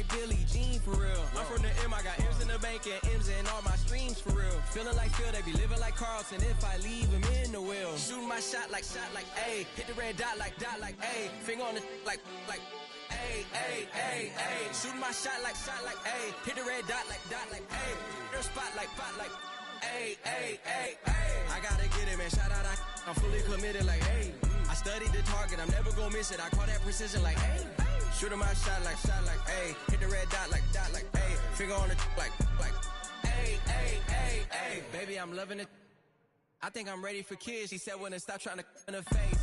Billie Jean for real. I'm from the M, I got M's in the bank and M's in all my streams for real. Feeling like Phil, they be living like Carlson if I leave him in the wheel. Shooting my shot like A. Hit the red dot like A. Finger on the like A. Shooting my shot like A. Hit the red dot like A. Their spot like A. I gotta get it, man. Shout out, I'm fully committed like A. I studied the target, I'm never gonna miss it. I call that precision like A. Shooting my shot like A. Hit the red dot like A. Finger on the like A. Baby, I'm loving it. I think I'm ready for kids. She said when to stop trying to in her face.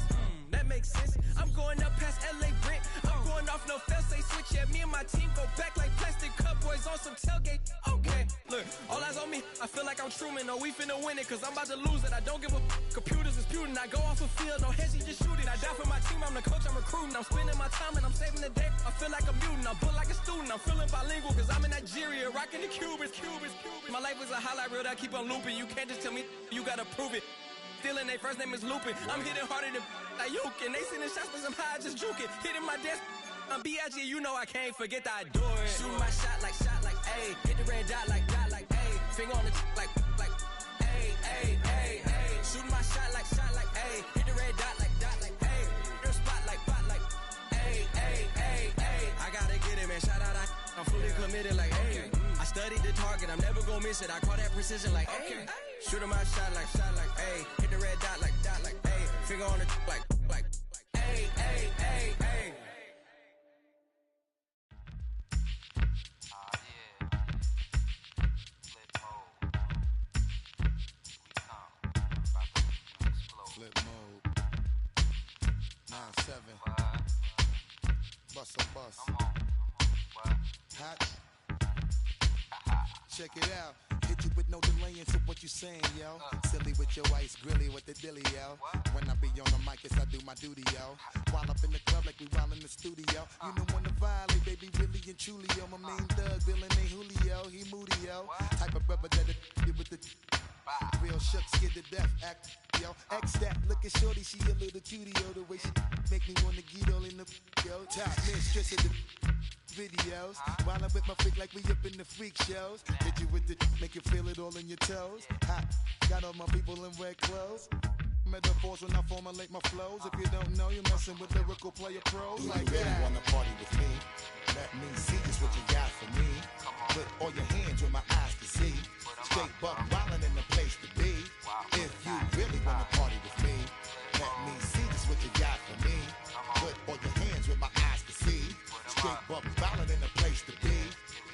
That makes sense. I'm going up past LA Brent. I'm going off no fail, say switch. Yeah, me and my team go back like plastic cup boys on some tailgate. Okay, look, all eyes on me. I feel like I'm Truman. No, we finna win it, cause I'm about to lose it. I don't give a computers is putin'. I go off a field, no heads, just shoot it. I die for my team, I'm the coach, I'm recruiting. I'm spending my time and I'm saving the day. I feel like a mutant, I'm built like a student. I'm feeling bilingual, cause I'm in Nigeria, rocking the Cubans. My life is a highlight reel that I keep on looping. You can't just tell me, you gotta prove it. Stealing, their first name is Lupin. I'm hitting harder than Ayuk, and they sending shots for some high, just juke it. Hitting my desk, I'm B.I.G., you know I can't forget that I do it. Shooting my shot like A. Hit the red dot like A. Finger on the like A. Shooting my shot like A. Hit the red dot like A. Their spot like A. I gotta get it, man. Shout out, I'm fully committed like A. I studied the target, I'm never gonna miss it. I call that precision like A. Shooting my shot like A. Hit the red dot like A. Finger on the like A. Flip mode. 9-7. Bust. Hot. Check it out. Hit you with no delay into what you saying, yo. Silly with your ice grilly with the dilly, yo. When I be on the mic, yes, I do my duty, yo. While up in the club like we while in the studio. You know when to violate, baby, really and truly, yo. My main thug, villain ain't Julio, he moody, yo. Type of brother that'll with the real shook, scared to death, act, yo. X that, look at shorty, she a little cutie, yo. The way she make me wanna get all in the, yo. Top mistress of the videos. While I'm with my freak like we up in the freak shows. Hit you with the make you feel it all in your toes. Hot, got all my people in red clothes. Metaphors when I formulate my flows. If you don't know, you're messing with lyrical player pros. Do like you really wanna party with me? Let me see just what you got for me. Put all your hands where my eyes can see. Straight buck wildin' in the place to be. If you really wanna party with me, let me see just what you got for me. Put all your hands where my eyes can see. Straight buck wildin' in the place to be.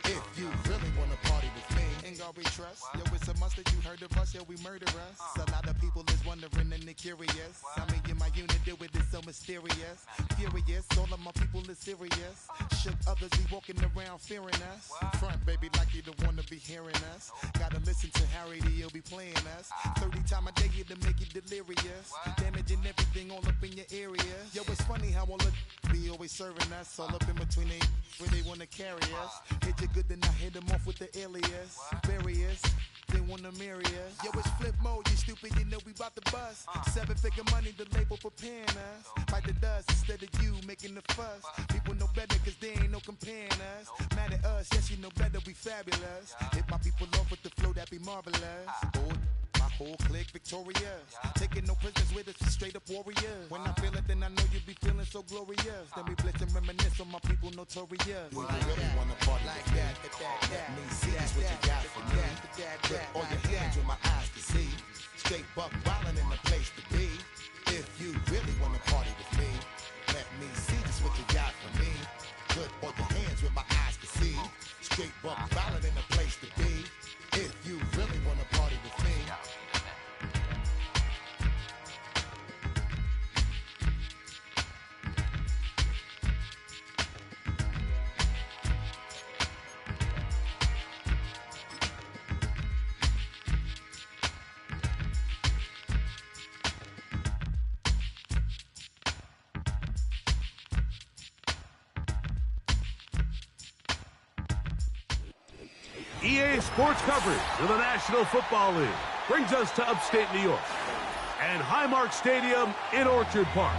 If you really wanna party with me, ain't gonna be trust. Yo, it's a must that you heard of us, yo, we murder us. A lot of people is wondering and they curious. I mean, in my unit, do it is so mysterious. Furious, all of my people is serious. Shook others be walking around fearing us. Front, baby, like you don't wanna be hearing us. Gotta listen to Harry, he'll be playing us. 30 times a day to make you delirious. Damaging everything all up in your area. Yo, it's funny how all the be always serving us. All up in between they where they wanna carry us. Hit you good, then I hit them off with the alias. Various, they wanna marry us. Yo, it's flip mode, you stupid, you know we bout to bust. 7-figure money, the label preparing us. Bite the dust instead of you making the fuss. People know better cause they ain't no comparing us. Mad at us, yes you know better, we fabulous. Hit my people off with the flow, that be marvelous. My whole clique victorious. Taking no prisoners with us, straight up warriors. When I feel it, then I know you be feeling so glorious. Then we blitz and reminisce on my people notorious. Do you really wanna party like that? Let me see just what you got for me. Put all your hands where my eyes can see. Straight buck wildin' in the place to be. If you really wanna party with me, let me see just what you got for me. Put all your hands where my eyes can see. Straight buck wildin' in the place to be. If you really wanna party with me. EA Sports coverage of the National Football League brings us to upstate New York and Highmark Stadium in Orchard Park.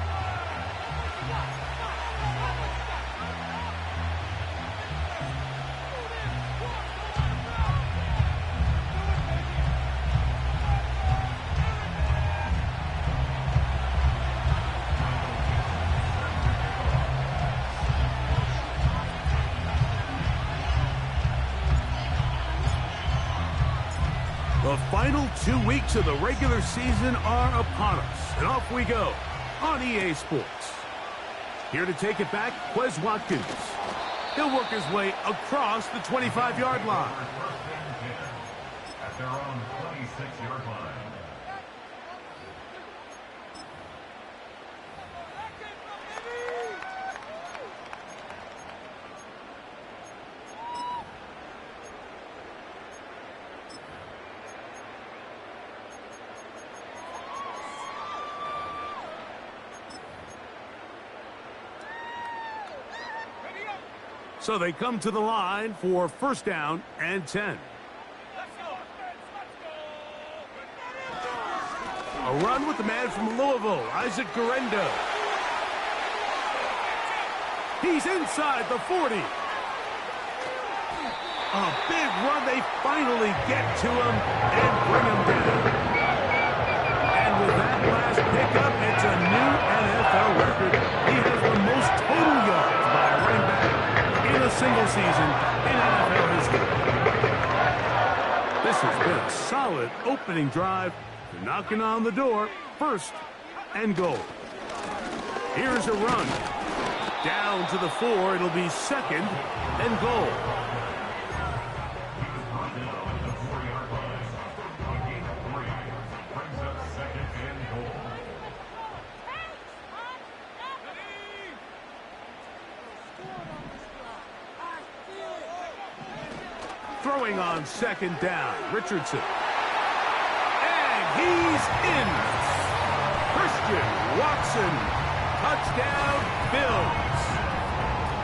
The final 2 weeks of the regular season are upon us, and off we go on EA Sports. Here to take it back, Quez Watkins. He'll work his way across the 25-yard line. At their own 26-yard line. So they come to the line for first down and 10. A run with the man from Louisville, Isaac Guerendo. He's inside the 40. A big run. They finally get to him and bring him down. And with that last pickup, it's a new NFL record. He has the most total yards by a running back in a single season in NFL history. This has been a solid opening drive. They're knocking on the door. First and goal. Here's a run. Down to the 4. It'll be second and goal. Throwing on second down, Richardson. And he's in. Christian Watson. Touchdown, Bills.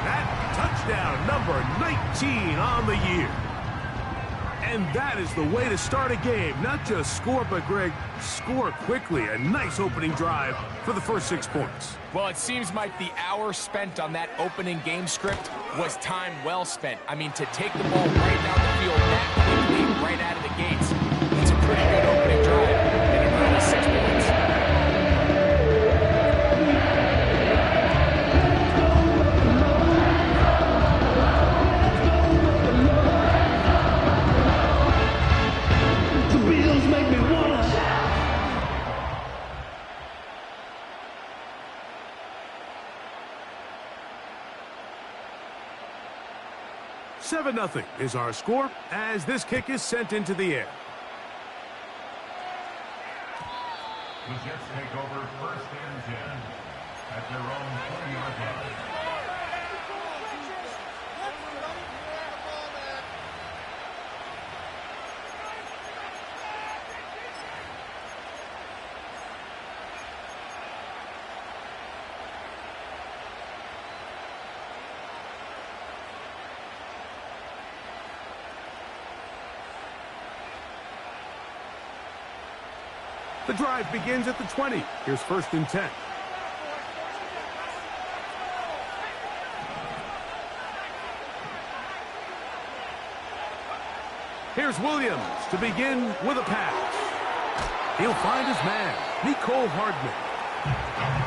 That touchdown, number 19 on the year. And that is the way to start a game. Not just score, but, Greg, score quickly. A nice opening drive for the first 6 points. Well, it seems like the hour spent on that opening game script was time well spent. I mean, to take the ball right down the field that quickly, right out of the gates, it's a pretty good opening drive, and it really 6 points. The Bills make me wanna. 7-0 is our score as this kick is sent into the air. The Jets take over first and 10 at their own 20-yard line. The drive begins at the 20. Here's first and 10. Here's Williams to begin with a pass. He'll find his man, Mecole Hardman.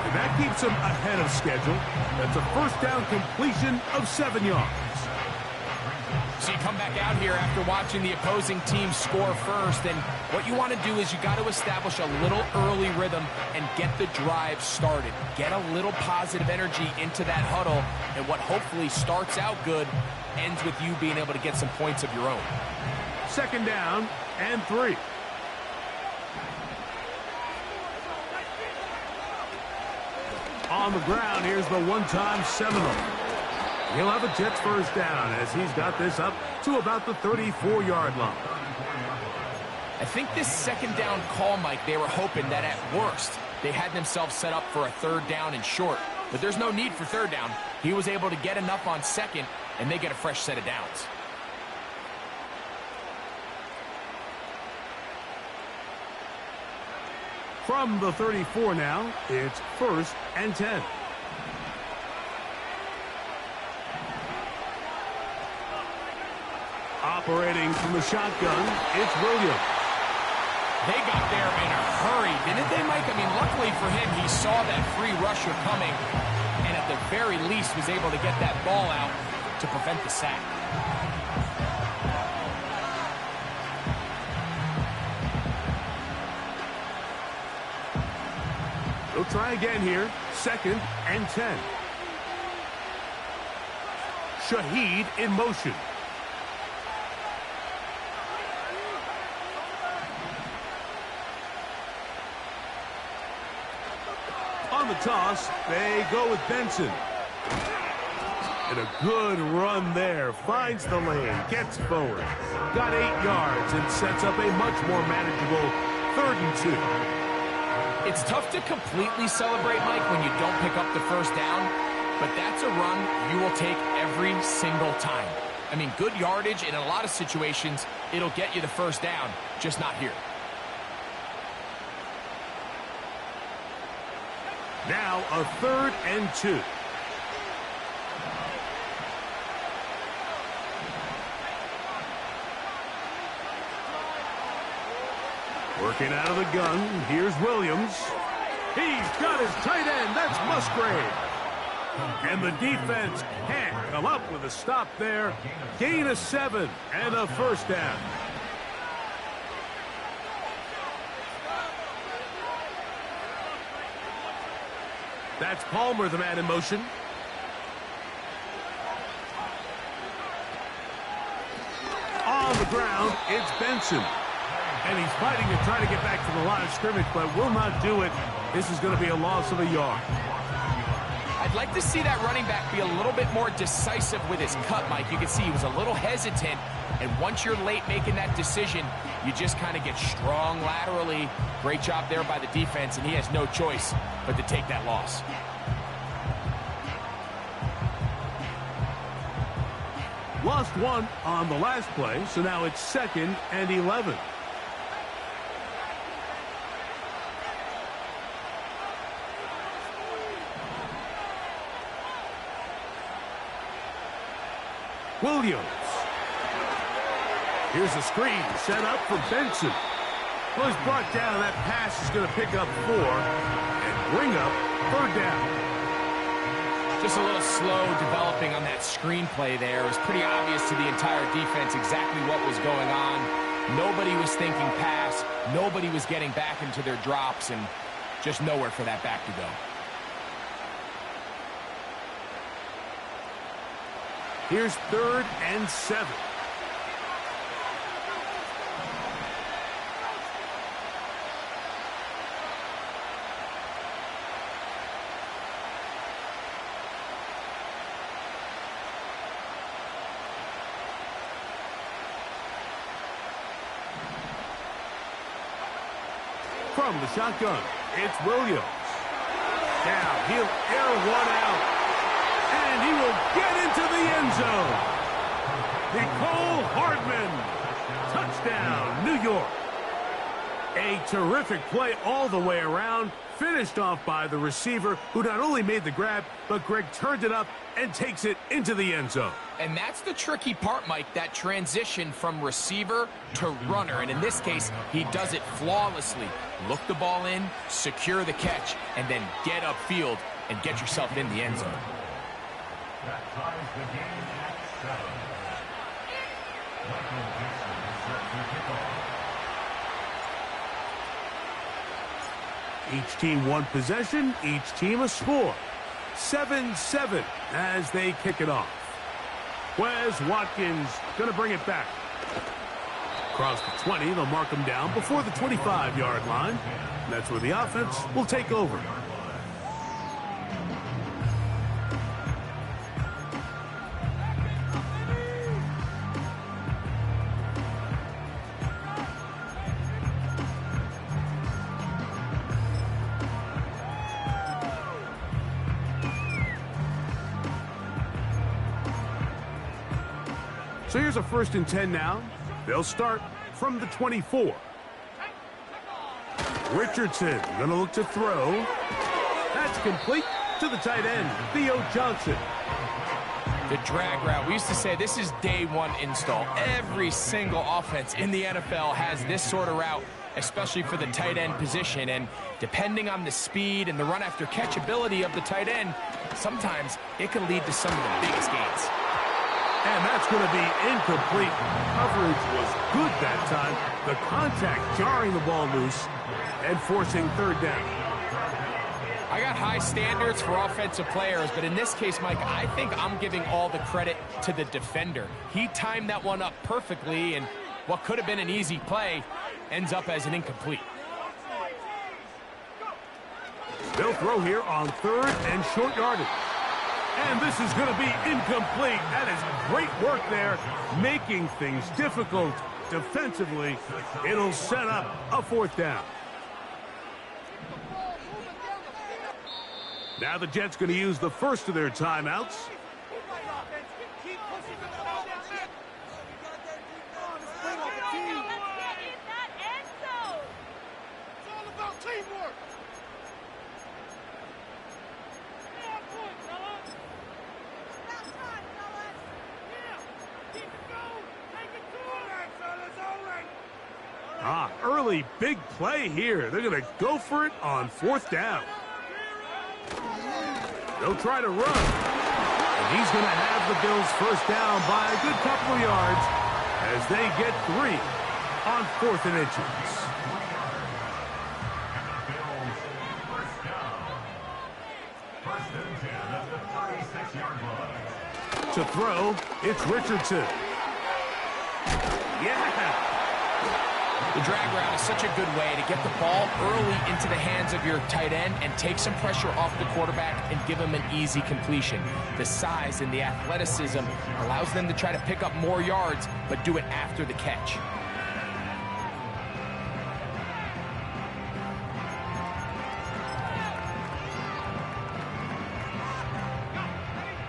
And that keeps him ahead of schedule. That's a first down completion of 7 yards. So you come back out here after watching the opposing team score first, and what you want to do is you got to establish a little early rhythm and get the drive started. Get a little positive energy into that huddle, and what hopefully starts out good ends with you being able to get some points of your own. Second down and 3. On the ground, here's the one-time Seminole. He'll have a Jets first down as he's got this up to about the 34-yard line. I think this second down call, Mike, they were hoping that at worst they had themselves set up for a third down and short. But there's no need for third down. He was able to get enough on second, and they get a fresh set of downs. From the 34 now, it's first and 10. Operating from the shotgun, it's Williams. They got there in a hurry, didn't they, Mike? I mean, luckily for him, he saw that free rusher coming, and at the very least was able to get that ball out to prevent the sack. They'll try again here. 2nd and 10. Shaheed in motion. On the toss, they go with Benson. And a good run there. Finds the lane, gets forward. Got 8 yards and sets up a much more manageable 3rd and 2. It's tough to completely celebrate, Mike, when you don't pick up the first down, but that's a run you will take every single time. I mean, good yardage in a lot of situations, it'll get you the first down, just not here. Now a 3rd and 2. Working out of the gun, here's Williams. He's got his tight end, that's Musgrave. And the defense can't come up with a stop there. Gain of 7 and a first down. That's Palmer, the man in motion. On the ground, it's Benson. And he's fighting to try to get back to the line of scrimmage, but will not do it. This is going to be a loss of a yard. I'd like to see that running back be a little bit more decisive with his cut, Mike. You can see he was a little hesitant, and once you're late making that decision, you just kind of get strong laterally. Great job there by the defense, and he has no choice but to take that loss. Lost 1 on the last play, so now it's 2nd and 11. Williams. Here's a screen set up for Benson. Well, he's brought down. That pass is going to pick up 4 and bring up 3rd down. Just a little slow developing on that screenplay there. It was pretty obvious to the entire defense exactly what was going on. Nobody was thinking pass. Nobody was getting back into their drops, and just nowhere for that back to go. Here's 3rd and 7. From the shotgun, it's Williams. Now he'll air one out. And he will get into the end zone. Nicole Hardman. Touchdown, New York. A terrific play all the way around. Finished off by the receiver, who not only made the grab, but Greg turned it up and takes it into the end zone. And that's the tricky part, Mike, that transition from receiver to runner. And in this case, he does it flawlessly. Look the ball in, secure the catch, and then get upfield and get yourself in the end zone. That ties the game at 7. Michael Dixon is set to kick off. Each team one possession, each team a score. 7-7 as they kick it off. Wes Watkins going to bring it back. Across the 20, they'll mark him down before the 25-yard line. And that's where the offense will take over. So here's a 1st and 10 now. They'll start from the 24. Richardson gonna look to throw. That's complete to the tight end, Theo Johnson. The drag route. We used to say this is day one install. Every single offense in the NFL has this sort of route, especially for the tight end position. And depending on the speed and the run after catch ability of the tight end, sometimes it can lead to some of the biggest gains. And that's going to be incomplete. Coverage was good that time. The contact jarring the ball loose and forcing 3rd down. I got high standards for offensive players, but in this case, Mike, I think I'm giving all the credit to the defender. He timed that one up perfectly, and what could have been an easy play ends up as an incomplete. They'll throw here on 3rd and short yardage. And this is going to be incomplete. That is great work there, making things difficult defensively. It'll set up a 4th down. Now the Jets going to use the first of their timeouts. Early big play here. They're going to go for it on 4th down. They'll try to run. And he's going to have the Bills 1st down by a good couple of yards as they get 3 on 4th and inches. To throw, it's Richardson. Yeah. The drag route is such a good way to get the ball early into the hands of your tight end and take some pressure off the quarterback and give him an easy completion. The size and the athleticism allows them to try to pick up more yards, but do it after the catch.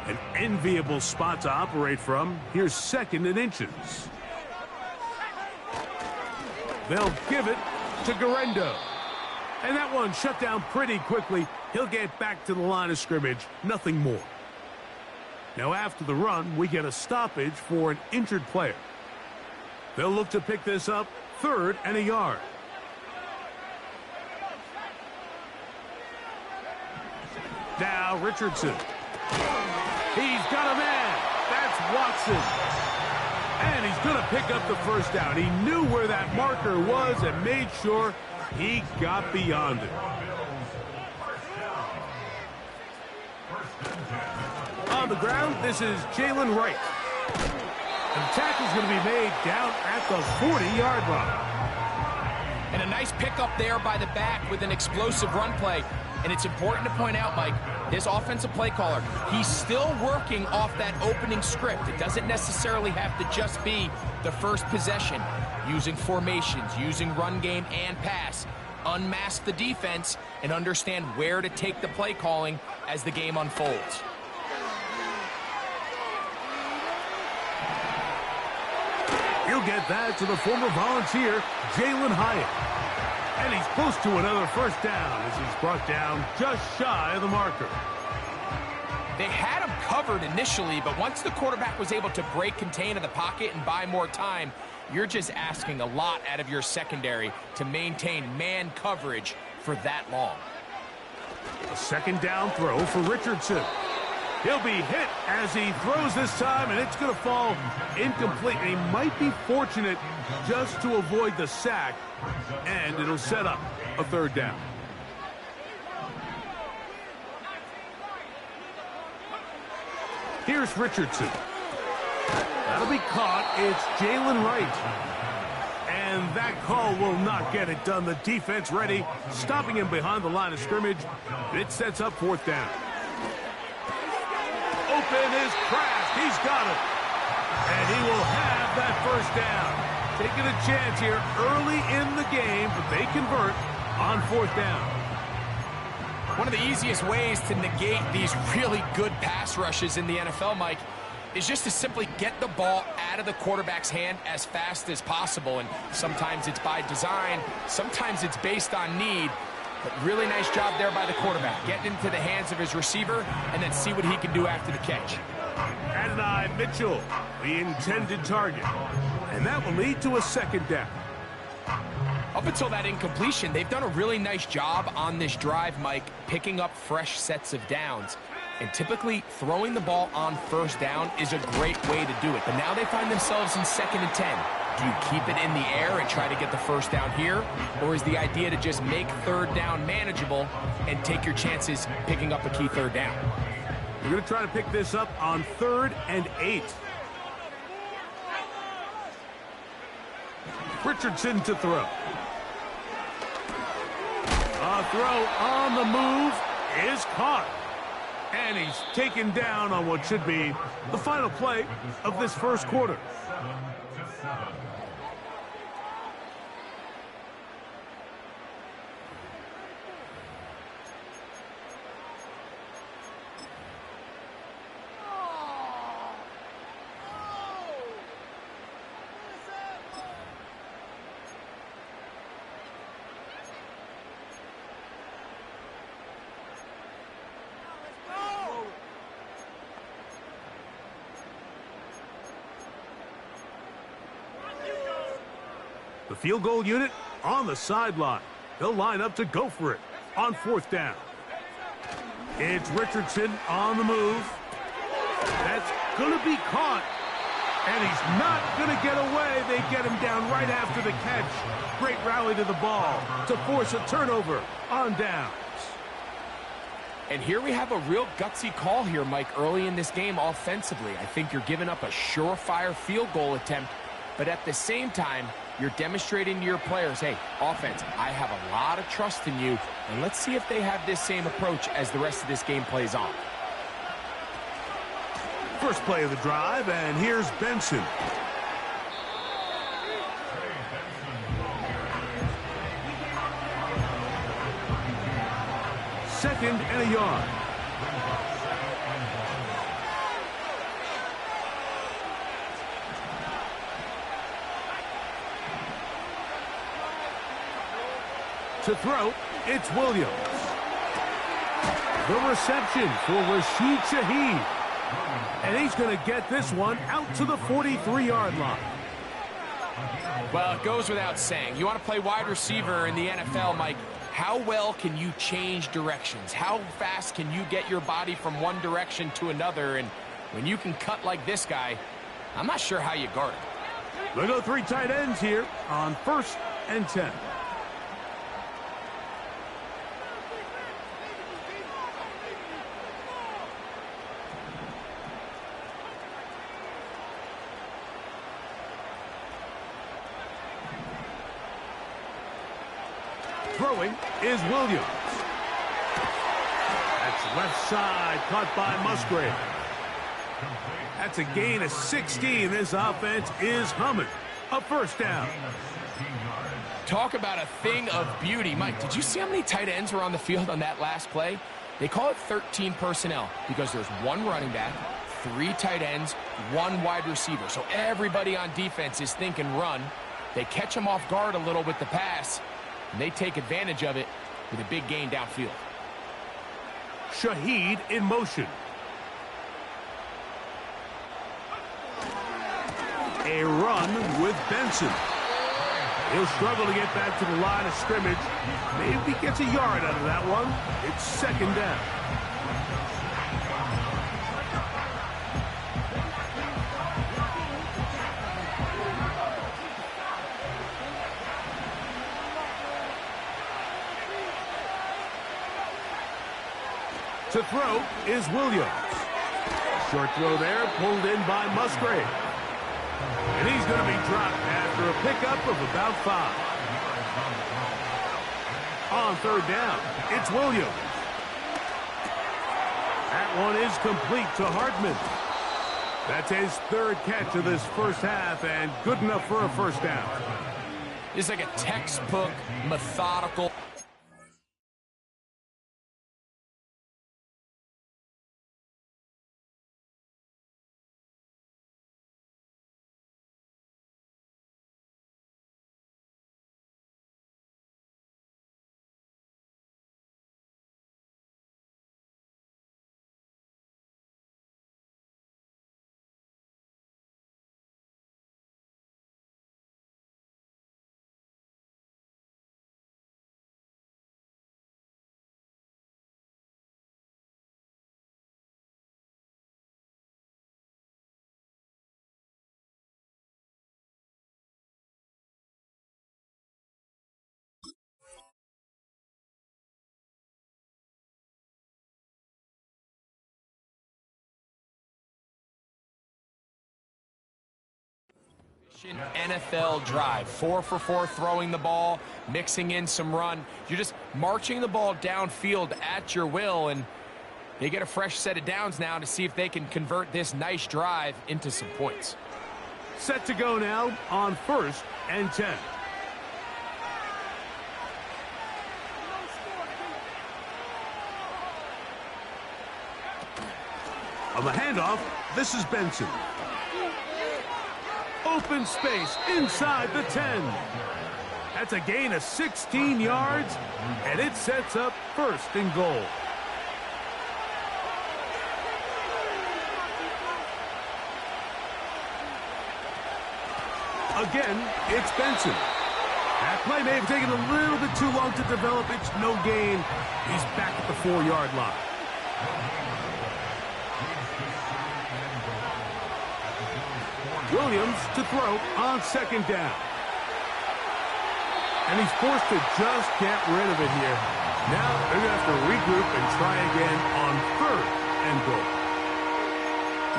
An enviable spot to operate from. Here's 2nd and inches. They'll give it to Guerrero. And that one shut down pretty quickly. He'll get back to the line of scrimmage. Nothing more. Now after the run, we get a stoppage for an injured player. They'll look to pick this up 3rd and a yard. Now Richardson. He's got a man. That's Watson. And he's going to pick up the 1st down. He knew where that marker was and made sure he got beyond it. On the ground, this is Jalen Wright. And the tackle's going to be made down at the 40-yard line. And a nice pickup there by the back with an explosive run play. And it's important to point out, Mike, this offensive play caller, he's still working off that opening script. It doesn't necessarily have to just be the first possession. Using formations, using run game and pass. Unmask the defense and understand where to take the play calling as the game unfolds. He'll get that to the former Volunteer, Jalen Hyatt. And he's close to another 1st down as he's brought down just shy of the marker. They had him covered initially, but once the quarterback was able to break contain of the pocket and buy more time, you're just asking a lot out of your secondary to maintain man coverage for that long. A 2nd down throw for Richardson. He'll be hit as he throws this time, and it's going to fall incomplete. And he might be fortunate just to avoid the sack, and it'll set up a 3rd down. Here's Richardson. That'll be caught. It's Jalen Wright. And that call will not get it done. The defense ready, stopping him behind the line of scrimmage. It sets up 4th down. Open is Kraft. He's got it. And he will have that 1st down. Taking a chance here early in the game, but they convert on 4th down. One of the easiest ways to negate these really good pass rushes in the NFL, Mike, is just to simply get the ball out of the quarterback's hand as fast as possible. And sometimes it's by design, sometimes it's based on need. But really nice job there by the quarterback. Getting into the hands of his receiver and then see what he can do after the catch. Adonai Mitchell, the intended target. And that will lead to a 2nd down. Up until that incompletion, they've done a really nice job on this drive, Mike, picking up fresh sets of downs. And typically, throwing the ball on first down is a great way to do it. But now they find themselves in 2nd and 10. Do you keep it in the air and try to get the first down here? Or is the idea to just make 3rd down manageable and take your chances picking up a key 3rd down? We're going to try to pick this up on 3rd and 8. Richardson to throw. A throw on the move is caught. And he's taken down on what should be the final play of this first quarter. 7-7. The field goal unit on the sideline. They'll line up to go for it on 4th down. It's Richardson on the move. That's going to be caught. And he's not going to get away. They get him down right after the catch. Great rally to the ball to force a turnover on downs. And here we have a real gutsy call here, Mike, early in this game offensively. I think you're giving up a surefire field goal attempt, but at the same time, you're demonstrating to your players, hey, offense, I have a lot of trust in you, and let's see if they have this same approach as the rest of this game plays on. First play of the drive, and here's Benson. Second and a yard. To throw, it's Williams. The reception for Rashid Shaheed. And he's going to get this one out to the 43-yard line. Well, it goes without saying. You want to play wide receiver in the NFL, Mike. How well can you change directions? How fast can you get your body from one direction to another? And when you can cut like this guy, I'm not sure how you guard him. They go 3 tight ends here on 1st and 10. Throwing is Williams. That's left side, caught by Musgrave. That's a gain of 16. This offense is humming. A first down. Talk about a thing of beauty. Mike, did you see how many tight ends were on the field on that last play? They call it 13 personnel because there's 1 running back, 3 tight ends, 1 wide receiver. So everybody on defense is thinking run. They catch them off guard a little with the pass, and they take advantage of it with a big gain downfield. Shaheed in motion. A run with Benson. He'll struggle to get back to the line of scrimmage. Maybe gets a yard out of that one. It's second down. To throw is Williams. Short throw there, pulled in by Musgrave. And he's going to be dropped after a pickup of about 5. On third down, it's Williams. That one is complete to Hartman. That's his 3rd catch of this first half and good enough for a first down. It's like a textbook, methodical NFL drive. 4 for 4 throwing the ball, mixing in some run. You're just marching the ball downfield at your will, and they get a fresh set of downs now to see if they can convert this nice drive into some points. Set to go now on 1st and 10. On the handoff, this is Benson. Open space inside the 10. That's a gain of 16 yards, and it sets up 1st and goal. Again, it's Benson. That play may have taken a little bit too long to develop. It's no gain. He's back at the 4-yard line. Williams to throw on 2nd down. And he's forced to just get rid of it here. Now they're going to have to regroup and try again on 3rd and goal.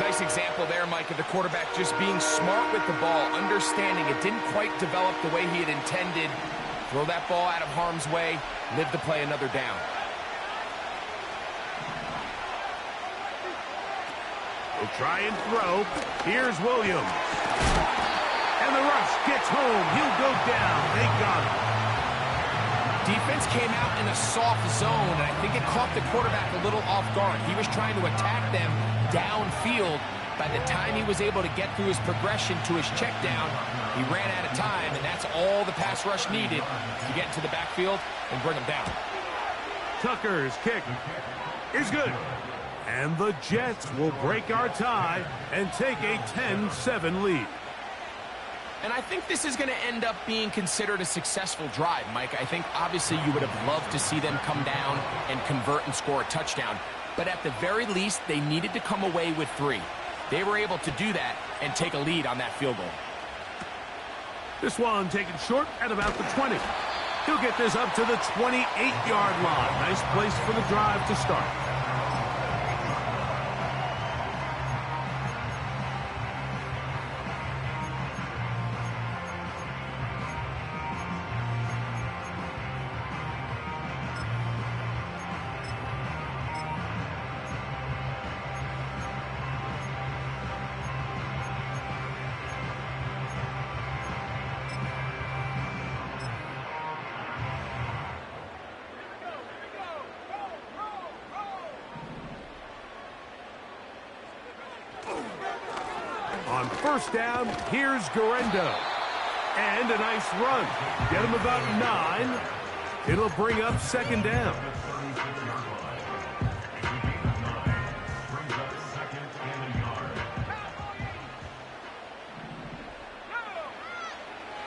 Nice example there, Mike, of the quarterback just being smart with the ball, understanding it didn't quite develop the way he had intended. Throw that ball out of harm's way, live to play another down. He'll try and throw. Here's Williams. And the rush gets home. He'll go down. They got him. Defense came out in a soft zone, and I think it caught the quarterback a little off guard. He was trying to attack them downfield. By the time he was able to get through his progression to his check down, he ran out of time, and that's all the pass rush needed to get into the backfield and bring him down. Tucker's kick is good. And the Jets will break our tie and take a 10-7 lead. And I think this is going to end up being considered a successful drive, Mike. I think obviously you would have loved to see them come down and convert and score a touchdown. But at the very least, they needed to come away with 3. They were able to do that and take a lead on that field goal. This one taken short at about the 20. He'll get this up to the 28-yard line. Nice place for the drive to start. On 1st down, here's Guerendo. And a nice run. Get him about 9. It'll bring up 2nd down.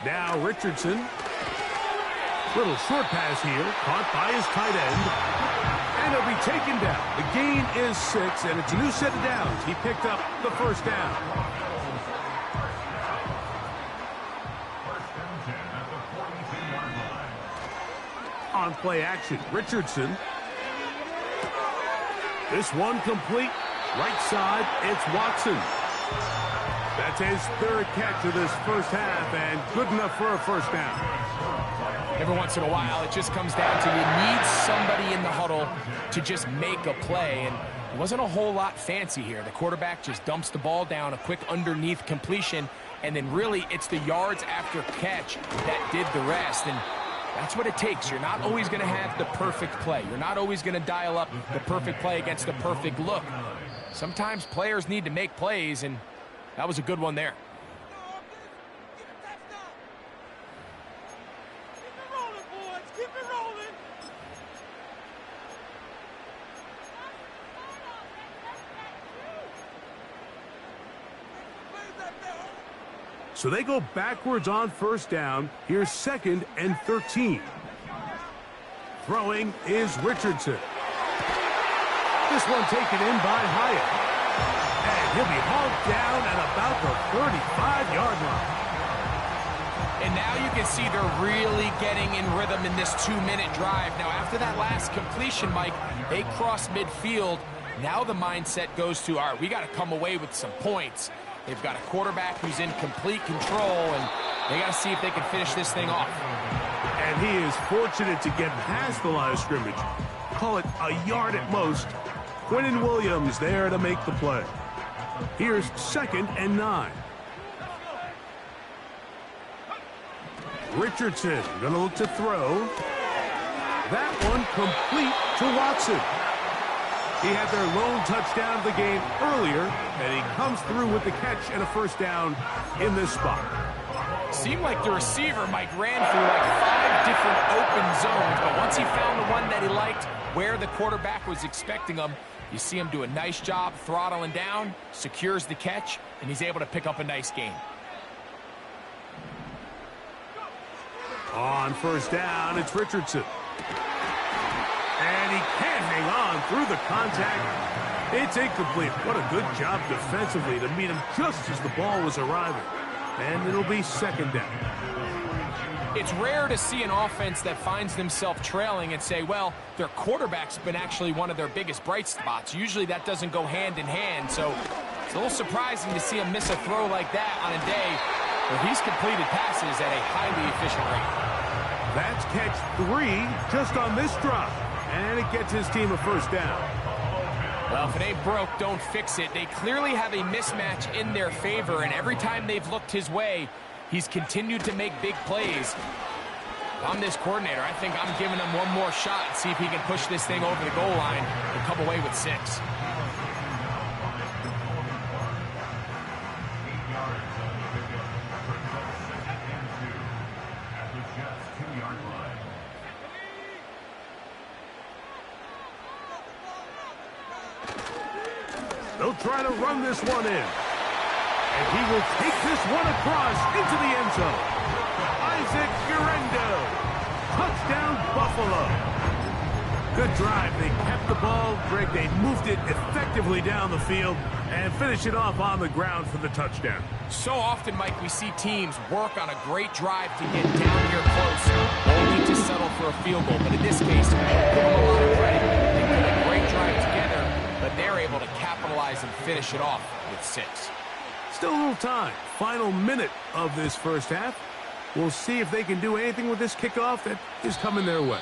Now Richardson. Little short pass here, caught by his tight end. And he'll be taken down. The gain is 6, and it's a new set of downs. He picked up the 1st down. On play action, Richardson. This one complete. Right side, it's Watson. That's his 3rd catch of this 1st half, and good enough for a 1st down. Every once in a while, it just comes down to you need somebody in the huddle to just make a play, and it wasn't a whole lot fancy here. The quarterback just dumps the ball down, a quick underneath completion, and then really it's the yards after catch that did the rest, and that's what it takes. You're not always going to have the perfect play. You're not always going to dial up the perfect play against the perfect look. Sometimes players need to make plays, and that was a good one there. So they go backwards on 1st down. Here's 2nd and 13. Throwing is Richardson. This one taken in by Hyatt. And he'll be hauled down at about the 35-yard line. And now you can see they're really getting in rhythm in this 2-minute drive. Now, after that last completion, Mike, they cross midfield. Now the mindset goes to, all right, we got to come away with some points. They've got a quarterback who's in complete control, and they got to see if they can finish this thing off. And he is fortunate to get past the line of scrimmage. Call it a yard at most. Quinnen Williams there to make the play. Here's 2nd and 9. Richardson gonna look to throw. That one complete to Watson. He had their lone touchdown of the game earlier, and he comes through with the catch and a first down in this spot. Seemed like the receiver, Mike, ran through like 5 different open zones, but once he found the one that he liked, where the quarterback was expecting him, you see him do a nice job throttling down, secures the catch, and he's able to pick up a nice gain. On first down, it's Richardson. And he can't hang on through the contact. It's incomplete. What a good job defensively to meet him just as the ball was arriving. And it'll be 2nd down. It's rare to see an offense that finds themselves trailing and say, well, their quarterback's been actually one of their biggest bright spots. Usually that doesn't go hand in hand, so it's a little surprising to see him miss a throw like that on a day where he's completed passes at a highly efficient rate. That's catch 3 just on this drive, and it gets his team a first down. Well, if it ain't broke, don't fix it. They clearly have a mismatch in their favor, and every time they've looked his way, he's continued to make big plays. If I'm this coordinator, I think I'm giving him one more shot and see if he can push this thing over the goal line and come away with 6. 8 yards on the pickup. Brings up 2nd and 2 at the Jets' 2-yard line. They'll try to run this one in. And he will take this one across into the end zone. Isaac Guerendo. Touchdown, Buffalo. Good drive. They kept the ball. Greg, they moved it effectively down the field and finish it off on the ground for the touchdown. So often, Mike, we see teams work on a great drive to get down here close, only to settle for a field goal. But in this case, give them a lot of credit. They put a great drive together, but they're able to capitalize and finish it off with 6. Still a little time. Final minute of this first half. We'll see if they can do anything with this kickoff that is coming their way.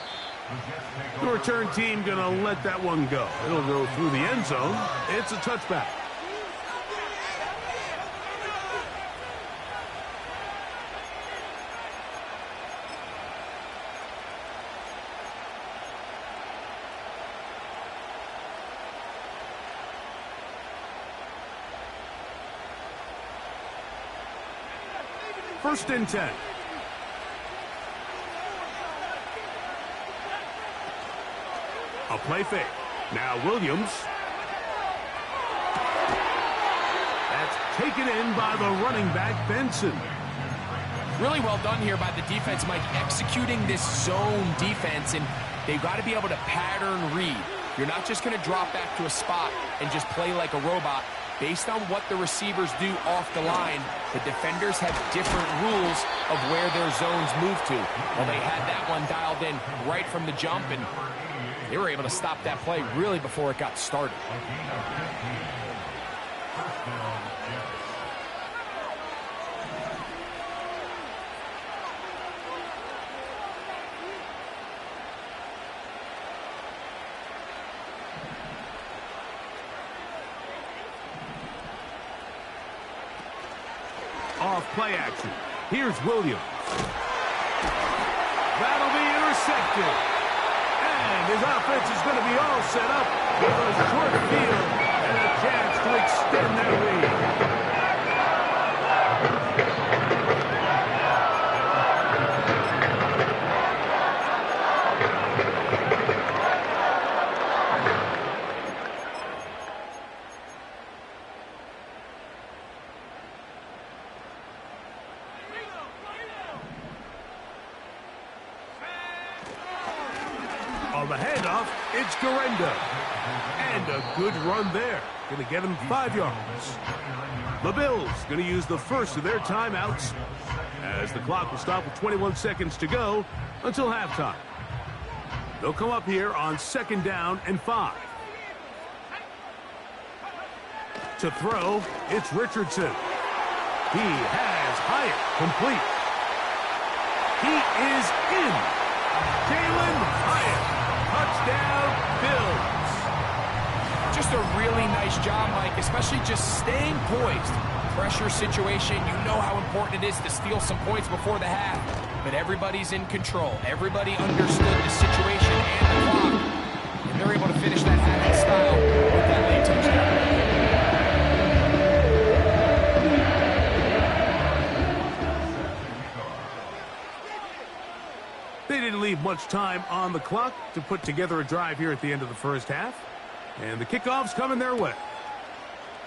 The return team going to let that one go. It'll go through the end zone. It's a touchback. First and 10. A play fake. Now Williams. That's taken in by the running back, Benson. Really well done here by the defense, Mike, executing this zone defense, and they've got to be able to pattern read. You're not just going to drop back to a spot and just play like a robot. Based on what the receivers do off the line, the defenders have different rules of where their zones move to. Well, they had that one dialed in right from the jump, and they were able to stop that play really before it got started. Off play action. Here's Williams. That'll be intercepted. And his offense is going to be all set up with a short field and a chance to extend their lead. On the handoff, it's Guerendo. And a good run there. Going to get him 5 yards. The Bills going to use the first of their timeouts as the clock will stop with 21 seconds to go until halftime. They'll come up here on 2nd down and 5. To throw, it's Richardson. He has Hyatt complete. He is in. Jalin Hyatt. Touchdown, Bills. Just a really nice job, Mike, especially just staying poised. Pressure situation, you know how important it is to steal some points before the half. But everybody's in control. Everybody understood the situation and the clock. And they're able to finish that half in style with that late touchdown. They didn't leave much time on the clock to put together a drive here at the end of the first half. And the kickoff's coming their way.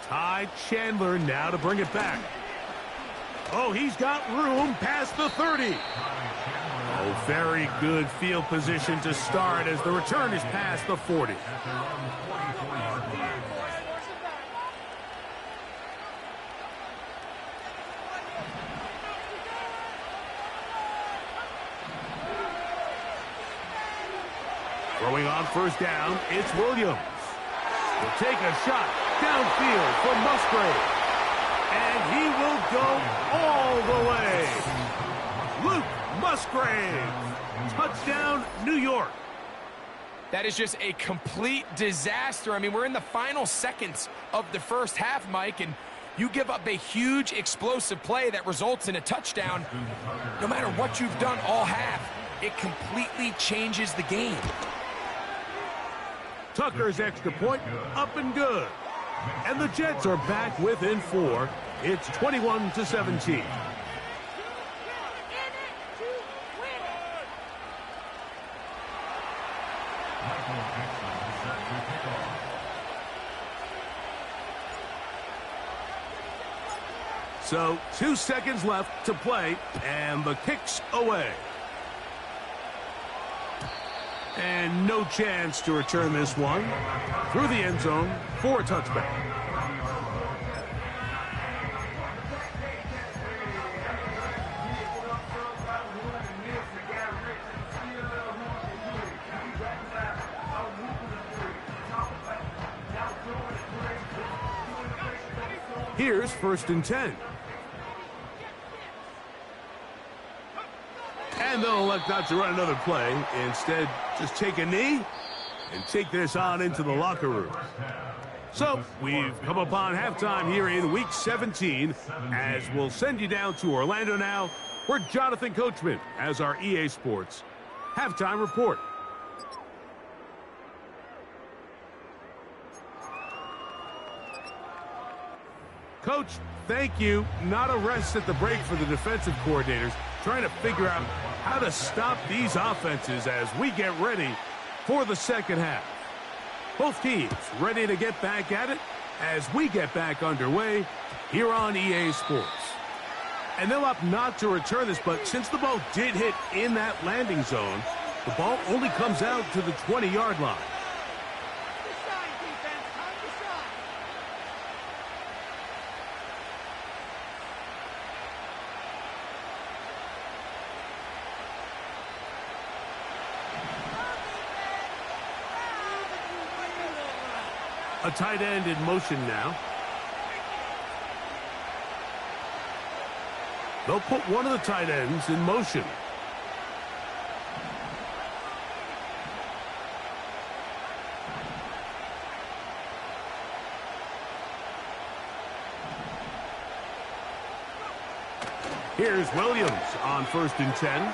Ty Chandler now to bring it back. Oh, he's got room past the 30. Oh, very good field position to start as the return is past the 40. Throwing on first down, it's Williams. Will take a shot downfield for Musgrave. And he will go all the way. Luke Musgrave. Touchdown, New York. That is just a complete disaster. I mean, we're in the final seconds of the first half, Mike, and you give up a huge explosive play that results in a touchdown. No matter what you've done all half, it completely changes the game. Tucker's extra point, up and good. And the Jets are back within 4. It's 21-17. So 2 seconds left to play, and the kick's away. And no chance to return this one through the end zone for a touchback. Here's 1st and 10. And they'll elect not to run another play. Instead, just take a knee and take this on into the locker room. So, we've come upon halftime here in Week 17, as we'll send you down to Orlando now, where Jonathan Coachman has our EA Sports halftime report. Coach, thank you. Not a rest at the break for the defensive coordinators, trying to figure out how to stop these offenses as we get ready for the second half. Both teams ready to get back at it as we get back underway here on EA Sports. And they'll opt not to return this, but since the ball did hit in that landing zone, the ball only comes out to the 20-yard line. A tight end in motion now. They'll put one of the tight ends in motion. Here's Williams on 1st and 10.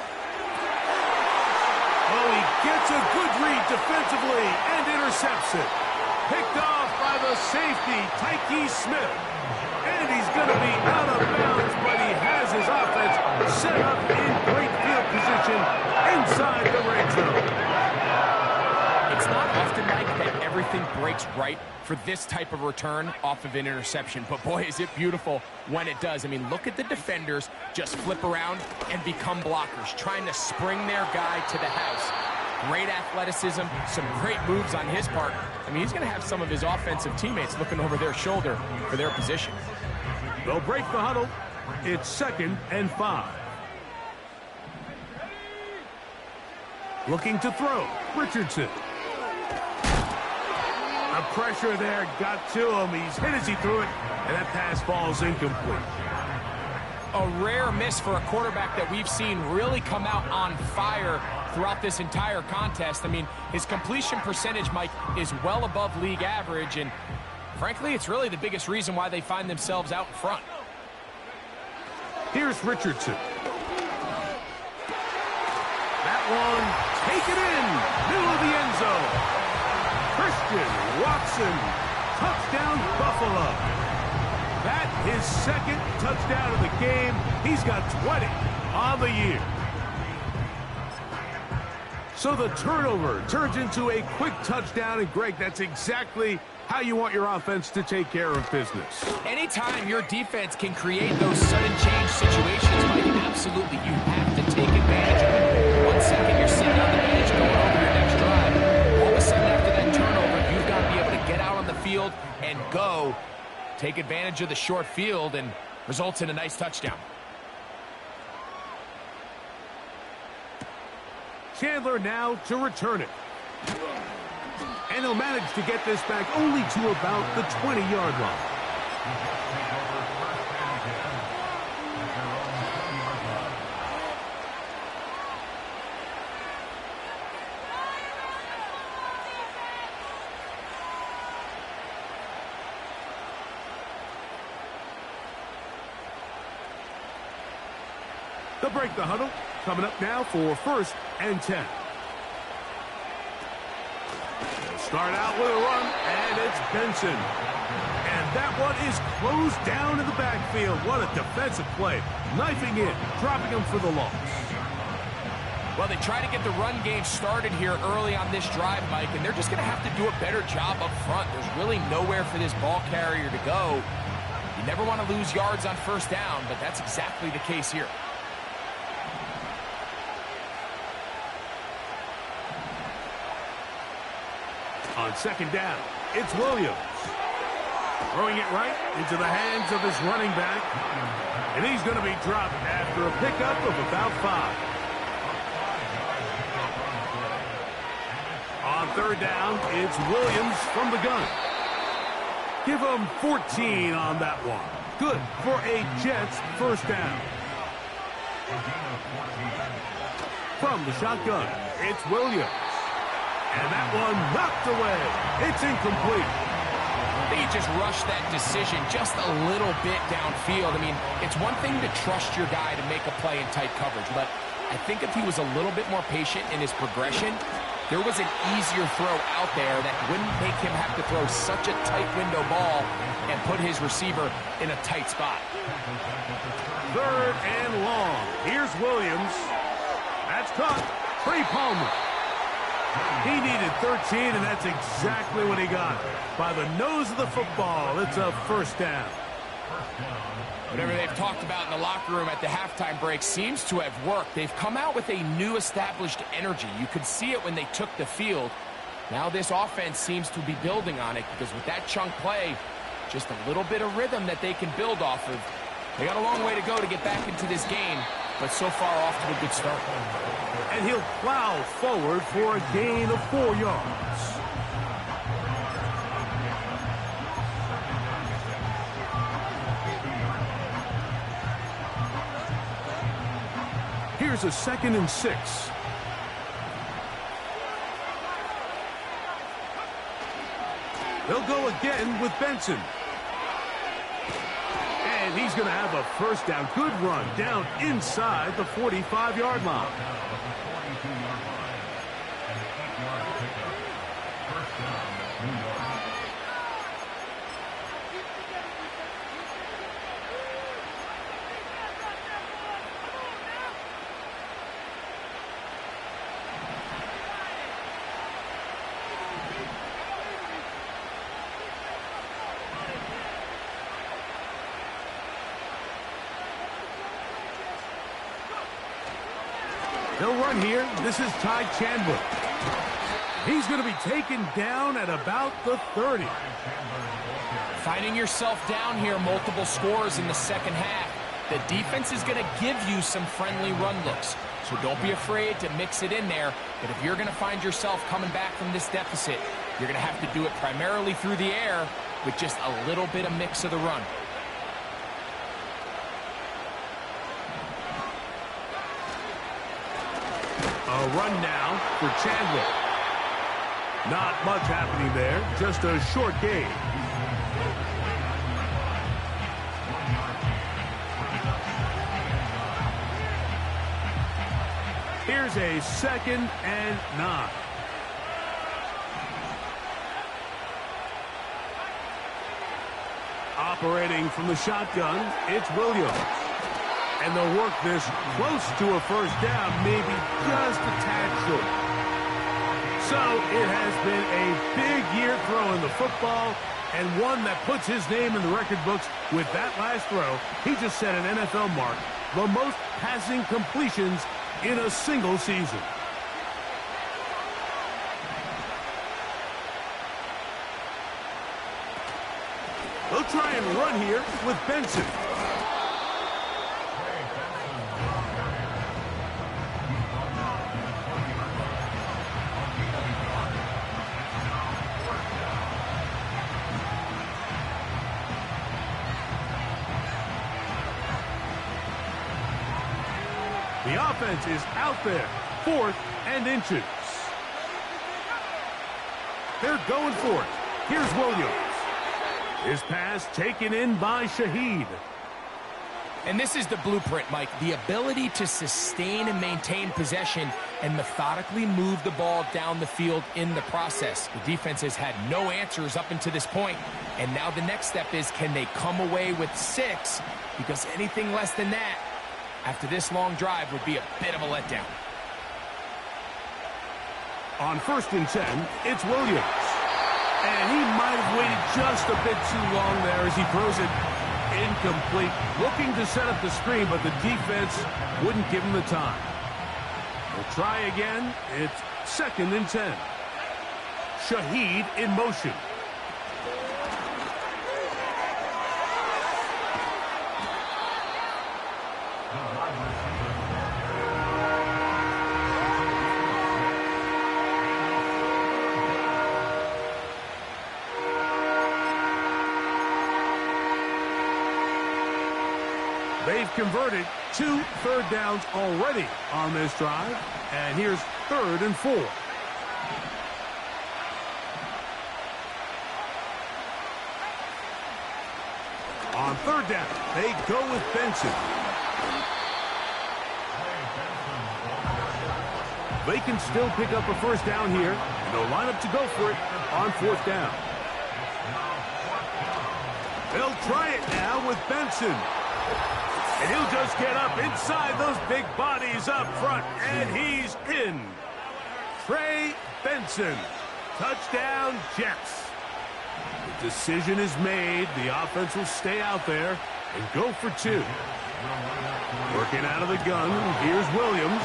Oh, he gets a good read defensively and intercepts it. Picked off by the safety, Tyke Smith. And he's going to be out of bounds, but he has his offense set up in great field position inside the red zone. It's not often, Mike, that everything breaks right for this type of return off of an interception. But, boy, is it beautiful when it does. I mean, look at the defenders just flip around and become blockers, trying to spring their guy to the house. Great athleticism, some great moves on his part. I mean, he's going to have some of his offensive teammates looking over their shoulder for their position. They'll break the huddle. It's 2nd and 5. Looking to throw, Richardson. A pressure there got to him. He's hit as he threw it, and that pass falls incomplete. a rare miss for a quarterback that we've seen really come out on fire throughout this entire contest. I mean, his completion percentage, Mike, is well above league average, and frankly, it's really the biggest reason why they find themselves out in front. Here's Richardson. That one, taken in, middle of the end zone. Christian Watson, touchdown Buffalo. That his second touchdown of the game. He's got 20 on the year. So the turnover turns into a quick touchdown, and Greg, that's exactly how you want your offense to take care of business. Anytime your defense can create those sudden change situations, Mike, absolutely, you have to take advantage of it. 1 second, you're sitting on the bench going over your next drive. All of a sudden, after that turnover, you've got to be able to get out on the field and go. Take advantage of the short field and results in a nice touchdown. Chandler now to return it. And he'll manage to get this back only to about the 20-yard line. They'll break the huddle. Coming up now for 1st and 10. They'll start out with a run, and it's Benson. And that one is closed down in the backfield. What a defensive play. Knifing in, dropping him for the loss. Well, they try to get the run game started here early on this drive, Mike, and they're just going to have to do a better job up front. There's really nowhere for this ball carrier to go. You never want to lose yards on 1st down, but that's exactly the case here. On 2nd down, it's Williams. Throwing it right into the hands of his running back. And he's going to be dropped after a pickup of about 5. On 3rd down, it's Williams from the gun. Give him 14 on that one. Good for a Jets 1st down. From the shotgun, it's Williams. And that one knocked away. It's incomplete. They just rushed that decision just a little bit downfield. I mean, it's one thing to trust your guy to make a play in tight coverage, but I think if he was a little bit more patient in his progression, there was an easier throw out there that wouldn't make him have to throw such a tight window ball and put his receiver in a tight spot. 3rd and long. Here's Williams. That's caught. Trey Palmer. He needed 13, and that's exactly what he got. By the nose of the football, it's a 1st down. Whatever they've talked about in the locker room at the halftime break seems to have worked. They've come out with a new established energy. You could see it when they took the field. Now this offense seems to be building on it because with that chunk play, just a little bit of rhythm that they can build off of. They got a long way to go to get back into this game, but so far off to a good start. And he'll plow forward for a gain of 4 yards. Here's a 2nd and 6. They'll go again with Benson. And he's going to have a 1st down. Good run down inside the 45-yard line. They'll run here. This is Ty Chandler. He's going to be taken down at about the 30. Finding yourself down here, multiple scores in the 2nd half. The defense is going to give you some friendly run looks. So don't be afraid to mix it in there. But if you're going to find yourself coming back from this deficit, you're going to have to do it primarily through the air with just a little bit of mix of the run. A run now for Chandler. Not much happening there, just a short gain. Here's a 2nd and 9. Operating from the shotgun, it's Williams. And they'll work this close to a first down, maybe just a tad short. So it has been a big year throwing the football, and one that puts his name in the record books with that last throw. He just set an NFL mark, the most passing completions in a single season. They'll try and run here with Benson. The offense is out there, 4th and inches. They're going for it. Here's Williams. His pass taken in by Shaheed. And this is the blueprint, Mike. The ability to sustain and maintain possession and methodically move the ball down the field in the process. The defense has had no answers up until this point. And now the next step is, can they come away with 6? Because anything less than that, after this long drive, would be a bit of a letdown. On 1st and 10, it's Williams. And he might have waited just a bit too long there as he throws it incomplete. Looking to set up the screen, but the defense wouldn't give him the time. We'll try again. It's 2nd and 10. Shaheed in motion. They've converted 2 third downs already on this drive. And here's 3rd and 4. On 3rd down, they go with Benson. They can still pick up a first down here. And they'll line up to go for it on 4th down. They'll try it now with Benson. And he'll just get up inside those big bodies up front. And he's in. Trey Benson. Touchdown, Jets. The decision is made. The offense will stay out there and go for 2. Working out of the gun. Here's Williams.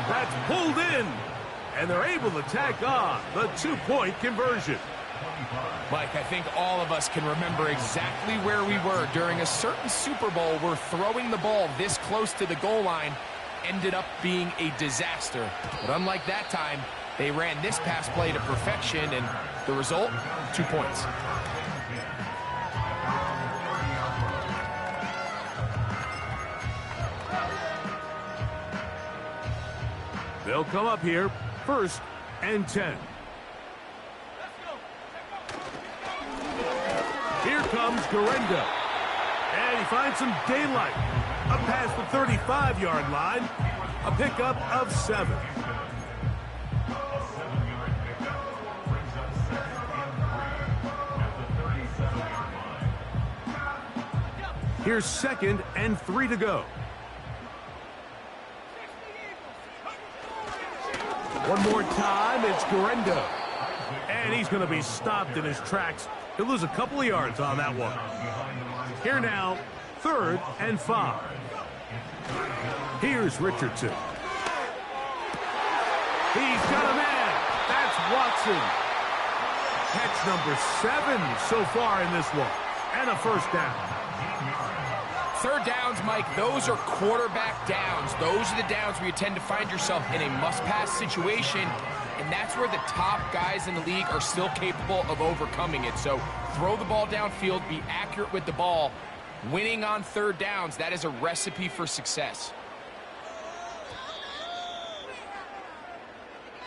That's pulled in. And they're able to tack on the 2-point conversion. Mike, I think all of us can remember exactly where we were during a certain Super Bowl where throwing the ball this close to the goal line ended up being a disaster. But unlike that time, they ran this pass play to perfection, and the result, 2 points. They'll come up here, 1st and 10. Here comes Garenda. And he finds some daylight. Up past the 35-yard line. A pickup of 7. Here's 2nd and 3 to go. One more time, it's Garenda. And he's going to be stopped in his tracks. He'll lose a couple of yards on that one. Here now, 3rd and 5. Here's Richardson. He's got a man. That's Watson. Catch number 7 so far in this one. And a first down. 3rd downs, Mike, those are quarterback downs. Those are the downs where you tend to find yourself in a must-pass situation, and that's where the top guys in the league are still capable of overcoming it. So throw the ball downfield, be accurate with the ball. Winning on 3rd downs, that is a recipe for success.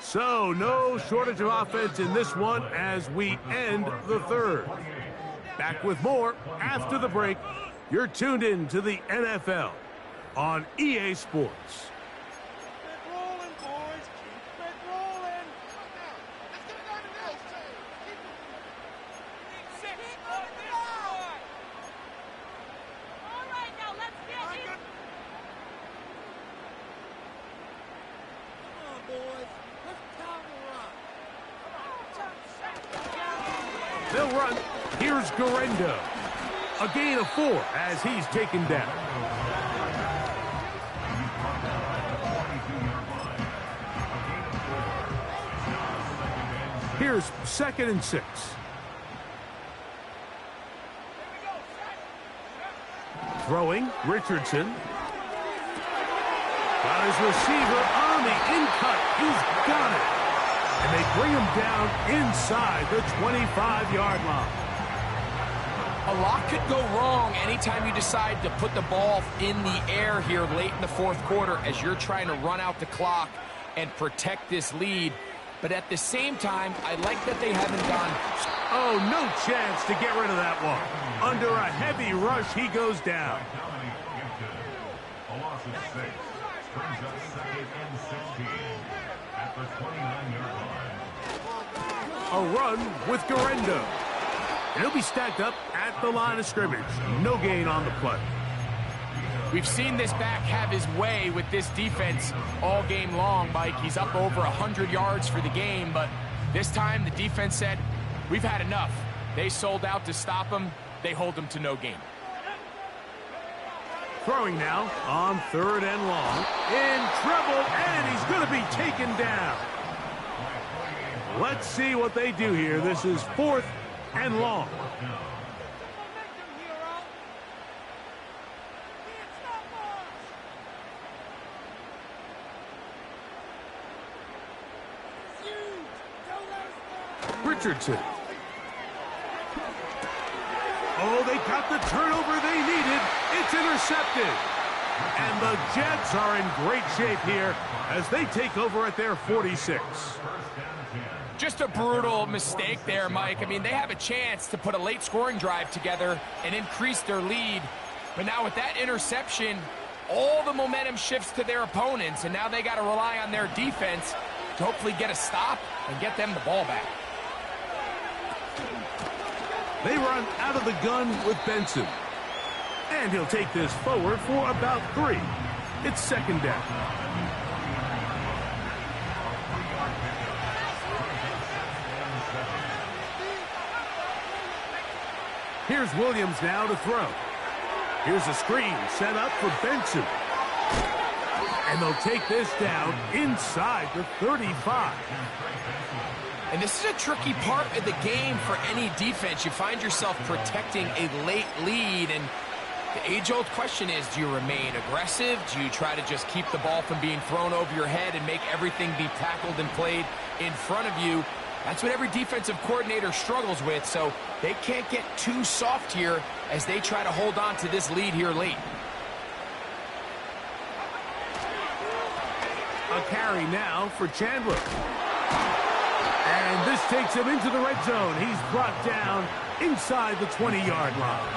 So, no shortage of offense in this one as we end the third. Back with more after the break. You're tuned in to the NFL on EA Sports. They'll run. Here's Guerrero. A gain of 4 as he's taken down. Here's 2nd and 6. Throwing, Richardson. Got his receiver on the in-cut. He's got it. And they bring him down inside the 25-yard line. A lot could go wrong anytime you decide to put the ball in the air here late in the fourth quarter as you're trying to run out the clock and protect this lead. But at the same time, I like that they haven't gone. Oh, no chance to get rid of that one. Under a heavy rush, he goes down. A loss of 6 brings up 2nd and 16 at the 29-yard line. A run with Guerrero. And he'll be stacked up at the line of scrimmage. No gain on the play. We've seen this back have his way with this defense all game long, Mike. He's up over 100 yards for the game, but this time the defense said, we've had enough. They sold out to stop him. They hold him to no gain. Throwing now on 3rd and long. In trouble, and he's going to be taken down. Let's see what they do here. This is 4th and long. Richardson. Oh, they got the turnover they needed. It's intercepted. And the Jets are in great shape here as they take over at their 46. Just a brutal mistake there, Mike. I mean, they have a chance to put a late scoring drive together and increase their lead. But now with that interception, all the momentum shifts to their opponents, and now they got to rely on their defense to hopefully get a stop and get them the ball back. They run out of the gun with Benson. And he'll take this forward for about 3. It's 2nd down. Here's Williams now to throw. Here's a screen set up for Benson. And they'll take this down inside the 35. And this is a tricky part of the game for any defense. You find yourself protecting a late lead, and the age-old question is, do you remain aggressive? Do you try to just keep the ball from being thrown over your head and make everything be tackled and played in front of you? That's what every defensive coordinator struggles with, so they can't get too soft here as they try to hold on to this lead here late. A carry now for Chandler. And this takes him into the red zone. He's brought down inside the 20-yard line.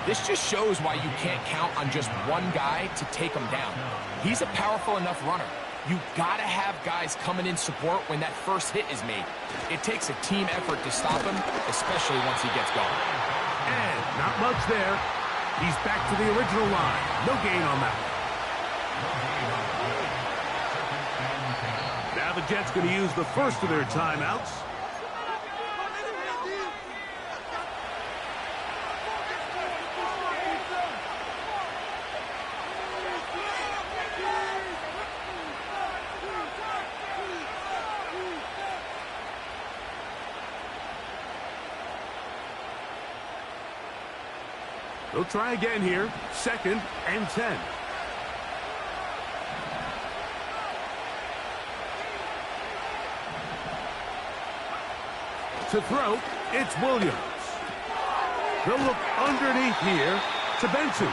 This just shows why you can't count on just one guy to take him down. He's a powerful enough runner. You've got to have guys coming in support when that first hit is made. It takes a team effort to stop him, especially once he gets going. And not much there. He's back to the original line. No gain on that. Now the Jets going to use the first of their timeouts. They'll try again here. 2nd and 10. To throw, it's Williams. They'll look underneath here to Benson.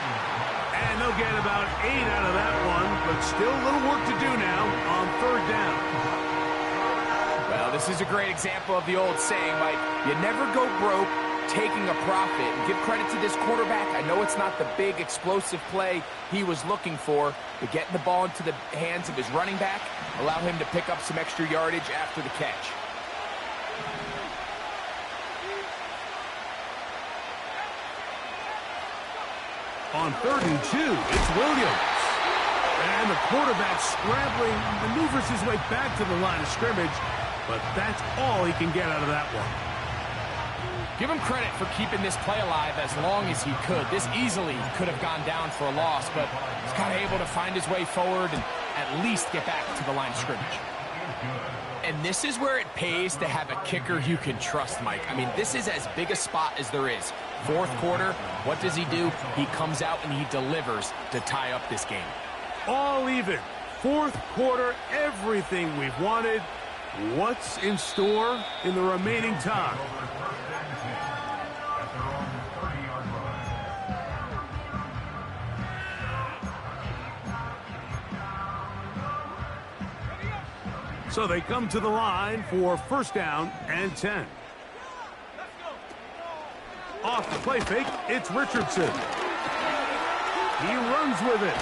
And they'll get about 8 out of that one, but still a little work to do now on 3rd down. Well, this is a great example of the old saying, Mike, you never go broke taking a profit. And give credit to this quarterback. I know it's not the big explosive play he was looking for, but getting the ball into the hands of his running back allow him to pick up some extra yardage after the catch. On 3rd and 2, it's Williams. And the quarterback scrambling, maneuvers his way back to the line of scrimmage, but that's all he can get out of that one. Give him credit for keeping this play alive as long as he could. This easily could have gone down for a loss, but he's kind of able to find his way forward and at least get back to the line of scrimmage. And this is where it pays to have a kicker you can trust, Mike. I mean, this is as big a spot as there is. 4th quarter, what does he do? He comes out and he delivers to tie up this game. All even. 4th quarter, everything we've wanted. What's in store in the remaining time? So they come to the line for 1st down and 10. Off the play fake, it's Richardson. He runs with it.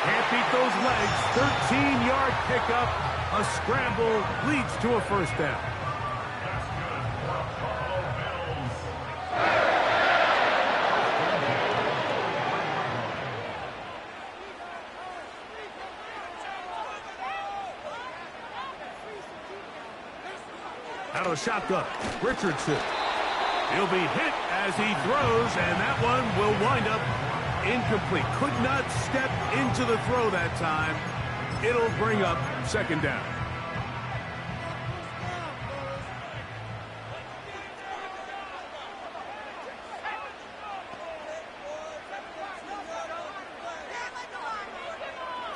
Can't beat those legs. 13-yard pickup. A scramble leads to a 1st down. Out of the shotgun, Richardson. He'll be hit as he throws, and that one will wind up incomplete. Could not step into the throw that time. It'll bring up 2nd down.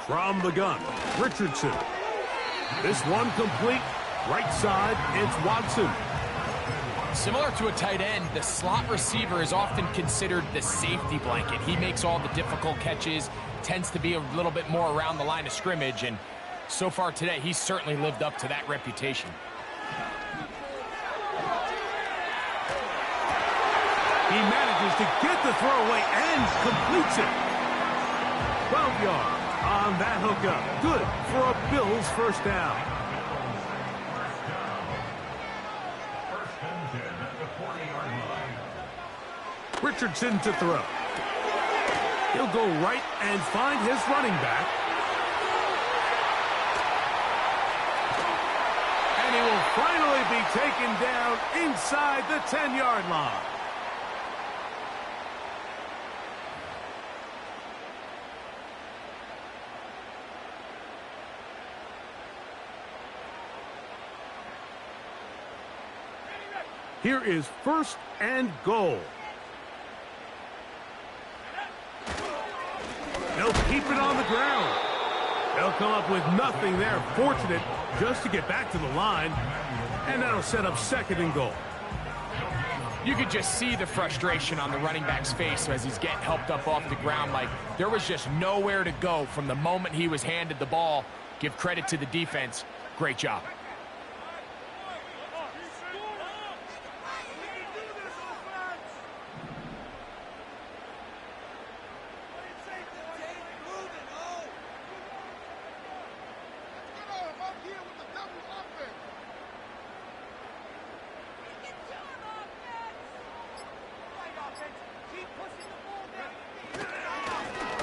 From the gun, Richardson. This one complete. Right side, it's Watson. Similar to a tight end, the slot receiver is often considered the safety blanket. He makes all the difficult catches, tends to be a little bit more around the line of scrimmage, and so far today, he's certainly lived up to that reputation. He manages to get the throw away and completes it. 12 yards on that hookup. Good for a Bills 1st down. Richardson to throw. He'll go right and find his running back. And he will finally be taken down inside the 10-yard line. Here is 1st and goal. They'll keep it on the ground. They'll come up with nothing there. Fortunate just to get back to the line. And that'll set up 2nd and goal. You could just see the frustration on the running back's face as he's getting helped up off the ground. Like there was just nowhere to go from the moment he was handed the ball. Give credit to the defense. Great job.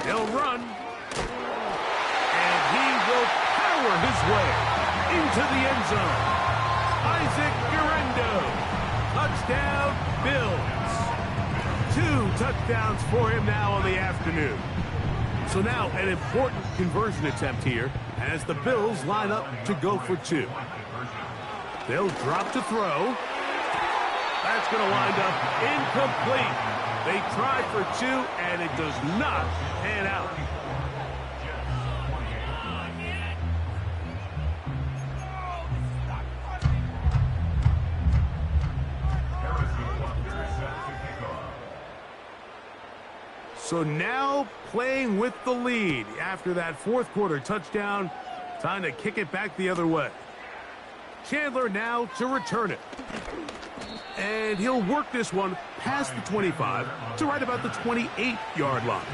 They'll run. And he will power his way into the end zone. Isaac Guerendo. Touchdown, Bills. 2 touchdowns for him now on the afternoon. So now an important conversion attempt here as the Bills line up to go for 2. They'll drop to throw. That's going to wind up incomplete. They tried for 2, and it does not pan out. So now playing with the lead after that fourth quarter touchdown. Time to kick it back the other way. Chandler now to return it. And he'll work this one past the 25 to right about the 28-yard line.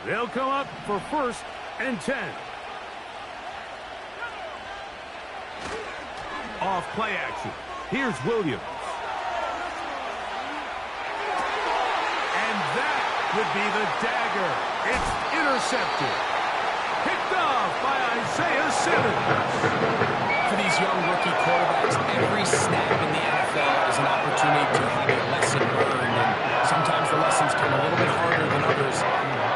They'll come up for 1st and 10. Off play action. Here's Williams. And that would be the dagger. It's intercepted. Picked off by Isaiah Simmons. For these young rookie quarterbacks, every snap in the NFL is an opportunity to have a lesson learned. And sometimes the lessons come a little bit harder than others.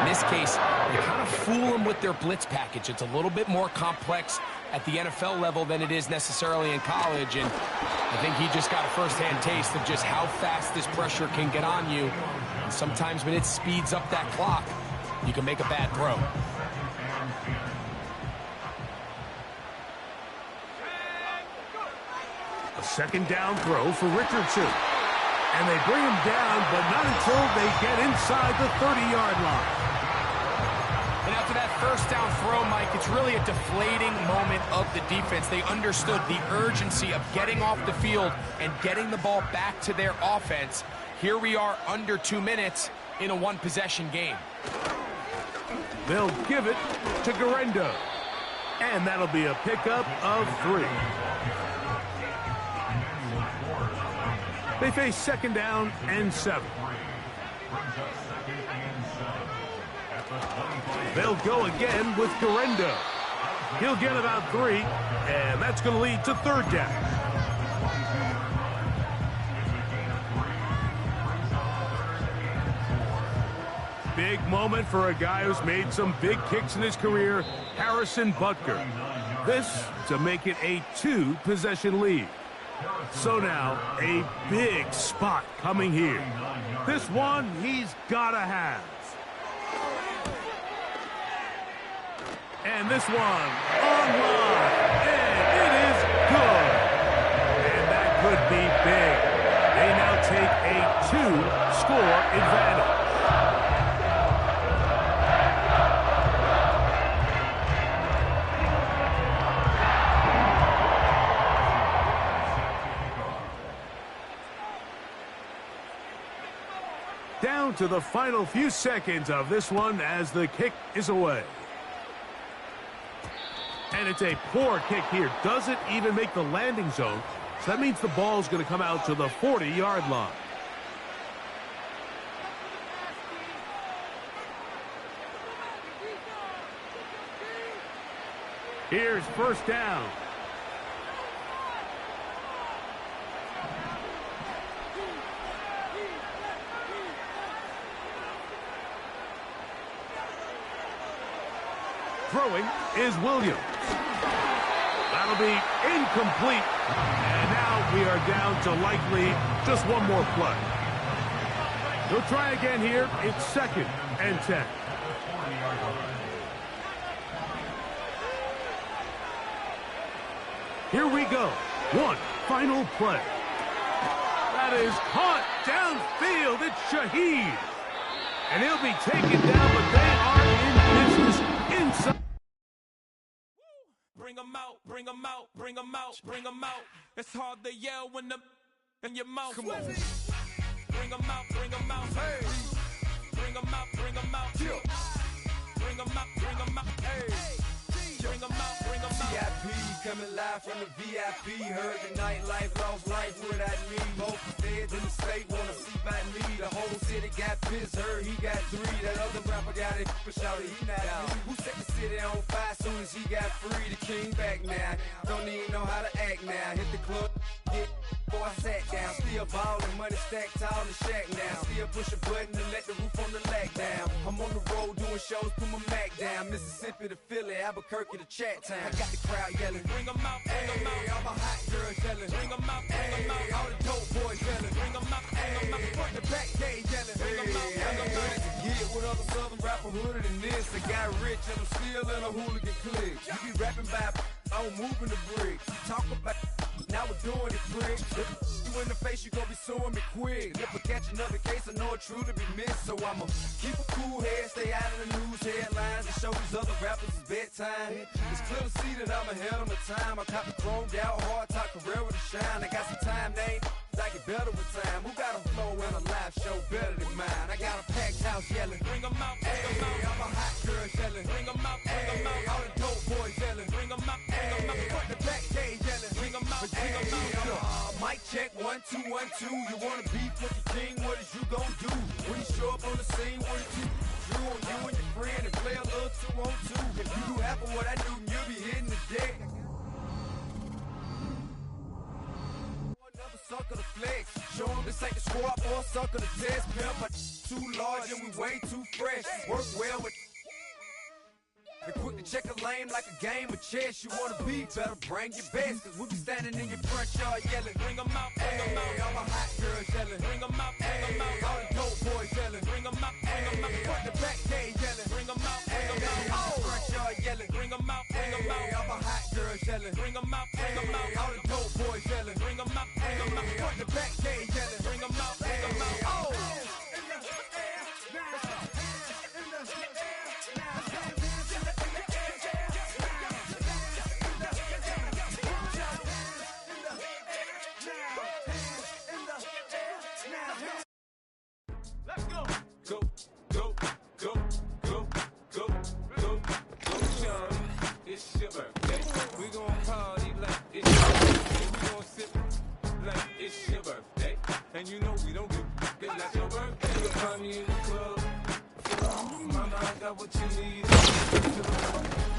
In this case, they kind of fool them with their blitz package. It's a little bit more complex at the NFL level than it is necessarily in college, and I think he just got a first-hand taste of just how fast this pressure can get on you. And sometimes when it speeds up that clock, you can make a bad throw. A second down throw for Richardson. And they bring him down, but not until they get inside the 30-yard line. And after that first down throw, Mike, it's really a deflating moment of the defense. They understood the urgency of getting off the field and getting the ball back to their offense. Here we are under 2 minutes in a one-possession game. They'll give it to Guerendo. And that'll be a pickup of 3. They face second down and 7. They'll go again with Guerendo. He'll get about 3, and that's going to lead to 3rd down. Big moment for a guy who's made some big kicks in his career, Harrison Butker. This to make it a 2-possession lead. So now, a big spot coming here. This one he's got to have. And this one online. And it is good. And that could be big. They now take a 2-score advantage. Down to the final few seconds of this one as the kick is away. And it's a poor kick here. Doesn't even make the landing zone. So that means the ball's going to come out to the 40-yard line. Here's 1st down. Throwing is Williams. That'll be incomplete. And now we are down to likely just one more play. They'll try again here. It's 2nd and 10. Here we go. One final play. That is caught downfield. It's Shaheed. And he'll be taken down, but they are in business inside. Bring 'em out, bring 'em out, bring 'em out, bring 'em out. It's hard to yell when the in your mouth. Come on. Bring 'em out, bring 'em out. Hey. Bring 'em out, bring 'em out. Yeah. Bring 'em out, bring 'em out. Hey. Bring 'em out, bring 'em out. VIP coming live from the VIP. Heard the nightlife, lost life without me. Both feds in the state wanna see by me. The whole city got pissed, heard he got 3. That other rapper got it, but shouted he not me. Who set the city on fire soon as he got free? The king back now. Don't even know how to act now. Hit the club, get before I sat down. still ballin', money stacked tall in the shack now. Still push a button to let the roof on the lack down. I'm on the road doing shows, put my Mac down. Mississippi to Philly, Albuquerque to Chat Town. I got the crowd yelling, bring 'em out, bring 'em out. All my hot girls yelling, bring 'em out, bring 'em out. All the dope boys yelling, bring 'em out, bring 'em out. Front the back gate yelling, bring 'em out, bring 'em out. To get with other southern rapper hooded than this. I got rich and I'm still in a hooligan clique. You be rapping by, I'm moving the bricks. You talk about, now we're doing it quick. If you in the face, you gon' be suing me quick. If I catch another case, I know it truly be missed. So I'ma keep a cool head, stay out of the news headlines, and show these other rappers it's bedtime. It's clear to see that I'm ahead of my time. I cop the chromed out, hard top career with a shine. I got some time, they ain't I get better with time. Who got a flow and a live show better than mine? I got a packed house yelling, bring 'em out, bring 'em out. All my hot girls yelling, bring 'em out, bring 'em out. All the dope boys yelling, bring 'em out, bring 'em out. Front the back gate yelling, bring 'em out, bring 'em out. Mic check, 1, 2, 1, 2. You wanna beef with the king? What is you gon' do? When you show up on the scene, what is you? Drew on you and your friend and play a little 2-on-2. If you do half of what I do, you'll be hitting the deck. Sucker to flex. Show 'em this ain't the squad or sucker to test. Pimp, but too large and we way too fresh. Work well with and quick to check a lane like a game of chess. You wanna be better, bring your best. Cause we be standing in your front yard yelling, bring 'em out, bring 'em out. All my hot girls yelling, bring 'em out, bring 'em out. All the dope boys yelling, bring 'em out, bring 'em out. Front the back gate yelling, bring 'em out, bring 'em out. All the front yard yelling, bring 'em out, bring 'em out. All my hot girls yelling, bring 'em out, bring 'em out. All the dope boys yelling, bring 'em out, bring 'em out. Front the back gate yelling, bring 'em out, bring 'em out. Oh! It's your birthday. We gon' party like it's your birthday. We gon' sip like it's your birthday. And you know we don't give a like your birthday. You can find me in the club. Mama, I got what you need.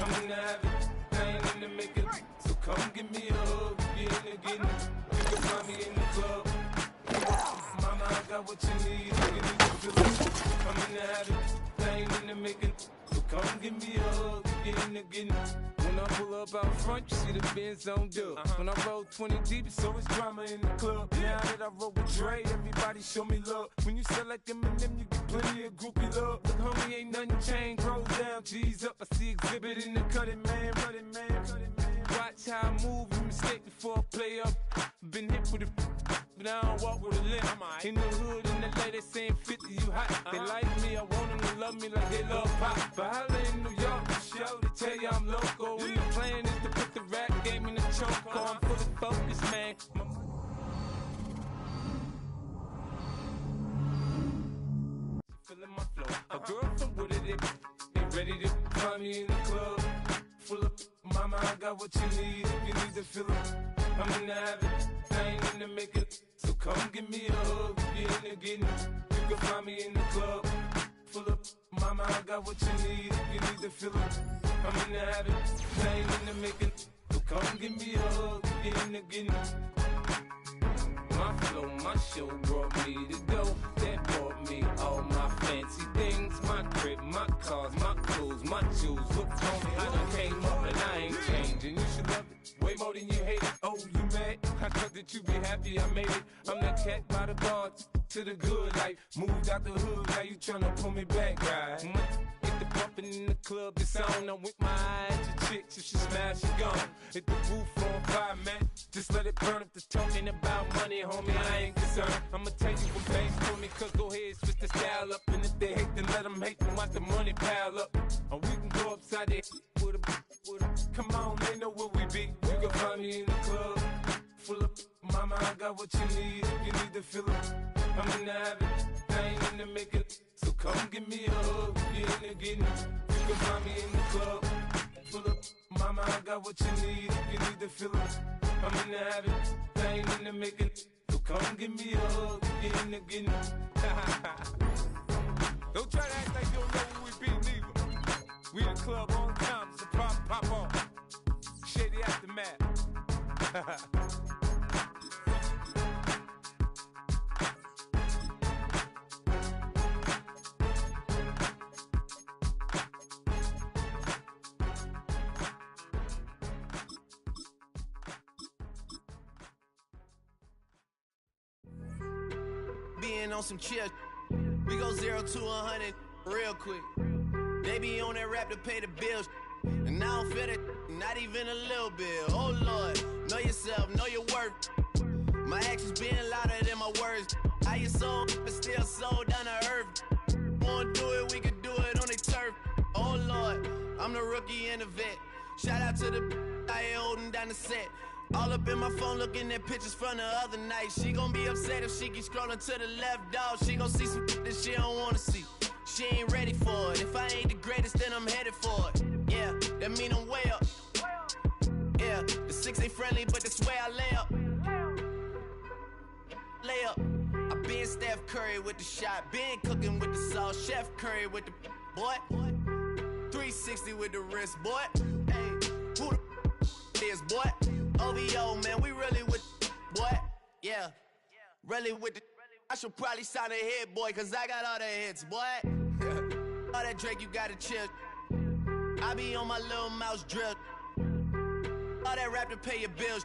I'm in the habit, I ain't in the making. So come give me a hug, get in the getting. You can find me in the club. Mama, I got what you need. I'm in the habit, I ain't in the making. So come give me a hug, get in the getting. When I pull up out front, you see the Benz on dub. When I roll 20 deep, it's always drama in the club. Now that I roll with Dre, everybody show me love. When you sell like Eminem, you get plenty of groupie love. Look, homie, ain't nothing changed. Roll down, G's up. I see exhibit in the cutting, man. Running, man. Watch how I move, you mistake before I play up. Been hit with a but I don't walk with a limp. In the hood, in the lady saying 50, you hot. They like me, I want them to love me like they love pop. But holla in New York, the show to tell you I'm local. And the plan is to put the rap game in the choke. I'm fully focused, man. Feeling my flow. A girl from Wooded, they ready to find me in the club. Full of mama, I got what you need. If you need to fill up, I'm in the habit, I ain't in the making. So come give me a hug, get in the getting. You can find me in the club. Full of mama, I got what you need. If you need to fill up, I'm in the habit, I ain't in the making. So come give me a hug, get in the getting. My flow, my show brought me to go. That brought me all my fancy things. My crib, my cars, my clothes, my jewels. Look on me, I done came up and I ain't changing. You should love it way more than you hate it. Oh, you mad? I thought that you be happy I made it. I'm that cat by the bar to the good life. Moved out the hood, now you tryna pull me back, right? Get the bumpin' in the club, it's on. I'm with my eyes to chicks, if she smash, she gone. Hit the roof on fire, man. Just let it burn. If the talking about money, homie, I ain't concerned. I'ma tell you what banks for me, cause go ahead, switch the style up. And if they hate, then let them hate, then watch the money pile up. Or we can go upside there with a come on, they know where we be. You can find me in the club, full of mama, I got what you need. If you need to fill up, I'm in the habit, I ain't in the making. So come give me a hug, get in the getting. You can find me in the club, full of mama, I got what you need. If you need to fill up, I'm in the habit, I ain't in the making. So come give me a hug, get in the getting. Don't try to act like you don't know who we be, neither. We in the club on time, so pop on. Shady Aftermath. been on some chill. We go 0 to 100 real quick. They be on that rap to pay the bills. And I don't feel it, not even a little bit. Oh Lord, know yourself, know your worth. My actions being louder than my words. How you sold, but still sold down to earth. Wanna do it, we can do it on the turf. Oh Lord, I'm the rookie and the vet. Shout out to the I ain't holding down the set. All up in my phone looking at pictures from the other night. She gon' be upset if she keep scrolling to the left, dog. She gon' see some that she don't wanna see. She ain't ready for it. If I ain't the greatest, then I'm headed for it. Yeah, that mean I'm way up. Yeah, the 6 ain't friendly, but that's where I lay up. Lay up. I been Steph Curry with the shot. Been cooking with the sauce. Chef Curry with the boy. 360 with the wrist, boy. Hey, who the is, boy? OVO, man, we really with boy. Yeah, really with the. I should probably sign a hit, boy, cause I got all the hits, boy. All that Drake, you gotta chill. I be on my little mouse drip. All that rap to pay your bills.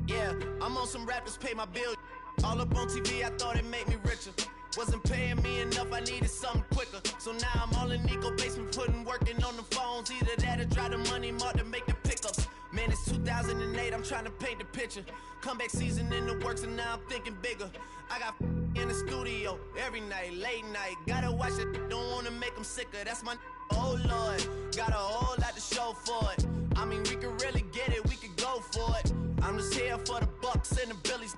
Yeah, I'm on some rappers pay my bills. All up on TV, I thought it made me richer. Wasn't paying me enough, I needed something quicker. So now I'm all in Nico basement, working on the phones. Either that or try the money mark to make the pickups. Man, it's 2008, I'm trying to paint the picture. Comeback season in the works and now I'm thinking bigger. I got in the studio every night, late night. Gotta watch it, don't wanna make them sicker. That's my oh Lord, got a whole lot to show for it. I mean, we could really get it, we could go for it. I'm just here for the Bucks and the Billies.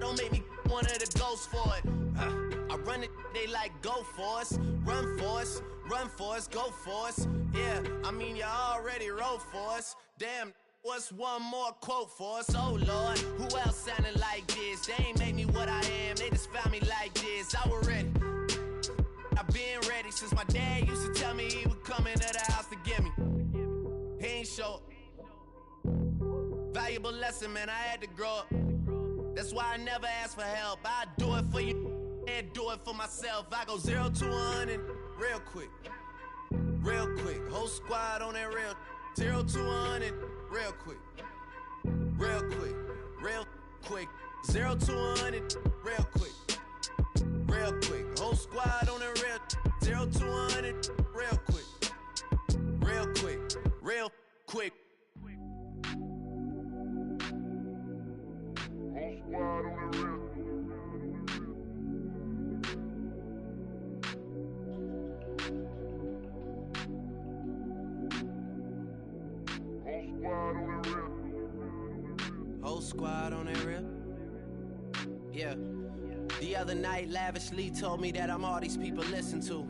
Don't make me one of the ghosts for it. I run it, they like go for us, run for us, run for us, go for us. Yeah, I mean you already wrote for us. Damn, what's one more quote for us? Oh Lord, who else sounded like this? They ain't made me what I am, they just found me like this. I was ready, I've been ready since my dad used to tell me he would come into the house to get me. He ain't show. Valuable lesson, man, I had to grow up. That's why I never ask for help. I do it for you and do it for myself. I go 0 to 100 real quick. Real quick. Whole squad on that real. 0 to 100 real quick. Real quick. Real quick. 0 to 100 real quick. Real quick. Whole squad on that real. 0 to 100 real quick. Real quick. Real quick. Whole squad on that real. Yeah. The other night, Lavishly told me that I'm all these people listen to.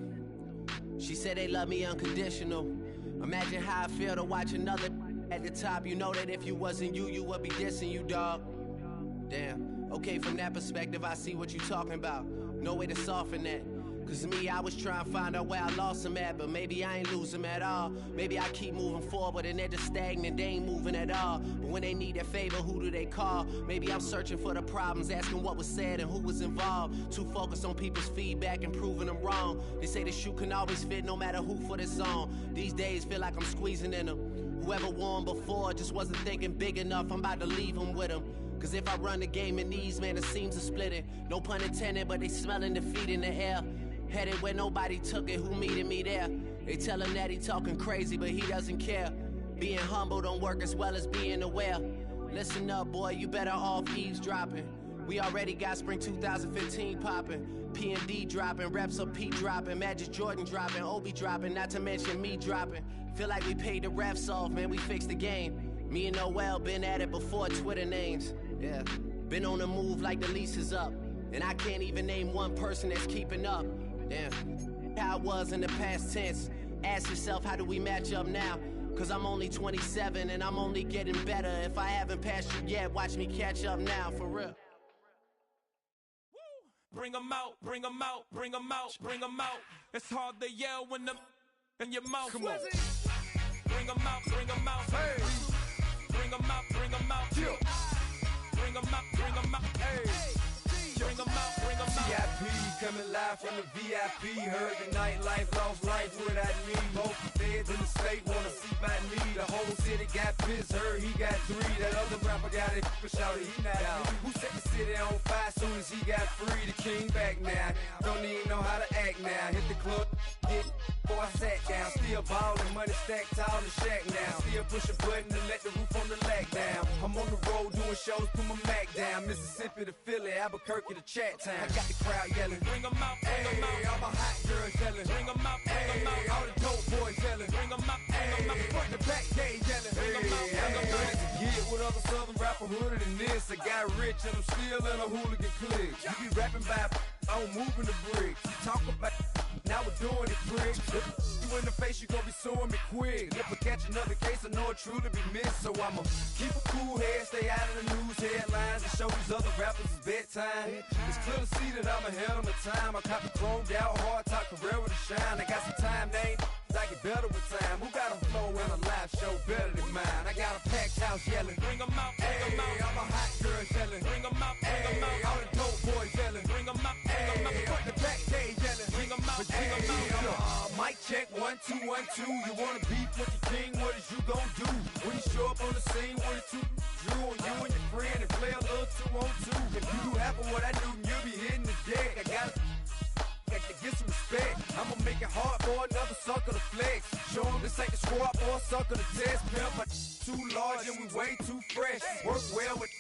She said they love me unconditional. Imagine how I feel to watch another at the top. You know that if you wasn't you, you would be dissing you, dog. Damn. Okay, from that perspective, I see what you talking about. No way to soften that. Cause me, I was trying to find out where I lost them at, but maybe I ain't lose them at all. Maybe I keep moving forward and they're just stagnant, they ain't moving at all. But when they need a favor, who do they call? Maybe I'm searching for the problems, asking what was said and who was involved. Too focused on people's feedback and proving them wrong. They say the shoe can always fit no matter who for this song. These days feel like I'm squeezing in them. Whoever won before just wasn't thinking big enough, I'm about to leave them with them. Cause if I run the game in these, man, the seams are splitting. No pun intended, but they smelling defeat in the air. Headed where nobody took it, who meeted me there? They tell him that he talking crazy, but he doesn't care. Being humble don't work as well as being aware. Listen up, boy, you better off eavesdropping. We already got spring 2015 popping. P&D dropping, reps up P dropping, Magic Jordan dropping, Obi dropping, not to mention me dropping. Feel like we paid the refs off, man, we fixed the game. Me and Noel been at it before Twitter names. Yeah, been on the move like the lease is up. And I can't even name one person that's keeping up. Damn, how it was in the past tense. Ask yourself, how do we match up now? Cause I'm only 27 and I'm only getting better. If I haven't passed you yet, watch me catch up now, for real. Bring 'em out, bring 'em out, bring 'em out, bring 'em out. It's hard to yell when them in your mouth. Come on. Bring 'em out, bring 'em out. Hey. Bring 'em out, bring 'em out. Yeah. Bring 'em out, bring 'em out. Hey. Bring 'em out, bring 'em out. VIP coming live live from the VIP. Heard the nightlife, lost life without me. Both feds in the state wanna see by me. The whole city got pissed, heard he got 3. That other rapper got it, but shouted he not me. Who set the city on fire soon as he got free? The king back now, don't even know how to act now. Hit the club, get before I sat down. Still ballin', money stacked tall in the shack now. Still push a button to let the roof on the lack down. I'm on the road doing shows, put my Mac down. Mississippi to Philly, Albuquerque to Chat Town. I got the crowd yelling, bring 'em out, bring 'em out. All my hot girls yelling, bring 'em out, bring 'em out. All the dope boys yelling, bring 'em out, bring 'em out. Front the back gate yelling, bring 'em out, bring 'em out. To get with other southern rapper hooded than this. I got rich and I'm still in a hooligan clique. You be rapping by I'm moving the bricks. You talk about now we're doing it, prick. You in the face, you gon' be suing me quick. If I catch another case, I know it truly be missed. So I'ma keep a cool head, stay out of the news headlines, and show these other rappers it's bedtime. It's clear to see that I'm ahead of my time. I copy chromed out, hard top career with a shine. I got some time, name. I get better with time. Who got a flow and a live show better than mine? I got a packed house yelling, bring 'em out, bring 'em out. All my hot girls yelling, bring 'em out, bring 'em out. All the dope boys yelling, bring 'em out, bring 'em out. Front the back gate yelling, bring 'em out, bring 'em out. Mic check 1 2 1 2. You wanna beef with the king? What is you gon' do when you show up on the scene with a 2 drew on you and your friend and play a little 2 on 2? If you do half of what I do, you'll be hitting the deck. I gotta get some respect. I'ma make it hard for another sucker to flex. Show him this ain't the squad for a sucker to test. Pimp, but too large and we way too fresh. Work well with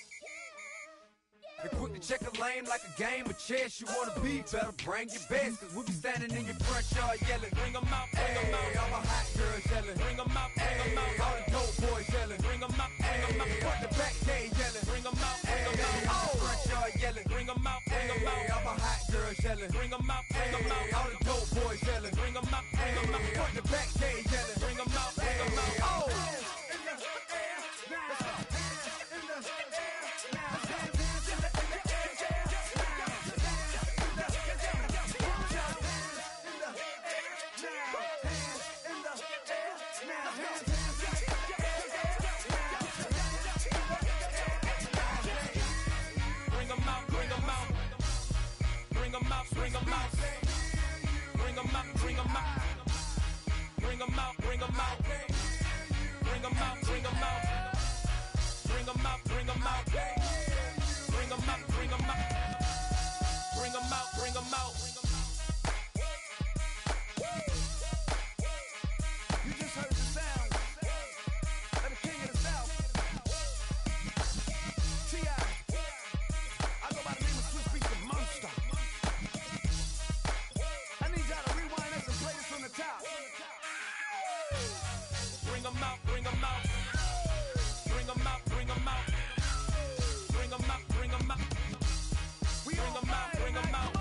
and quick to check a lane like a game of chess. You wanna be better, bring your best. Cause we'll be standing in your front yard yelling, bring 'em out, bring 'em out. All my hot girls yelling, bring 'em out, bring 'em out. All the dope boys yelling, bring 'em out, bring 'em out. Front the back gate yelling, bring 'em out, bring 'em out. All the front yard yelling, bring 'em out, bring 'em out. All my hot girls yelling, bring 'em out, bring 'em out. All the dope boys yelling, bring 'em out, bring 'em out. Front the back gate yelling, bring 'em out, bring 'em out. Oh! Bring 'em out, bring 'em out, bring 'em out, bring 'em out, bring 'em out, bring 'em out, bring 'em out, bring 'em out, bring 'em out, bring 'em out, bring 'em out, bring 'em out, bring 'em out. You just heard the sound of the king of the South, T.I. I go by the name of Swiss Beats the Monster. I need y'all to rewind this and play this from the top. Bring 'em out, bring 'em out. Bring 'em out, bring 'em out. Bring 'em out, bring 'em out. We Bring 'em out, bring 'em out.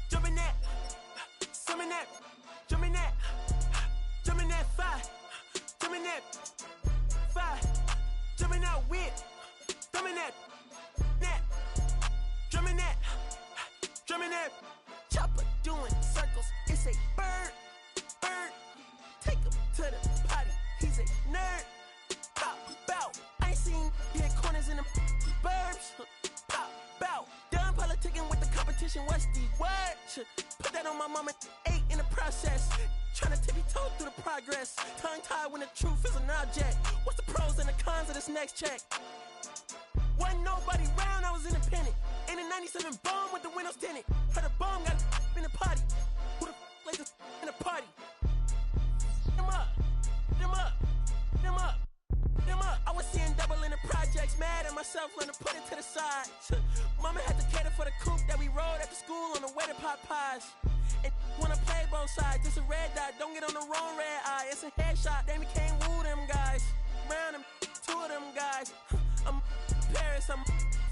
Jumping that, summon that, jumping that, jumping that fire, jumping that fire, jumping out with, drumming that, drumming that, drumming that, chopper doing circles. It's a bird, take him to the potty. He's a nerd. Pop out. I ain't seen hit corners in the burbs. Pop out. Done politicking with the competition. What's the word? Put that on my mama. 8 in the process. Tryna tippy-toe through the progress. Tongue-tied when the truth is an object. What's the pros and the cons of this next check? Wasn't nobody round, I was independent. In a 97 bomb with the windows tinted. Heard a bomb got in the party. Who the like this in the party? Them up, them up, them up, them up. I was seeing double in the projects, mad at myself, learning to put it to the side. Mama had to cater for the coupe that we rode after school on the way to Popeyes. And wanna play both sides, just a red dot, don't get on the wrong red eye. It's a headshot, they became woo them guys. Round them, 2 of them guys. I'm Paris, I'm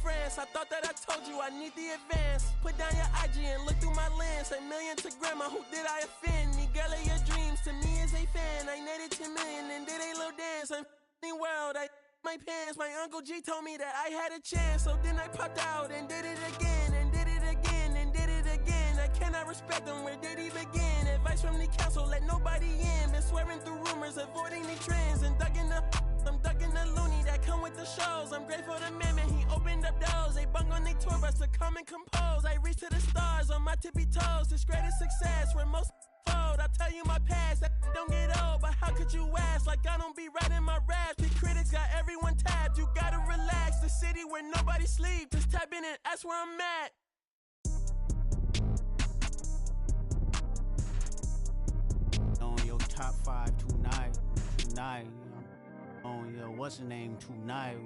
France. I thought that I told you I need the advance. Put down your IG and look through my lens. $1 million to grandma, who did I offend? Me girl of your dreams, to me is a fan. I netted 10 million and did a little dance. I'm f***ing world, I my pants. My Uncle G told me that I had a chance. So then I popped out and did it again, and did it again, and did it again. I cannot respect them, where did he begin? Advice from the council, let nobody in. Been swearing through rumors, avoiding the trends, and I'm ducking the loony that come with the shows. I'm grateful to Mammon, he opened up doors. They bung on their tour bus to come and compose. I reach to the stars on my tippy toes. This greatest success where most fold. I tell you my past, that don't get old. But how could you ask? Like I don't be writing my raps. The critics got everyone tapped. You gotta relax. The city where nobody sleeps. Just tap in and ask where I'm at. On your top 5 tonight. On your what's the name tonight.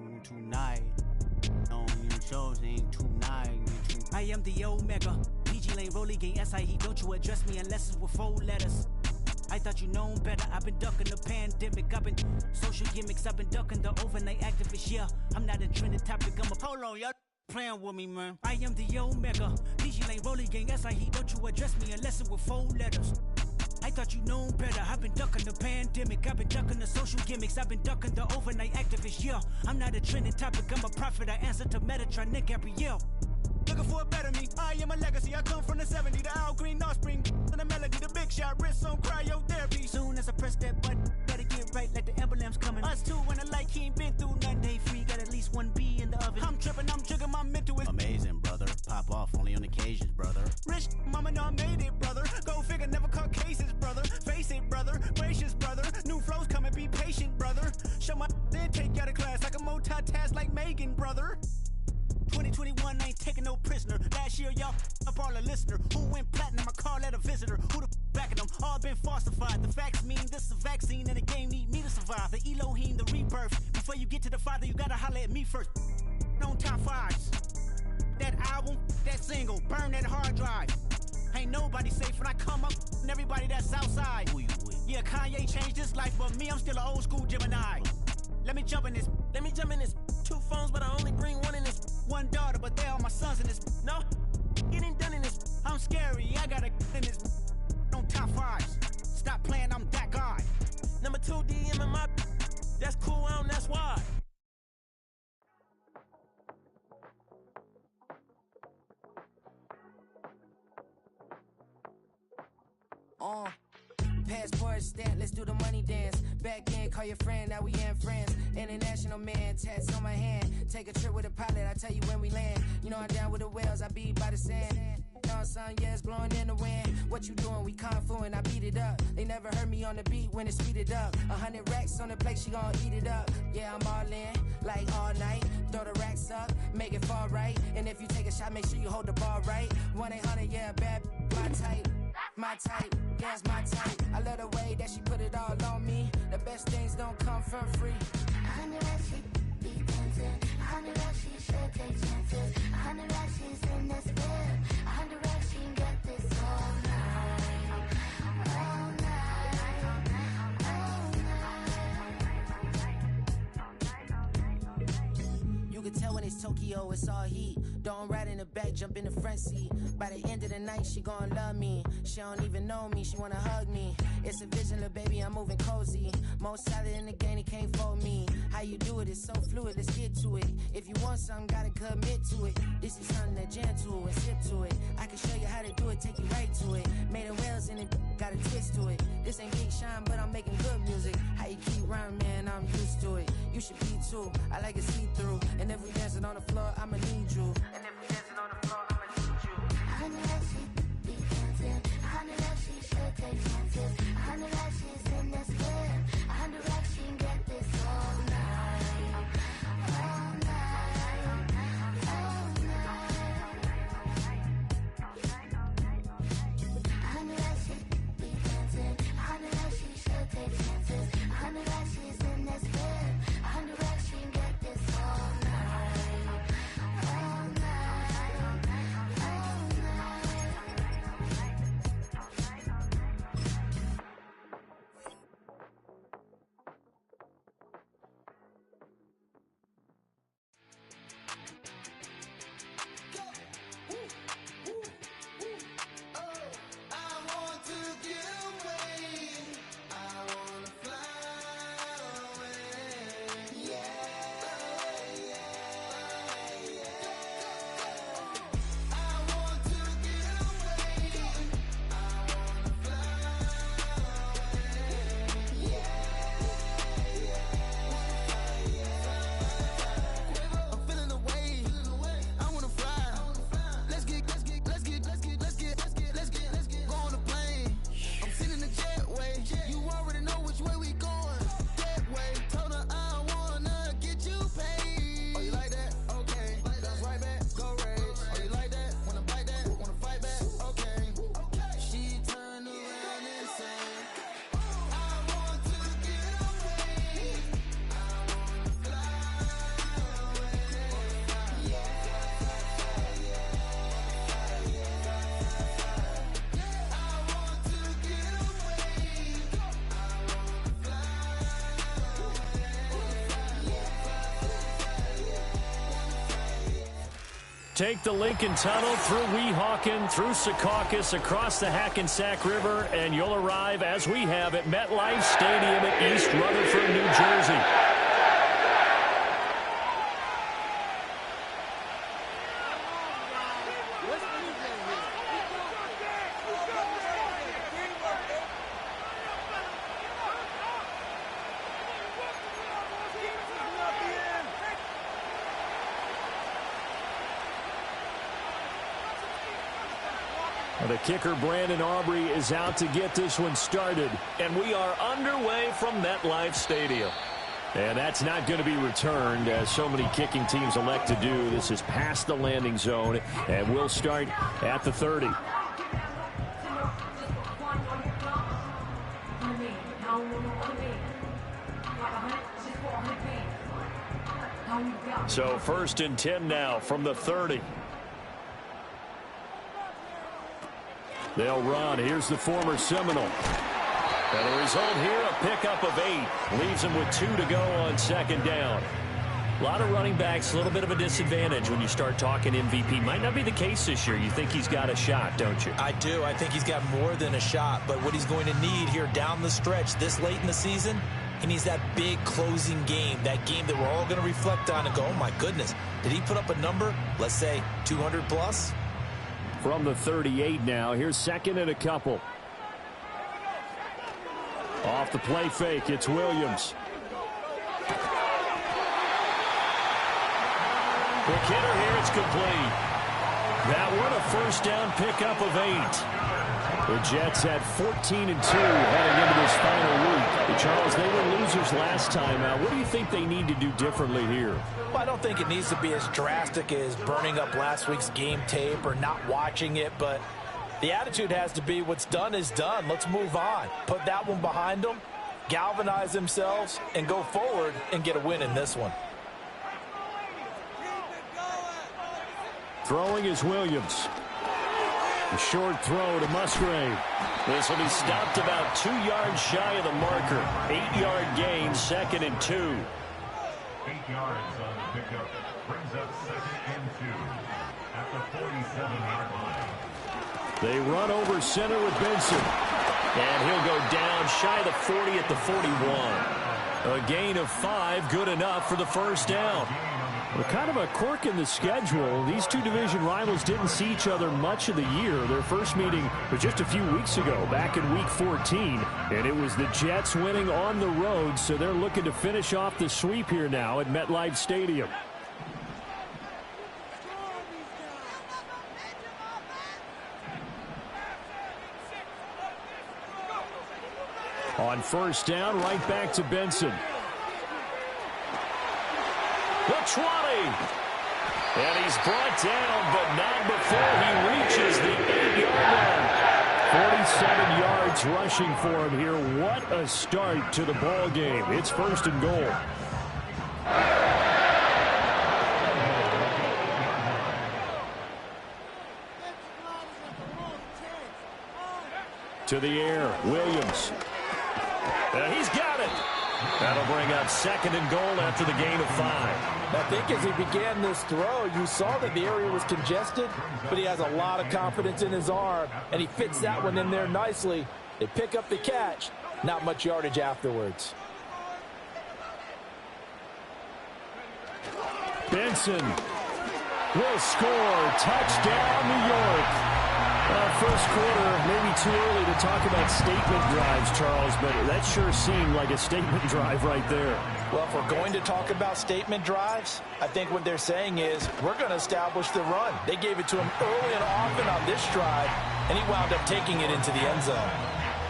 On your show's name tonight. I am the Omega. PG Lane, Rolly Gang, SIE. Don't you address me unless it's with 4 letters. I thought you known better. I've been ducking the pandemic. I've been social gimmicks. I've been ducking the overnight activists. Yeah, I'm not a trending topic. I'm a hold on, y'all playing with me, man. I am the Omega. PG Lane, Rolly Gang, SIE. Don't you address me unless it's with 4 letters. I thought you known better. I've been ducking the pandemic. I've been ducking the social gimmicks. I've been ducking the overnight activists. Yeah, I'm not a trending topic. I'm a prophet. I answer to Metatron, Nick Gabrielle. Looking for a better me. I am a legacy. I come from the 70s. The Al Green offspring. And the melody, the big shot. Wrists on cryotherapy. Soon as I press that button, gotta get right like the emblem's coming. Us two when the light he ain't been through nothing. Day free. Got at least 1 B in the oven. I'm tripping. I'm jigging. My mental is amazing, brother. Pop off only on occasions, brother. Rich mama know I made it, brother. Go figure, never caught cases, brother. Face it, brother. Gracious, brother. New flows coming. Be patient, brother. Show my then take you out of class like a multitask like Megan, brother. 2021, I ain't taking no prisoner. Last year, y'all up all a listener. Who went platinum? I call that a visitor. Who the backing them? All been falsified. The facts mean this is a vaccine and the game need me to survive. The Elohim, the rebirth. Before you get to the Father, you gotta holler at me first. On top 5s. That album, that single, burn that hard drive. Ain't nobody safe when I come up, and everybody that's outside. Who you with? Yeah, Kanye changed his life, but me, I'm still an old school Gemini. Let me jump in this. 2 phones, but I only bring 1 in this. 1 daughter, but they all my sons in this. No, getting done in this. I'm scary, I gotta in this. On top 5s. Stop playing, I'm that guy. Number 2 DM in my. That's cool, that's why. Passport stamp, let's do the money dance. Back in, call your friend, now we ain't friends. International man, tats on my hand. Take a trip with a pilot, I tell you when we land. You know I'm down with the whales, I be by the sand. On sun, yeah, it's blowing in the wind. What you doing? We kung fu and I beat it up. They never heard me on the beat when it's speeded up. 100 racks on the plate, she gon' eat it up. Yeah, I'm all in, like all night. Throw the racks up, make it fall right. And if you take a shot, make sure you hold the ball right. 1-800, yeah, bad, my type. My type, yeah, it's my type. I love the way that she put it all on me. The best things don't come for free. 100 racks, she be tempted. 100 racks, she should take chances. 100 racks, she's in this bed. 100 racks, she can get this all night. All night. All night. You can tell when it's Tokyo, it's all heat. Don't ride in the back, jump in the front seat. By the end of the night, she gon' love me. She don't even know me, she wanna hug me. It's a vision, little baby, I'm moving cozy. Most solid in the game, he can't fold me. How you do it, it's so fluid, let's get to it. If you want something, gotta commit to it. This is something that jam to and sip to it. I can show you how to do it, take you right to it. Made in Wales and it got a twist to it. This ain't Big Sean, but I'm making good music. How you keep rhyming, man, I'm used to it. You should be too, I like it see-through. And if we dancing on the floor, I'ma need you. And if we dancing on the floor, I'ma need you. 100 racks, she be tempted. 100 racks, she should take chances. 100 racks, she's in this bed. 100 racks, she can get this all night. All night. All night. 100 racks, she be tempted. 100 racks, she should take chances. 100 racks, she's in this bed. 100 racks, she can get this all night. All night. Take the Lincoln Tunnel through Weehawken, through Secaucus, across the Hackensack River, and you'll arrive, as we have, at MetLife Stadium at East Rutherford, New Jersey. The kicker, Brandon Aubrey, is out to get this one started. And we are underway from MetLife Stadium. And that's not going to be returned, as so many kicking teams elect to do. This is past the landing zone, and we'll start at the 30. So 1st and 10 now from the 30. They'll run. Here's the former Seminole. And the result here, a pickup of 8. Leaves them with 2 to go on 2nd down. A lot of running backs, a little bit of a disadvantage when you start talking MVP. Might not be the case this year. You think he's got a shot, don't you? I do. I think he's got more than a shot. But what he's going to need here down the stretch this late in the season, he needs that big closing game, that game that we're all going to reflect on and go, oh, my goodness, did he put up a number, let's say 200 plus? From the 38 now. Here's 2nd and a couple. Off the play fake, it's Williams. Quick hitter here, it's complete. That one, a 1st down pickup of 8. The Jets had 14-2 heading into this final week. Charles, they were losers last time out. What do you think they need to do differently here? Well, I don't think it needs to be as drastic as burning up last week's game tape or not watching it, but the attitude has to be what's done is done. Let's move on. Put that one behind them, galvanize themselves, and go forward and get a win in this one. Throwing is Williams. A short throw to Musgrave. This will be stopped about 2 yards shy of the marker. 8-yard gain, 2nd and 2. 8 yards on the pickup. Brings up 2nd and 2 at the 47-yard line. They run over center with Benson. And he'll go down shy of the 40 at the 41. A gain of 5, good enough for the 1st down. Well, kind of a quirk in the schedule. These two division rivals didn't see each other much of the year. Their first meeting was just a few weeks ago, back in Week 14. And it was the Jets winning on the road, so they're looking to finish off the sweep here now at MetLife Stadium. On 1st down, right back to Benson. The 20. And he's brought down, but not before he reaches the 8-yard line. 47 yards rushing for him here. What a start to the ball game. It's 1st and goal. To the air, Williams. And he's got it. That'll bring up 2nd and goal after the gain of 5. I think as he began this throw, you saw that the area was congested, but he has a lot of confidence in his arm, and he fits that one in there nicely. They pick up the catch, not much yardage afterwards. Benson will score. Touchdown, New York. First quarter, maybe too early to talk about statement drives, Charles, but that sure seemed like a statement drive right there. Well, if we're going to talk about statement drives, I think what they're saying is we're going to establish the run. They gave it to him early and often on this drive, and he wound up taking it into the end zone.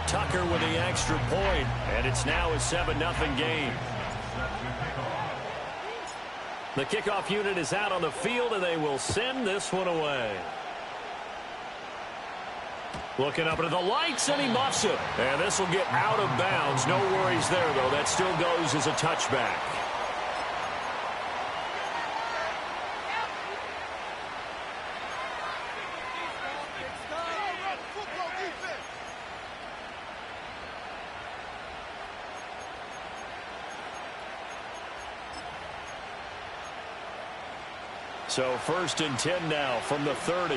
Tucker with the extra point, and it's now a 7-0 game. The kickoff unit is out on the field, and they will send this one away. Looking up into the lights, and he muffs it. And this will get out of bounds. No worries there, though. That still goes as a touchback. So 1st and 10 now from the 30.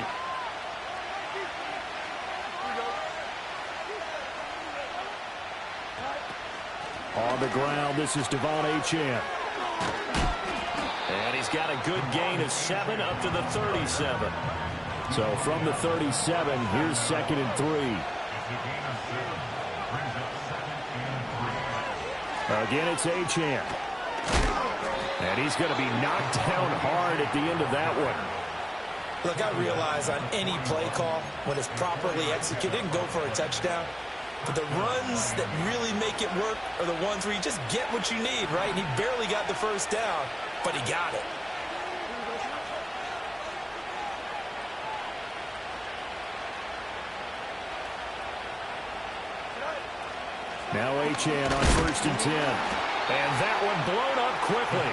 On the ground, this is Devon Achane. And he's got a good gain of 7 up to the 37. So from the 37, here's 2nd and 3. Again, it's Achane. And he's going to be knocked down hard at the end of that one. Look, I realize on any play call, when it's properly executed, and go for a touchdown. But the runs that really make it work are the ones where you just get what you need, right? And he barely got the first down, but he got it. Now Achane on 1st and 10. And that one blown up quickly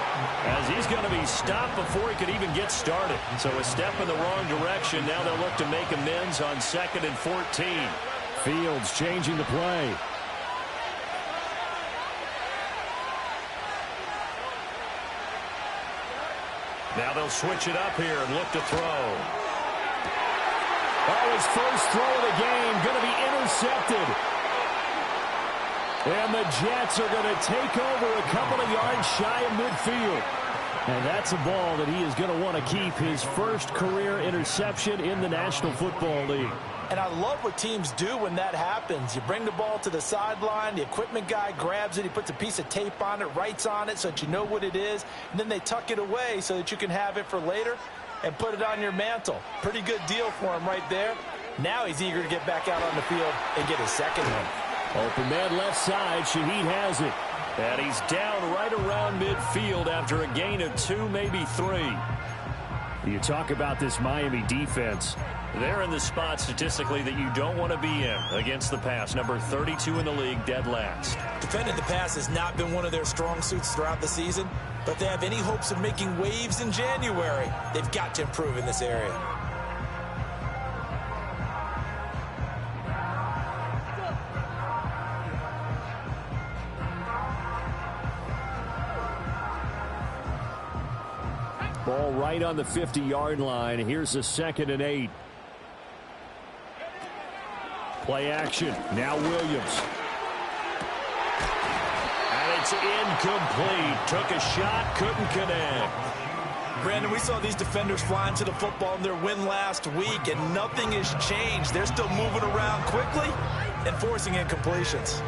as he's going to be stopped before he could even get started. So a step in the wrong direction. Now they'll look to make amends on 2nd and 14. Fields changing the play. Now they'll switch it up here and look to throw. Oh, his first throw of the game going to be intercepted. And the Jets are going to take over a couple of yards shy of midfield. And that's a ball that he is going to want to keep, his first career interception in the National Football League. And I love what teams do when that happens. You bring the ball to the sideline, the equipment guy grabs it, he puts a piece of tape on it, writes on it so that you know what it is, and then they tuck it away so that you can have it for later and put it on your mantle. Pretty good deal for him right there. Now he's eager to get back out on the field and get his second one. Open man left side. Shaheed has it. And he's down right around midfield after a gain of 2, maybe 3. You talk about this Miami defense. They're in the spot statistically that you don't want to be in against the pass. Number 32 in the league, dead last. Defending the pass has not been one of their strong suits throughout the season. But if they have any hopes of making waves in January, they've got to improve in this area. Ball right on the 50-yard line. Here's a 2nd and 8. Play action. Now Williams. And it's incomplete. Took a shot, couldn't connect. Brandon, we saw these defenders flying to the football in their win last week, and nothing has changed. They're still moving around quickly and forcing incompletions.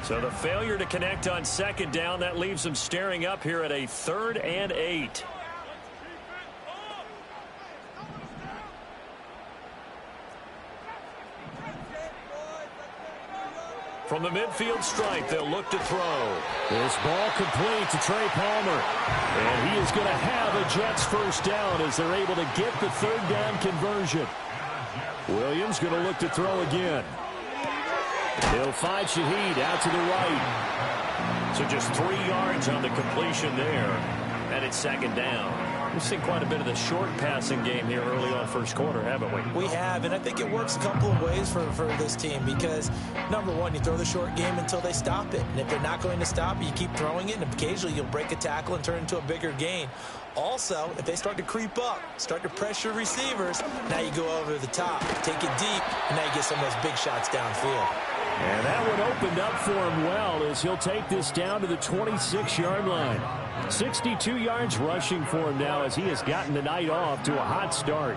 So the failure to connect on 2nd down, that leaves them staring up here at a 3rd and 8. From the midfield stripe, they'll look to throw. This ball complete to Trey Palmer. And he is going to have a Jets first down as they're able to get the 3rd down conversion. Williams going to look to throw again. He'll find Shaheed out to the right. So just 3 yards on the completion there. And it's 2nd down. We've seen quite a bit of the short passing game here early on first quarter, haven't we? We have, and I think it works a couple of ways for this team because, number one, you throw the short game until they stop it. And if they're not going to stop it, you keep throwing it, and occasionally you'll break a tackle and turn it into a bigger gain. Also, if they start to creep up, start to pressure receivers, now you go over the top, take it deep, and now you get some of those big shots downfield. And that one opened up for him well as he'll take this down to the 26-yard line. 62 yards rushing for him now as he has gotten the night off to a hot start.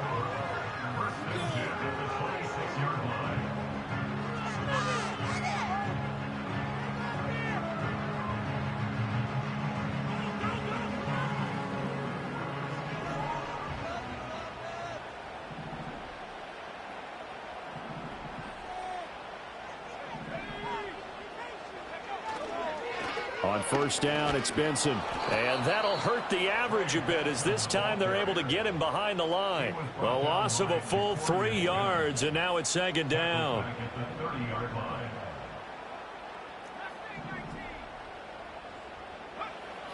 On 1st down, it's Benson. And that'll hurt the average a bit as this time they're able to get him behind the line. A loss of a full 3 yards, and now it's 2nd down.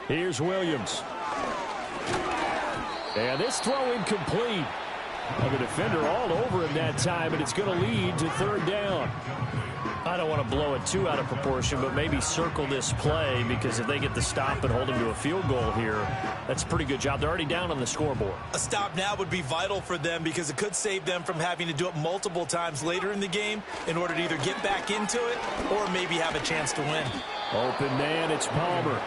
Here's Williams. And this throw incomplete. Well, the defender all over him that time, and it's going to lead to 3rd down. I don't want to blow it too out of proportion, but maybe circle this play, because if they get the stop and hold them to a field goal here, that's a pretty good job. They're already down on the scoreboard. A stop now would be vital for them because it could save them from having to do it multiple times later in the game in order to either get back into it or maybe have a chance to win. Open man, it's Palmer.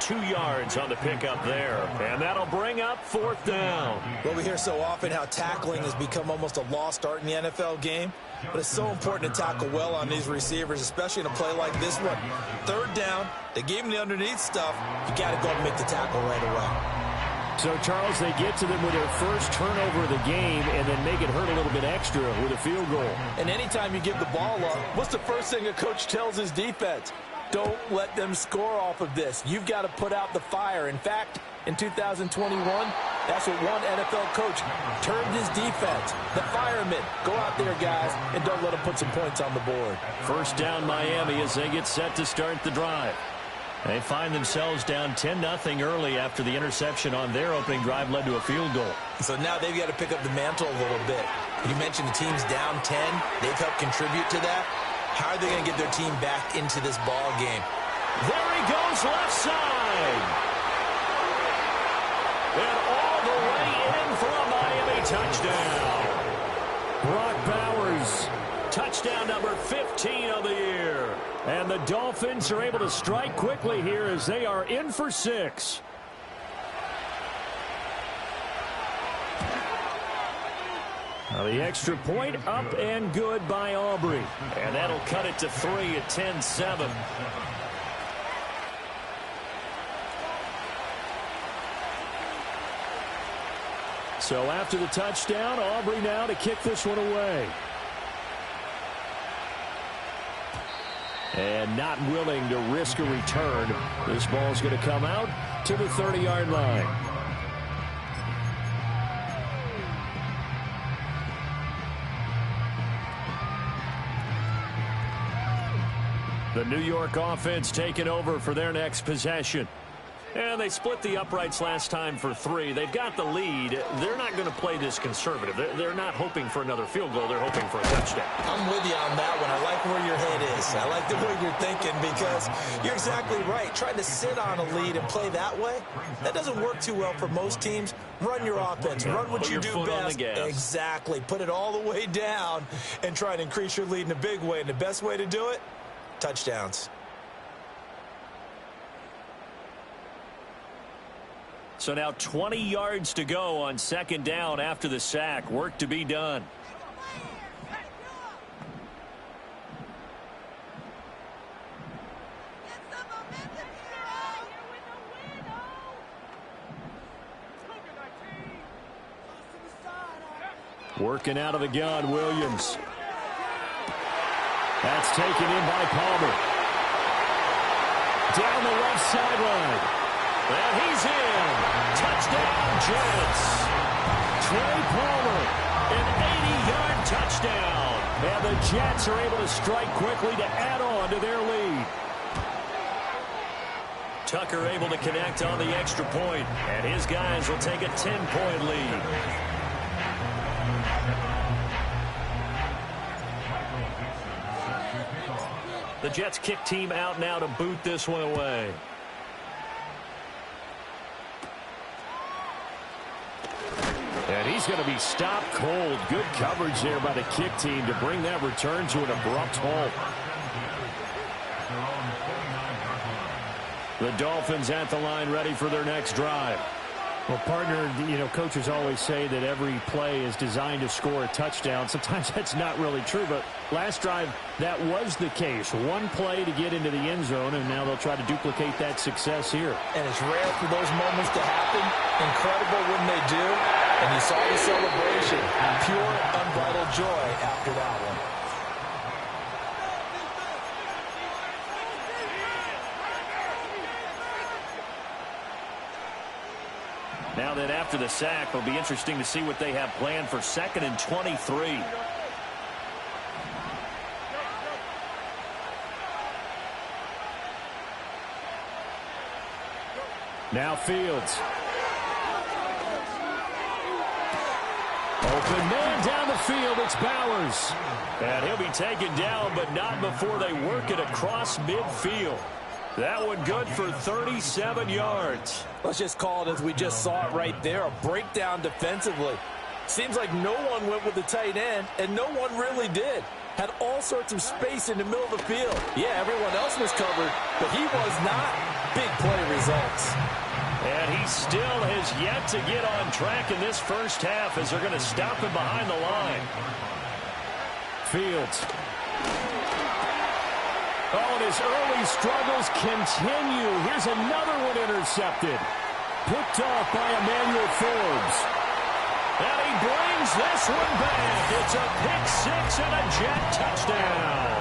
2 yards on the pickup there, and that'll bring up 4th down. Well, we hear so often how tackling has become almost a lost art in the NFL game, but it's so important to tackle well on these receivers, especially in a play like this one. 3rd down, they gave him the underneath stuff. You got to go and make the tackle right away. So, Charles, they get to them with their first turnover of the game and then make it hurt a little bit extra with a field goal. And anytime you give the ball up, what's the first thing a coach tells his defense? Don't let them score off of this. You've got to put out the fire. In fact, in 2021, that's what one NFL coach termed his defense. The firemen. Go out there, guys, and don't let them put some points on the board. First down, Miami, as they get set to start the drive. They find themselves down 10-0 early after the interception on their opening drive led to a field goal. So now they've got to pick up the mantle a little bit. You mentioned the team's down 10. They've helped contribute to that. How are they going to get their team back into this ball game? There he goes, left side. And all the way in for a Miami touchdown. Brock Bowers, touchdown number 15 of the year. And the Dolphins are able to strike quickly here as they are in for 6. Now the extra point up and good by Aubrey. And that'll cut it to 3 at 10-7. So after the touchdown, Aubrey now to kick this one away. And not willing to risk a return. This ball's going to come out to the 30-yard line. The New York offense taking over for their next possession. And they split the uprights last time for 3. They've got the lead. They're not going to play this conservative. They're not hoping for another field goal. They're hoping for a touchdown. I'm with you on that one. I like where your head is. I like the way you're thinking because you're exactly right. Trying to sit on a lead and play that way, that doesn't work too well for most teams. Run your offense. Run what you do best. Exactly. Put it all the way down and try and increase your lead in a big way. And the best way to do it, touchdowns. So now 20 yards to go on 2nd down after the sack. Work to be done. Working out of the gun, Williams. That's taken in by Palmer. Down the left sideline. And he's in. Touchdown, Jets. Trey Palmer, an 80-yard touchdown. And the Jets are able to strike quickly to add on to their lead. Tucker able to connect on the extra point, and his guys will take a 10-point lead. The Jets kick team out now to boot this one away. And he's going to be stopped cold. Good coverage there by the kick team to bring that return to an abrupt halt. The Dolphins at the line ready for their next drive. Well, partner, you know, coaches always say that every play is designed to score a touchdown. Sometimes that's not really true, but last drive, that was the case. One play to get into the end zone, and now they'll try to duplicate that success here. And it's rare for those moments to happen. Incredible when they do. And you saw the celebration. Pure, unbridled joy after that one. Now that after the sack, it'll be interesting to see what they have planned for 2nd and 23. Now Fields. Open man down the field, it's Bowers. And he'll be taken down, but not before they work it across midfield. That one good for 37 yards. Let's just call it as we just saw it right there, a breakdown defensively. Seems like no one went with the tight end, and no one really did. Had all sorts of space in the middle of the field. Yeah, everyone else was covered, but he was not. Big play results. And he still has yet to get on track in this first half as they're going to stop him behind the line. Fields. Oh, and his early struggles continue. Here's another one intercepted. Picked off by Emmanuel Forbes. And he brings this one back. It's a pick six and a Jet touchdown.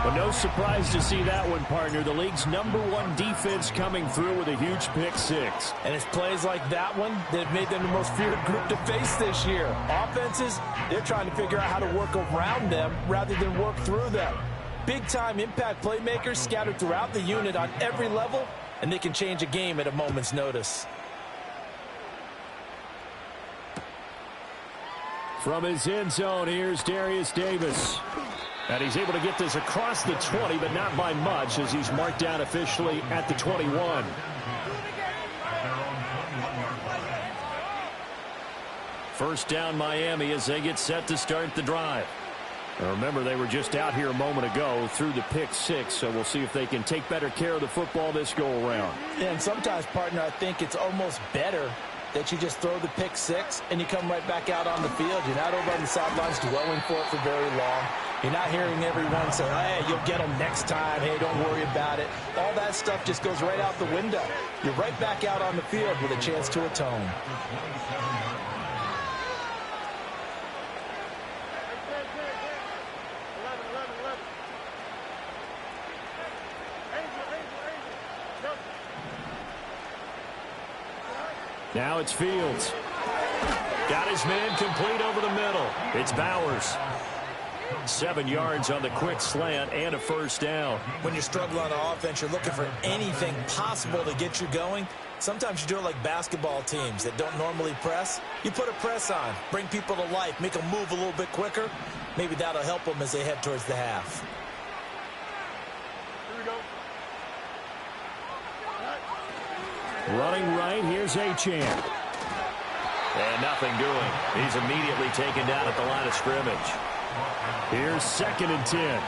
Well, no surprise to see that one, partner. The league's #1 defense coming through with a huge pick six. And it's plays like that one that have made them the most feared group to face this year. Offenses, they're trying to figure out how to work around them rather than work through them. Big-time impact playmakers scattered throughout the unit on every level, and they can change a game at a moment's notice. From his end zone, here's Darius Davis. And he's able to get this across the 20, but not by much, as he's marked down officially at the 21. First down, Miami, as they get set to start the drive. Now remember, they were just out here a moment ago through the pick six, so we'll see if they can take better care of the football this go-around. Yeah, and sometimes, partner, I think it's almost better that you just throw the pick six and you come right back out on the field. You're not over on the sidelines dwelling for it for very long. You're not hearing everyone say, hey, you'll get them next time. Hey, don't worry about it. All that stuff just goes right out the window. You're right back out on the field with a chance to atone. Now it's Fields. Got his man complete over the middle. It's Bowers. 7 yards on the quick slant and a first down. When you struggle on offense, you're looking for anything possible to get you going. Sometimes you do it like basketball teams that don't normally press. You put a press on, bring people to life, make them move a little bit quicker. Maybe that'll help them as they head towards the half. Running right, here's Achane. And nothing doing. He's immediately taken down at the line of scrimmage. Here's 2nd and 10.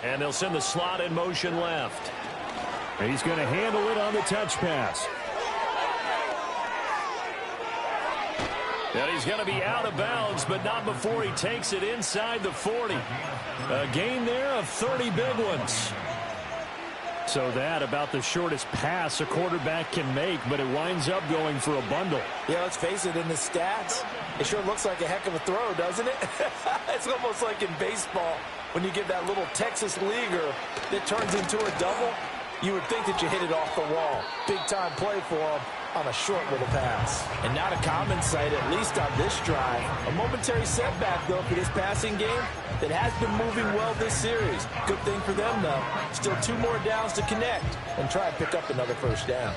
And they'll send the slot in motion left. He's going to handle it on the touch pass. And he's going to be out of bounds, but not before he takes it inside the 40. A gain there of 30 big ones. So that about the shortest pass a quarterback can make, but it winds up going for a bundle. Yeah, let's face it, in the stats, it sure looks like a heck of a throw, doesn't it? It's almost like in baseball when you get that little Texas leaguer that turns into a double. You would think that you hit it off the wall. Big-time play for him on a short little pass. And not a common sight, at least on this drive. A momentary setback, though, for this passing game that has been moving well this series. Good thing for them, though. Still 2 more downs to connect and try and pick up another first down.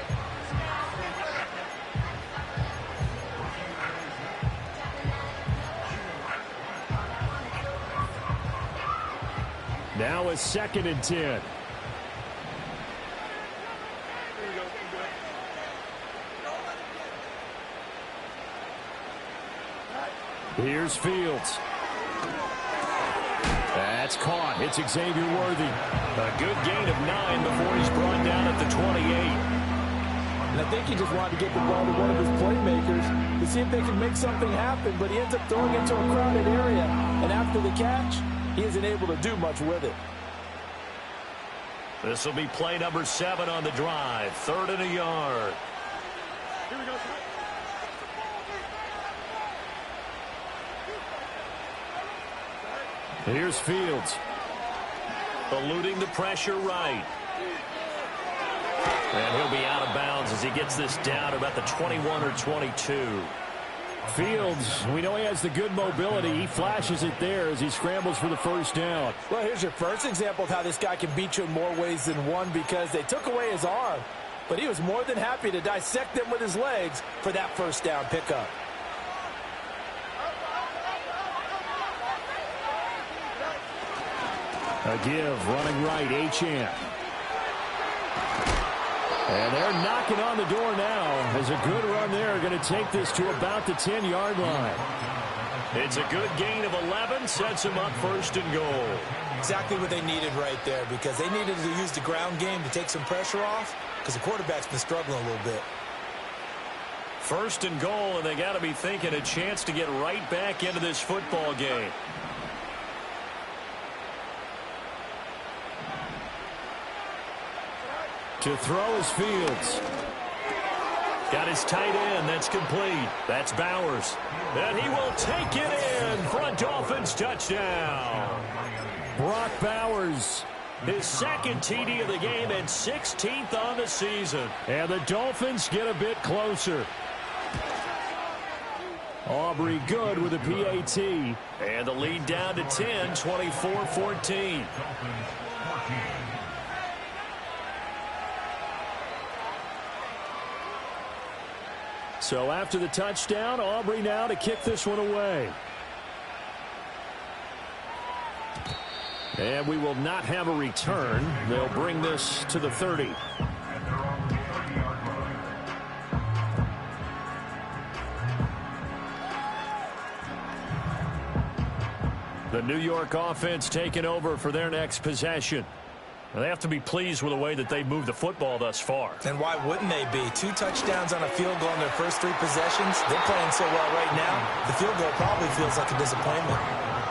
Now a 2nd and 10. Here's Fields. That's caught. It's Xavier Worthy. A good gain of 9 before he's brought down at the 28. And I think he just wanted to get the ball to one of his playmakers to see if they can make something happen, but he ends up throwing it into a crowded area. And after the catch, he isn't able to do much with it. This will be play number 7 on the drive. 3rd and a yard. Here we go. Here's Fields. Eluding the pressure right. And he'll be out of bounds as he gets this down about the 21 or 22. Fields, we know he has the good mobility. He flashes it there as he scrambles for the first down. Well, here's your first example of how this guy can beat you in more ways than one, because they took away his arm, but he was more than happy to dissect them with his legs for that first down pickup. A give, running right, Achane. And they're knocking on the door now as a good run there going to take this to about the 10-yard line. It's a good gain of 11, sets him up first and goal. Exactly what they needed right there, because they needed to use the ground game to take some pressure off, because the quarterback's been struggling a little bit. First and goal, and they got to be thinking a chance to get right back into this football game. To throw is Fields. Got his tight end. That's complete. That's Bowers. And he will take it in for a Dolphins touchdown. Brock Bowers. His second TD of the game and 16th on the season. And the Dolphins get a bit closer. Aubrey good with a PAT. And the lead down to 10, 24-14. So after the touchdown, Aubrey now to kick this one away. And we will not have a return. They'll bring this to the 30. The New York offense taking over for their next possession. They have to be pleased with the way that they moved the football thus far. And why wouldn't they be? 2 touchdowns on a field goal in their first 3 possessions. They're playing so well right now, the field goal probably feels like a disappointment.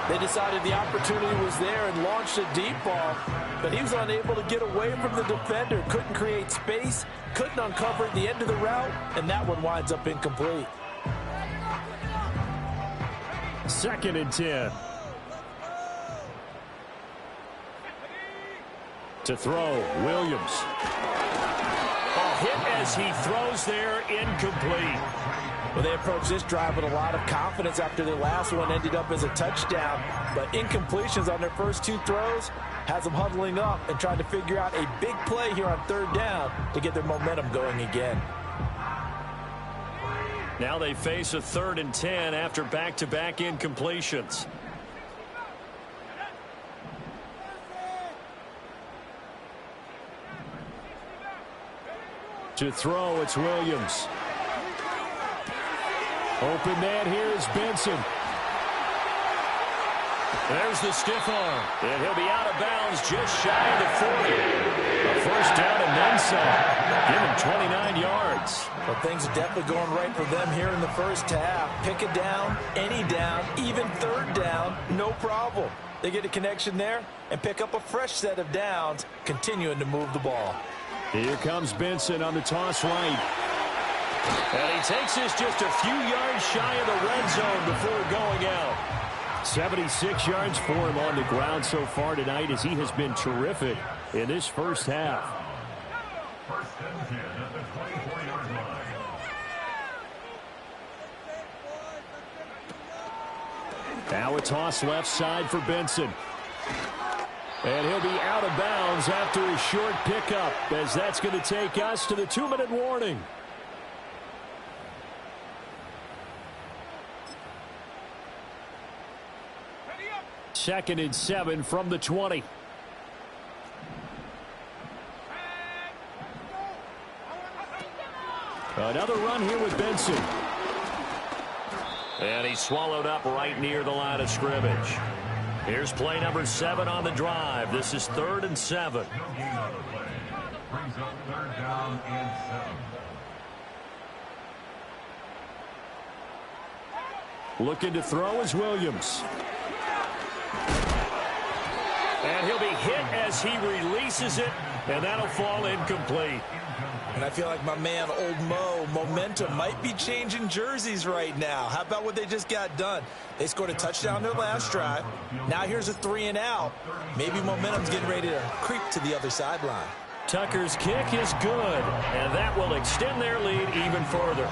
They decided the opportunity was there and launched a deep ball, but he was unable to get away from the defender, couldn't create space, couldn't uncover at the end of the route, and that one winds up incomplete. 2nd and 10. To throw, Williams. A hit as he throws there, incomplete. Well, they approached this drive with a lot of confidence after their last one ended up as a touchdown, but incompletions on their first 2 throws has them huddling up and trying to figure out a big play here on 3rd down to get their momentum going again. Now they face a 3rd and 10 after back-to-back incompletions. To throw, it's Williams. Open man here is Benson. There's the stiff arm. And he'll be out of bounds just shy of the 40. A first down and then some. Give him 29 yards. Well, things are definitely going right for them here in the first half. Pick a down, any down, even 3rd down, no problem. They get a connection there and pick up a fresh set of downs, continuing to move the ball. Here comes Benson on the toss right. And he takes this just a few yards shy of the red zone before going out. 76 yards for him on the ground so far tonight as he has been terrific in this first half. First and 10 at the 24-yard line. Now a toss left side for Benson. And he'll be out of bounds after a short pickup, as that's going to take us to the 2-minute warning. Second and 7 from the 20. Another run here with Benson. And he's swallowed up right near the line of scrimmage. Here's play number 7 on the drive. This is 3rd and 7. No gain on the play. Brings up 3rd down and 7. Looking to throw is Williams. And he'll be hit as he releases it, and that'll fall incomplete. And I feel like my man, Old Mo, momentum might be changing jerseys right now. How about what they just got done? They scored a touchdown their last drive. Now here's a 3 and out. Maybe momentum's getting ready to creep to the other sideline. Tucker's kick is good, and that will extend their lead even further.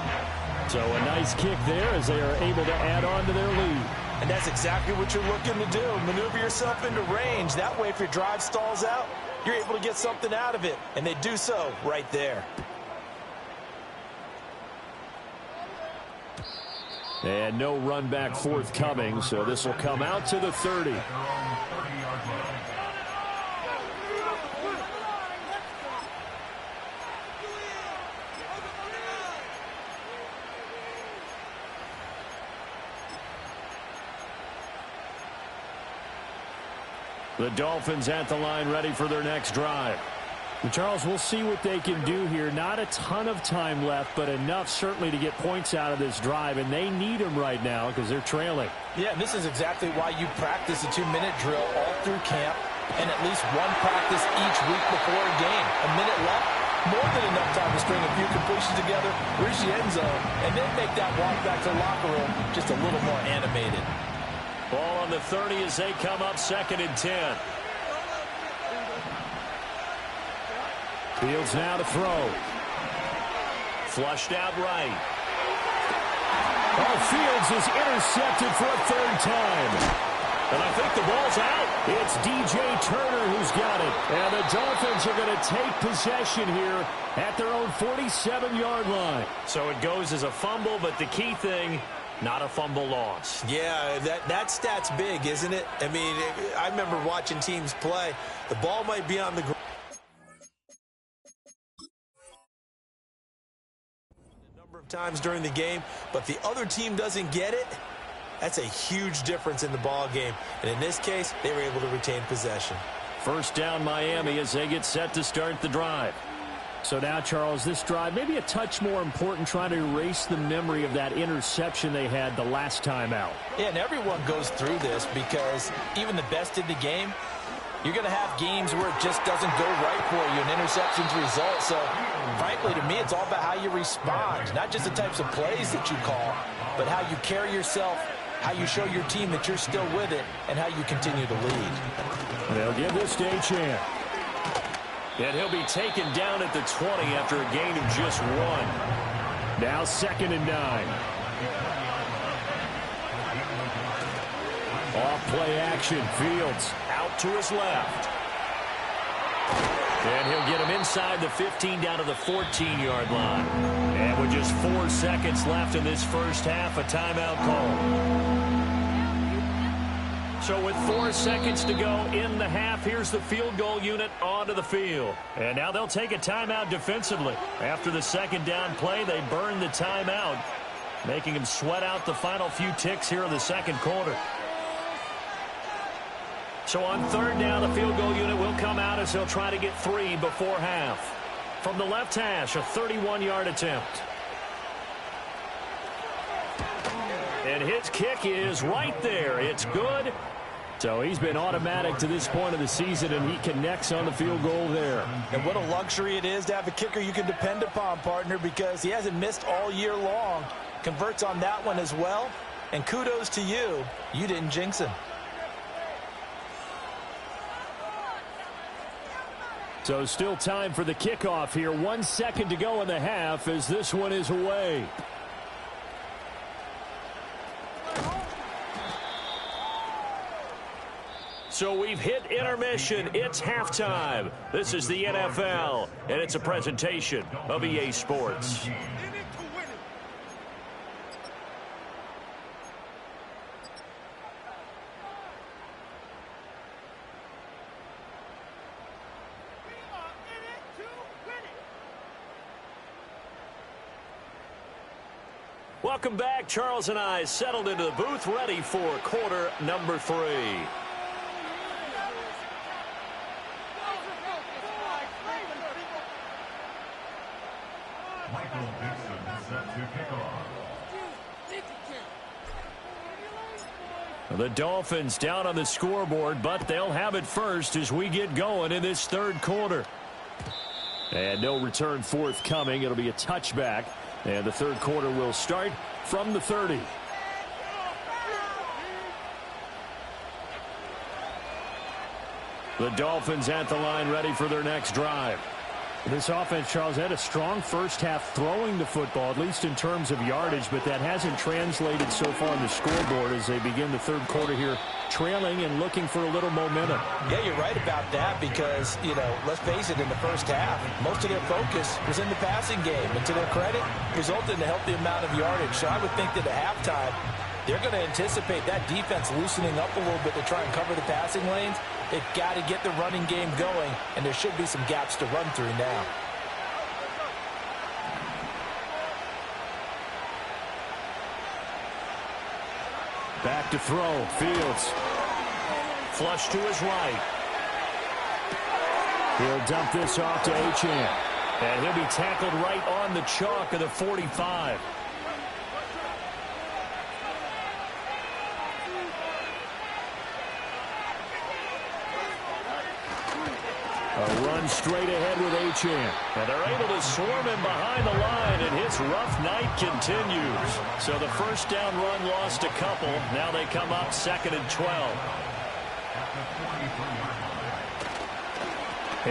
So a nice kick there as they are able to add on to their lead. And that's exactly what you're looking to do. Maneuver yourself into range. That way, if your drive stalls out, you're able to get something out of it. And they do so right there. And no run back forthcoming, so this will come out to the 30. The Dolphins at the line ready for their next drive. And Charles, we'll see what they can do here. Not a ton of time left, but enough certainly to get points out of this drive, and they need them right now because they're trailing. Yeah, and this is exactly why you practice a 2-minute drill all through camp and at least one practice each week before a game. A minute left, more than enough time to string a few completions together, reach the end zone, and then make that walk back to the locker room just a little more animated. Ball on the 30 as they come up 2nd and 10. Fields now to throw. Flushed out right. Oh, Fields is intercepted for a 3rd time. And I think the ball's out. It's DJ Turner who's got it. And the Dolphins are going to take possession here at their own 47-yard line. So it goes as a fumble, but the key thing, not a fumble loss. Yeah, that stat's big, isn't it? I mean, I remember watching teams play. The ball might be on the ground a number of times during the game, but the other team doesn't get it. That's a huge difference in the ball game. And in this case, they were able to retain possession. First down Miami as they get set to start the drive. So now, Charles, this drive maybe a touch more important, trying to erase the memory of that interception they had the last time out. Yeah, and everyone goes through this because even the best in the game, you're going to have games where it just doesn't go right for you, and interceptions result. So, frankly, to me, it's all about how you respond, not just the types of plays that you call, but how you carry yourself, how you show your team that you're still with it, and how you continue to lead. They'll give this to Achane. And he'll be taken down at the 20 after a gain of just 1. Now 2nd and 9. Off play action. Fields out to his left. And he'll get him inside the 15 down to the 14-yard line. And with just 4 seconds left in this first half, a timeout call. So with 4 seconds to go in the half, here's the field goal unit onto the field. And now they'll take a timeout defensively. After the 2nd down play, they burn the timeout, making them sweat out the final few ticks here in the 2nd quarter. So on 3rd down, the field goal unit will come out as they'll try to get 3 before half. From the left hash, a 31-yard attempt. And his kick is right there. It's good. So he's been automatic to this point of the season, and he connects on the field goal there. And what a luxury it is to have a kicker you can depend upon, partner, because he hasn't missed all year long. Converts on that one as well. And kudos to you. You didn't jinx him. So still time for the kickoff here. 1 second to go in the half as this one is away. So we've hit intermission. It's halftime. This is the NFL, and it's a presentation of EA Sports. Welcome back. Charles and I settled into the booth, ready for quarter number 3. Michael Dixon set to kick off. The Dolphins down on the scoreboard, but they'll have it first as we get going in this 3rd quarter. And no return forthcoming. It'll be a touchback. And the 3rd quarter will start from the 30. The Dolphins at the line ready for their next drive. This offense, Charles, had a strong first half throwing the football, at least in terms of yardage, but that hasn't translated so far on the scoreboard as they begin the third quarter here, trailing and looking for a little momentum. Yeah, you're right about that because, let's face it, in the first half, most of their focus was in the passing game. And to their credit, resulted in a healthy amount of yardage. So I would think that at halftime, they're going to anticipate that defense loosening up a little bit to try and cover the passing lanes. They've got to get the running game going, and there should be some gaps to run through now. Back to throw. Fields. Flush to his right. He'll dump this off to Achane. And he'll be tackled right on the chalk of the 45. A run straight ahead with Achane. And they're able to swarm him behind the line, and his rough night continues. So the first down run lost a couple. Now they come up 2nd and 12.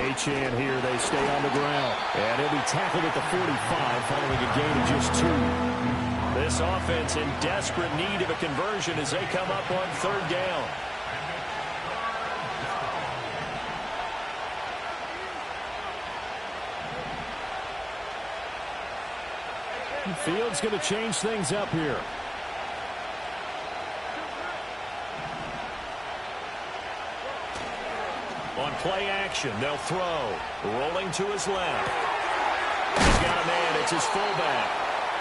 Achane here, they stay on the ground. And he'll be tackled at the 45 following a gain of just 2. This offense in desperate need of a conversion as they come up on 3rd down. Fields going to change things up here. On play action, they'll throw. Rolling to his left. He's got a man. It's his fullback.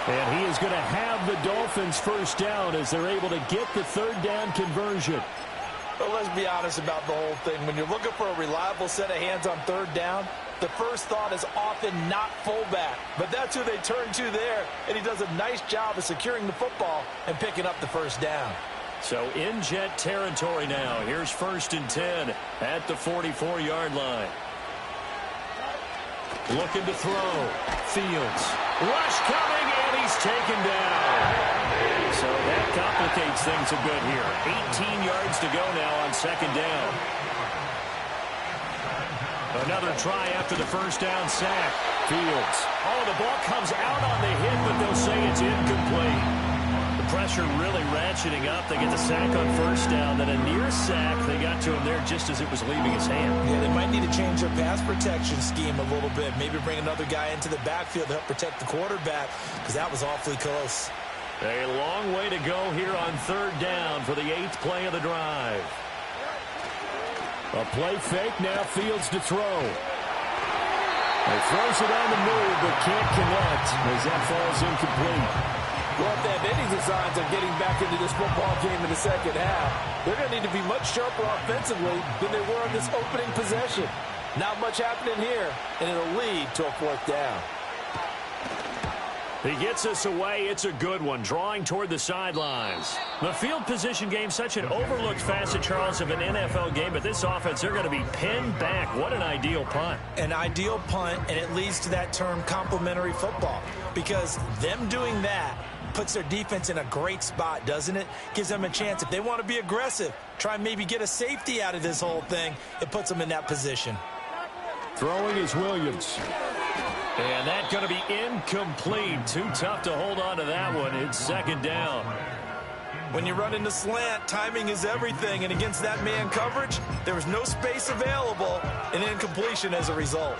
And he is going to have the Dolphins first down as they're able to get the 3rd down conversion. But let's be honest about the whole thing. When you're looking for a reliable set of hands on 3rd down, the first thought is often not fullback. But that's who they turn to there, and he does a nice job of securing the football and picking up the first down. So in Jet territory now. Here's 1st and 10 at the 44-yard line. Looking to throw. Fields. Rush coming, and he's taken down. So that complicates things a bit here. 18 yards to go now on 2nd down. Another try after the first down sack. Fields. Oh, the ball comes out on the hit, but they'll say it's incomplete. The pressure really ratcheting up. They get the sack on 1st down, then a near sack. They got to him there just as it was leaving his hand. Yeah, they might need to change their pass protection scheme a little bit. Maybe bring another guy into the backfield to help protect the quarterback, because that was awfully close. A long way to go here on 3rd down for the 8th play of the drive. A play fake, now Fields to throw. He throws it on the move, but can't connect as that falls incomplete. Well, if they have any designs of getting back into this football game in the 2nd half, they're going to need to be much sharper offensively than they were on this opening possession. Not much happening here, and it'll lead to a 4th down. He gets us away. It's a good one, drawing toward the sidelines. The field position game, such an overlooked facet, Charles, of an NFL game, but this offense, they're going to be pinned back. What an ideal punt. An ideal punt, and it leads to that term complementary football, because them doing that puts their defense in a great spot, doesn't it? Gives them a chance. If they want to be aggressive, try and maybe get a safety out of this whole thing, it puts them in that position. Throwing is Williams. And that's going to be incomplete. Too tough to hold on to that one. It's 2nd down. When you run into slant, timing is everything. And against that man coverage, there was no space available, and incompletion as a result.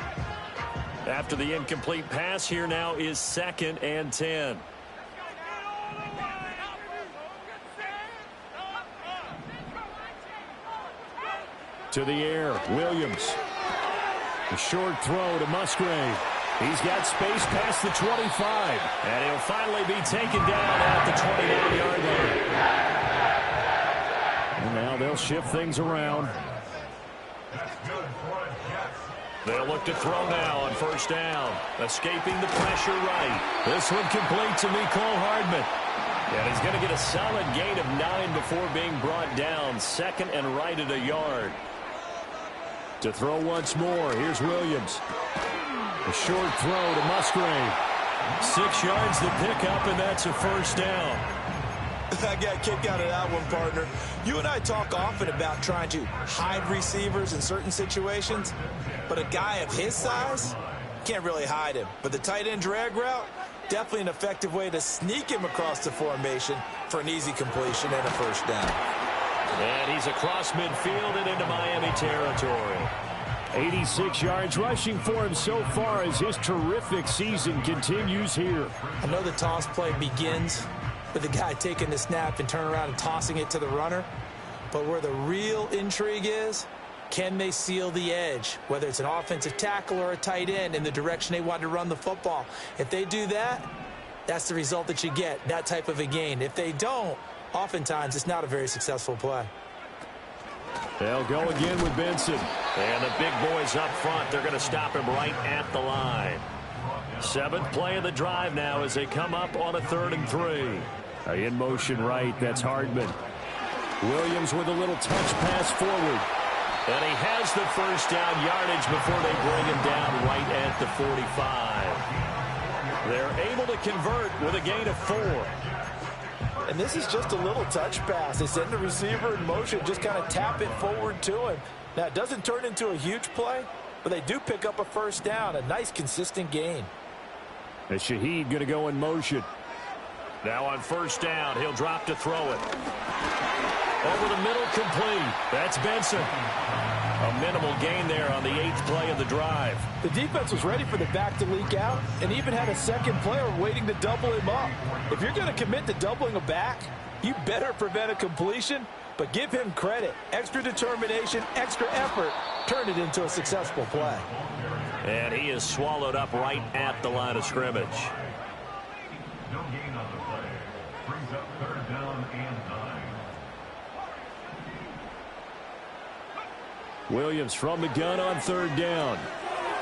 After the incomplete pass, here now is 2nd and 10. To the air, Williams. A short throw to Musgrave. He's got space past the 25. And he'll finally be taken down at the 29-yard line. And now they'll shift things around. They'll look to throw now on 1st down. Escaping the pressure right. This one complete to Mecole Hardman. And he's going to get a solid gain of 9 before being brought down. 2nd and right at a yard. To throw once more, here's Williams. A short throw to Musgrave. 6 yards to pick up, and that's a 1st down. I got a kick out of that one, partner. You and I talk often about trying to hide receivers in certain situations, but a guy of his size, can't really hide him. But the tight end drag route, definitely an effective way to sneak him across the formation for an easy completion and a first down. And he's across midfield and into Miami territory. 86 yards rushing for him so far as his terrific season continues here. I know the toss play begins with the guy taking the snap and turning around and tossing it to the runner. But where the real intrigue is, can they seal the edge, whether it's an offensive tackle or a tight end, in the direction they want to run the football? If they do that, that's the result that you get, that type of a gain. If they don't, oftentimes it's not a very successful play. They'll go again with Benson. And the big boys up front, they're going to stop him right at the line. 7th play of the drive now as they come up on a 3rd and 3. In motion right, that's Hardman. Williams with a little touch pass forward. And he has the first down yardage before they bring him down right at the 45. They're able to convert with a gain of 4. And this is just a little touch pass. They send the receiver in motion, just kind of tap it forward to him. Now, it doesn't turn into a huge play, but they do pick up a first down, a nice, consistent gain. And Shaheed going to go in motion. Now on first down, he'll drop to throw it. Over the middle, complete. That's Benson. A minimal gain there on the 8th play of the drive. The defense was ready for the back to leak out and even had a second player waiting to double him up. If you're going to commit to doubling a back, you better prevent a completion, but give him credit. Extra determination, extra effort, turn it into a successful play. And he is swallowed up right at the line of scrimmage. No gain on the play. Brings up 3rd down and 9. Williams from the gun on 3rd down.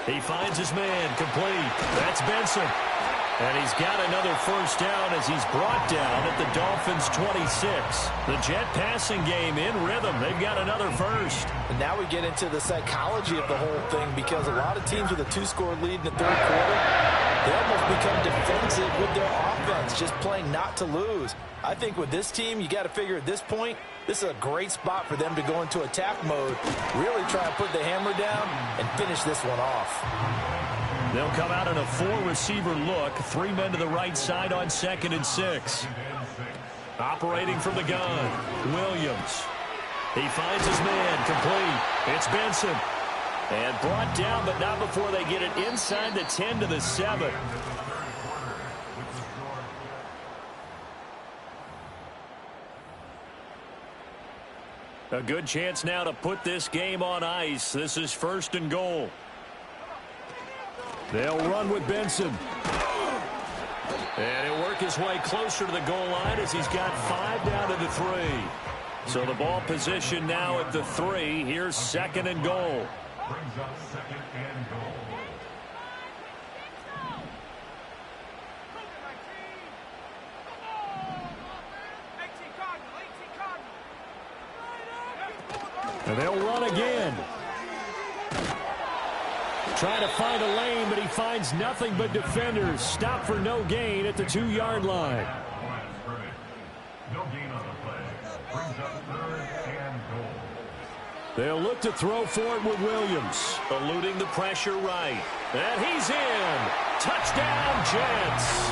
He finds his man, complete. That's Benson. And he's got another first down as he's brought down at the Dolphins' 26. The Jet passing game in rhythm. They've got another first. And now we get into the psychology of the whole thing, because a lot of teams with a 2-score lead in the 3rd quarter, they almost become defensive with their offense, just playing not to lose. I think with this team, you got to figure at this point, this is a great spot for them to go into attack mode, really try and put the hammer down and finish this one off. They'll come out in a 4-receiver look. 3 men to the right side on 2nd and 6. Operating from the gun, Williams. He finds his man, complete. It's Benson. And brought down, but not before they get it inside the 10 to the 7. A good chance now to put this game on ice. This is 1st and goal. They'll run with Benson. And he'll work his way closer to the goal line as he's got 5 down to the 3. So the ball position now at the 3. Here's 2nd and goal. Brings up 2nd and goal. And they'll run again. Trying to find a lane, but he finds nothing but defenders. Stop for no gain at the 2-yard line. No gain on the play. Brings up 3rd and goal. They'll look to throw for it with Williams. Eluding the pressure right. And he's in. Touchdown, Jets.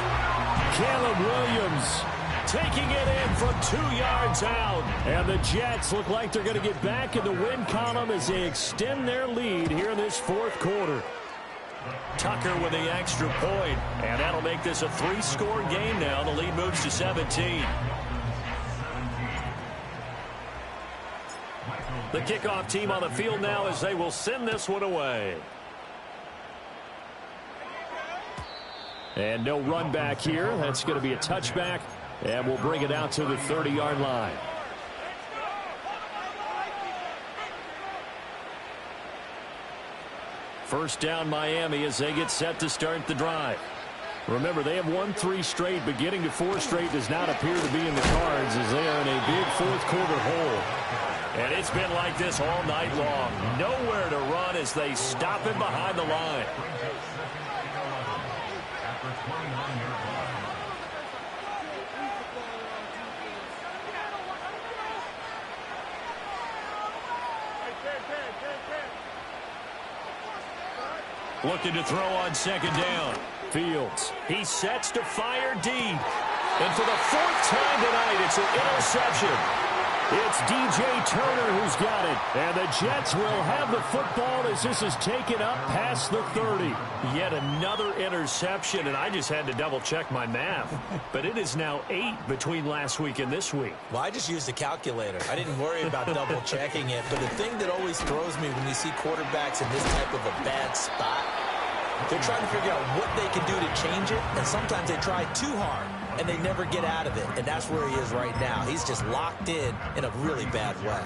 Caleb Williams taking it in from 2 yards out. And the Jets look like they're going to get back in the win column as they extend their lead here in this 4th quarter. Tucker with the extra point. And that'll make this a 3-score game now. The lead moves to 17. The kickoff team on the field now as they will send this one away. And no run back here. That's going to be a touchback. And we'll bring it out to the 30-yard line. First down Miami as they get set to start the drive. Remember, they have won 3 straight, but getting to 4 straight does not appear to be in the cards as they are in a big 4th quarter hole. And it's been like this all night long. Nowhere to run as they stop him behind the line. looking to throw on second down. Fields, he sets to fire deep. And for the 4th time tonight, it's an interception. It's DJ Turner who's got it. And the Jets will have the football as this is taken up past the 30. Yet another interception, and I just had to double-check my math. But it is now 8 between last week and this week. Well, I just used a calculator. I didn't worry about double-checking it. But the thing that always throws me when you see quarterbacks in this type of a bad spot, they're trying to figure out what they can do to change it, and sometimes they try too hard, and they never get out of it, and that's where he is right now. He's just locked in a really bad way.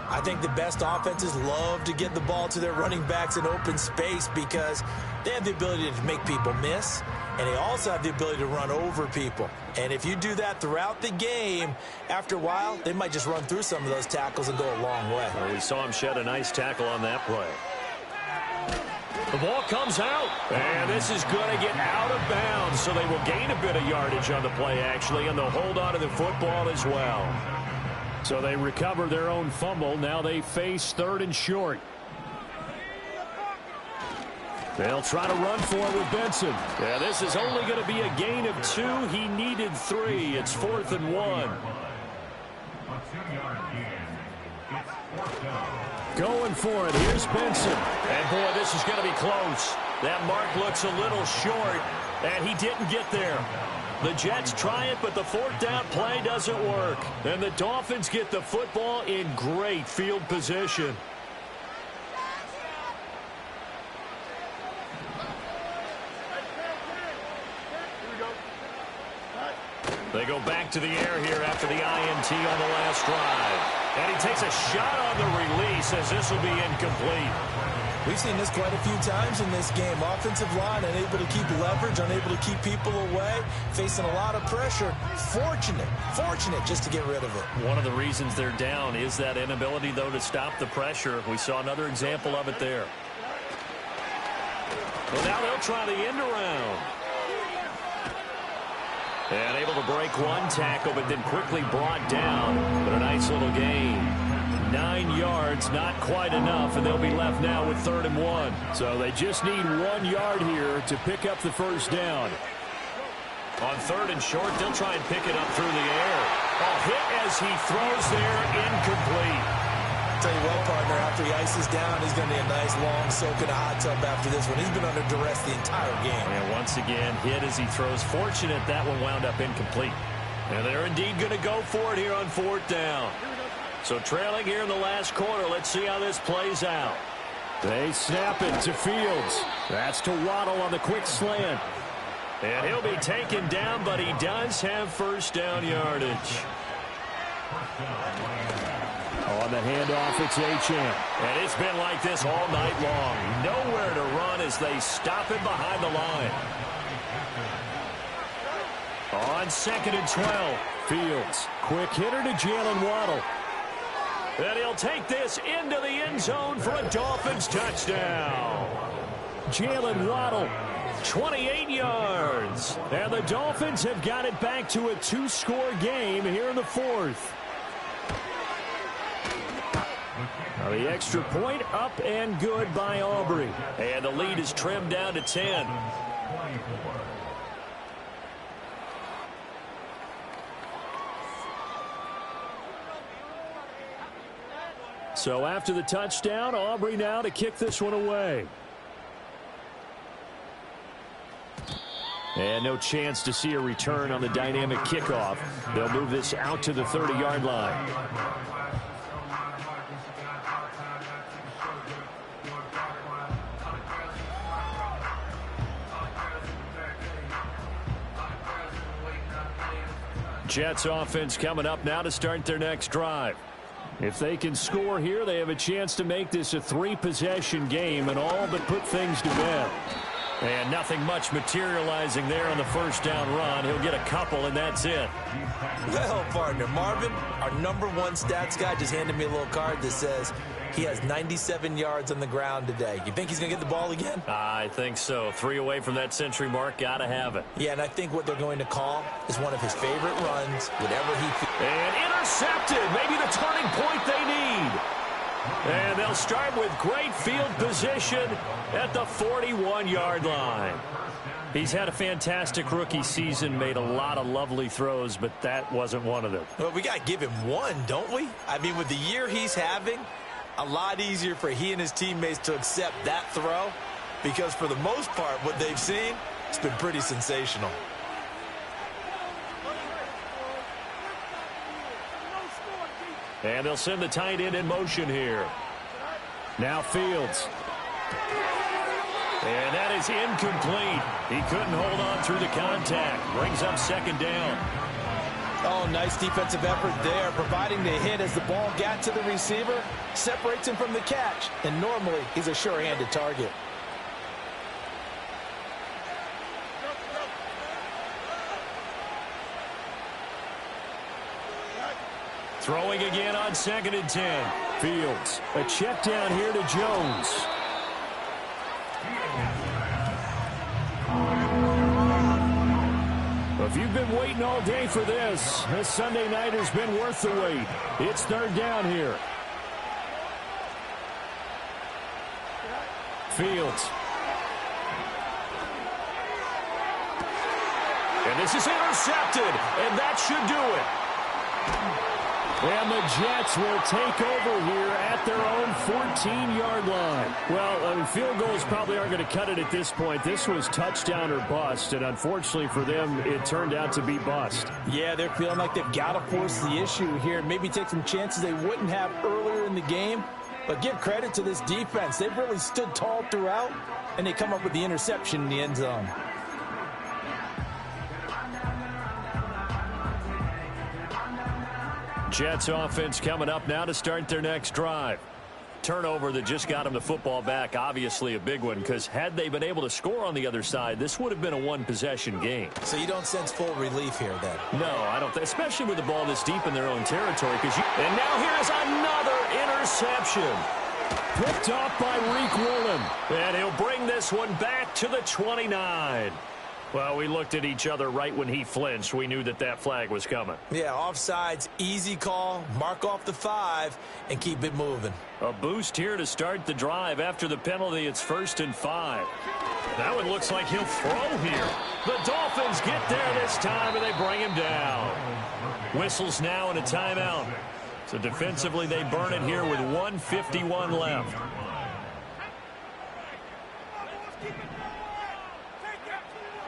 I think the best offenses love to get the ball to their running backs in open space because they have the ability to make people miss, and they also have the ability to run over people. And if you do that throughout the game, after a while, they might just run through some of those tackles and go a long way. Well, we saw him shed a nice tackle on that play. The ball comes out, and this is going to get out of bounds, so they will gain a bit of yardage on the play, actually, and they'll hold on to the football as well. So they recover their own fumble. Now they face 3rd and short. They'll try to run for it with Benson. Yeah, this is only going to be a gain of 2. He needed 3. It's 4th and 1. A 2-yard gain. It's 4th down. Going for it. Here's Benson. And, boy, this is going to be close. That mark looks a little short, and he didn't get there. The Jets try it, but the 4th down play doesn't work. And the Dolphins get the football in great field position. They go back to the air here after the INT on the last drive. And he takes a shot on the release as this will be incomplete. We've seen this quite a few times in this game. Offensive line unable to keep leverage, unable to keep people away, facing a lot of pressure. Fortunate just to get rid of it. One of the reasons they're down is that inability, though, to stop the pressure. We saw another example of it there. Well, now they'll try the end around. And able to break one tackle, but then quickly brought down. But a nice little gain. 9 yards, not quite enough, and they'll be left now with 3rd and 1. So they just need 1 yard here to pick up the 1st down. On 3rd and short, they'll try and pick it up through the air. A hit as he throws there, incomplete. Tell you what, partner, after he ices down, he's going to need a nice long soak in a hot tub after this one. He's been under duress the entire game. And once again, hit as he throws. Fortunate that one wound up incomplete. And they're indeed going to go for it here on 4th down. So trailing here in the last quarter, let's see how this plays out. They snap it to Fields. That's to Waddle on the quick slant. And he'll be taken down, but he does have 1st down yardage. On the handoff, it's Achane. And it's been like this all night long. Nowhere to run as they stop him behind the line. On 2nd and 12, Fields. Quick hitter to Jalen Waddle. And he'll take this into the end zone for a Dolphins touchdown. Jalen Waddle, 28 yards. And the Dolphins have got it back to a 2-score game here in the 4th. Now the extra point up and good by Aubrey. And the lead is trimmed down to 10. So after the touchdown, Aubrey now to kick this one away. And no chance to see a return on the dynamic kickoff. They'll move this out to the 30-yard line. Jets offense coming up now to start their next drive. If they can score here, they have a chance to make this a 3-possession game and all but put things to bed. And nothing much materializing there on the 1st down run. He'll get a couple, and that's it. Well, partner, Marvin, our #1 stats guy, just handed me a little card that says he has 97 yards on the ground today. You think he's going to get the ball again? I think so. 3 away from that century mark. Got to have it. Yeah, and I think what they're going to call is one of his favorite runs, whatever he... And intercepted. Maybe the turning point they need. And they'll start with great field position at the 41-yard line. He's had a fantastic rookie season, made a lot of lovely throws, but that wasn't one of them. Well, we got to give him one, don't we? I mean, with the year he's having, a lot easier for he and his teammates to accept that throw, because for the most part, what they've seen, it's been pretty sensational. And they'll send the tight end in motion here. Now Fields. And that is incomplete. He couldn't hold on through the contact. Brings up second down. Oh, nice defensive effort there, providing the hit as the ball got to the receiver, separates him from the catch, and normally he's a sure-handed target. Throwing again on 2nd and 10. Fields. A check down here to Jones. If you've been waiting all day for this Sunday night has been worth the wait. It's 3rd down here. Fields. And this is intercepted, and that should do it. And the Jets will take over here at their own 14-yard line. Well, field goals probably aren't going to cut it at this point. This was touchdown or bust, and unfortunately for them, it turned out to be bust. Yeah, they're feeling like they've got to force the issue here, maybe take some chances they wouldn't have earlier in the game. But give credit to this defense. They've really stood tall throughout, and they come up with the interception in the end zone. Jets offense coming up now to start their next drive. Turnover that just got them the football back, obviously a big one, because had they been able to score on the other side, this would have been a one-possession game. So you don't sense full relief here, then? No, I don't, especially with the ball this deep in their own territory. And now here's another interception. Picked off by Reek Woolen. And he'll bring this one back to the 29. Well, we looked at each other right when he flinched. We knew that flag was coming. Yeah, offsides, easy call, mark off the 5, and keep it moving. A boost here to start the drive. After the penalty, it's 1st and 5. That one looks like he'll throw here. The Dolphins get there this time, and they bring him down. Whistles now and a timeout. So defensively, they burn it here with 1:51 left.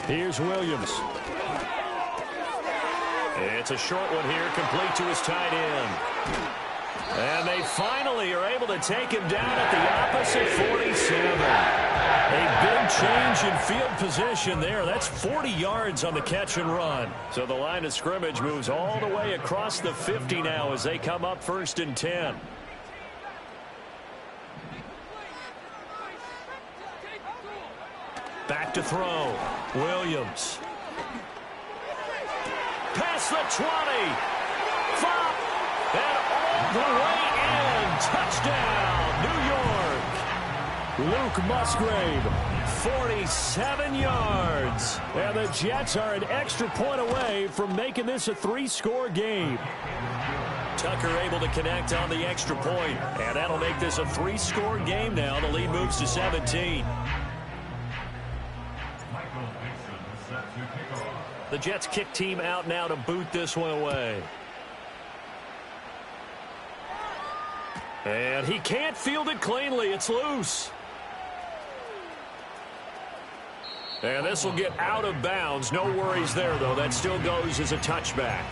Here's Williams. It's a short one here, complete to his tight end. And they finally are able to take him down at the opposite 47. A big change in field position there. That's 40 yards on the catch and run. So the line of scrimmage moves all the way across the 50 now as they come up 1st and 10. Back to throw. Williams. Past the 20. 5. And all the way in. Touchdown, New York. Luke Musgrave. 47 yards. And the Jets are an extra point away from making this a 3-score game. Tucker able to connect on the extra point. And that'll make this a 3-score game now. The lead moves to 17. The Jets kick team out now to boot this one away. And he can't field it cleanly. It's loose. And this will get out of bounds. No worries there, though. That still goes as a touchback.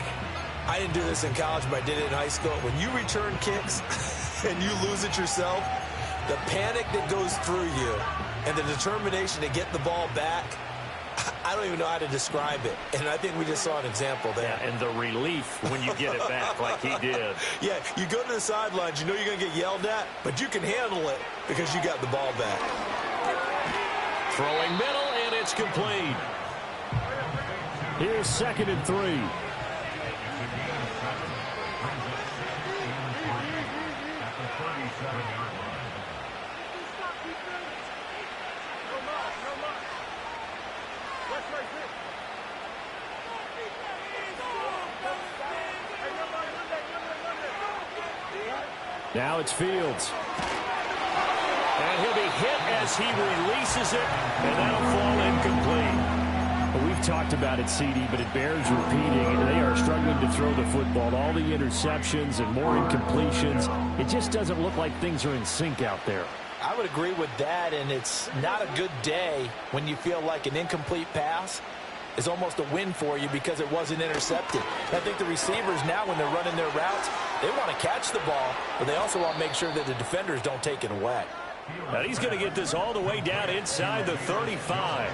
I didn't do this in college, but I did it in high school. When you return kicks and you lose it yourself, the panic that goes through you and the determination to get the ball back, I don't even know how to describe it. And I think we just saw an example there. Yeah, and the relief when you get it back like he did. Yeah, you go to the sidelines, you know you're going to get yelled at, but you can handle it because you got the ball back. Throwing middle, and it's complete. Here's 2nd and 3. Now it's Fields. And he'll be hit as he releases it, and that'll fall incomplete. Well, we've talked about it, CD, but it bears repeating. They are struggling to throw the football. All the interceptions and more incompletions. It just doesn't look like things are in sync out there. I would agree with that, and it's not a good day when you feel like an incomplete pass is almost a win for you because it wasn't intercepted. I think the receivers now, when they're running their routes, they want to catch the ball, but they also want to make sure that the defenders don't take it away. And he's going to get this all the way down inside the 35.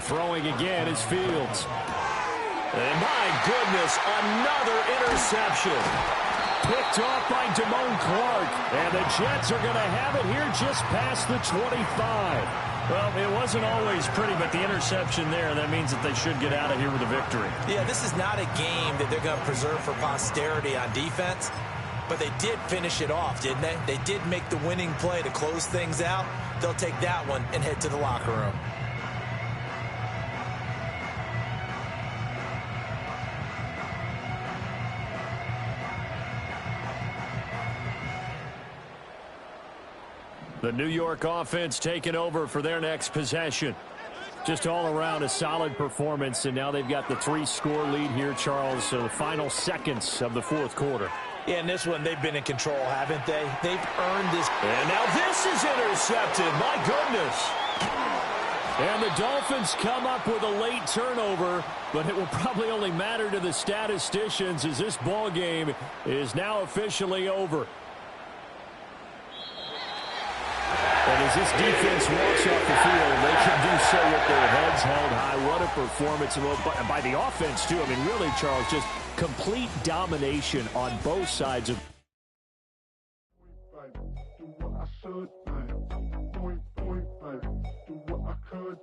Throwing again is Fields. And my goodness, another interception. Picked off by Damone Clark. And the Jets are going to have it here just past the 25. Well, it wasn't always pretty, but the interception there, that means that they should get out of here with a victory. Yeah, this is not a game that they're going to preserve for posterity on defense, but they did finish it off, didn't they? They did make the winning play to close things out. They'll take that one and head to the locker room. The New York offense taking over for their next possession. Just all around a solid performance, and now they've got the 3-score lead here, Charles, so the final seconds of the fourth quarter. Yeah, in this one, they've been in control, haven't they? They've earned this. And now this is intercepted. My goodness. And the Dolphins come up with a late turnover, but it will probably only matter to the statisticians as this ball game is now officially over. And as this defense walks off the field, they can do so with their heads held high. What a performance by the offense, too. I mean, really, Charles, just complete domination on both sides of. Do what I should, do what I could,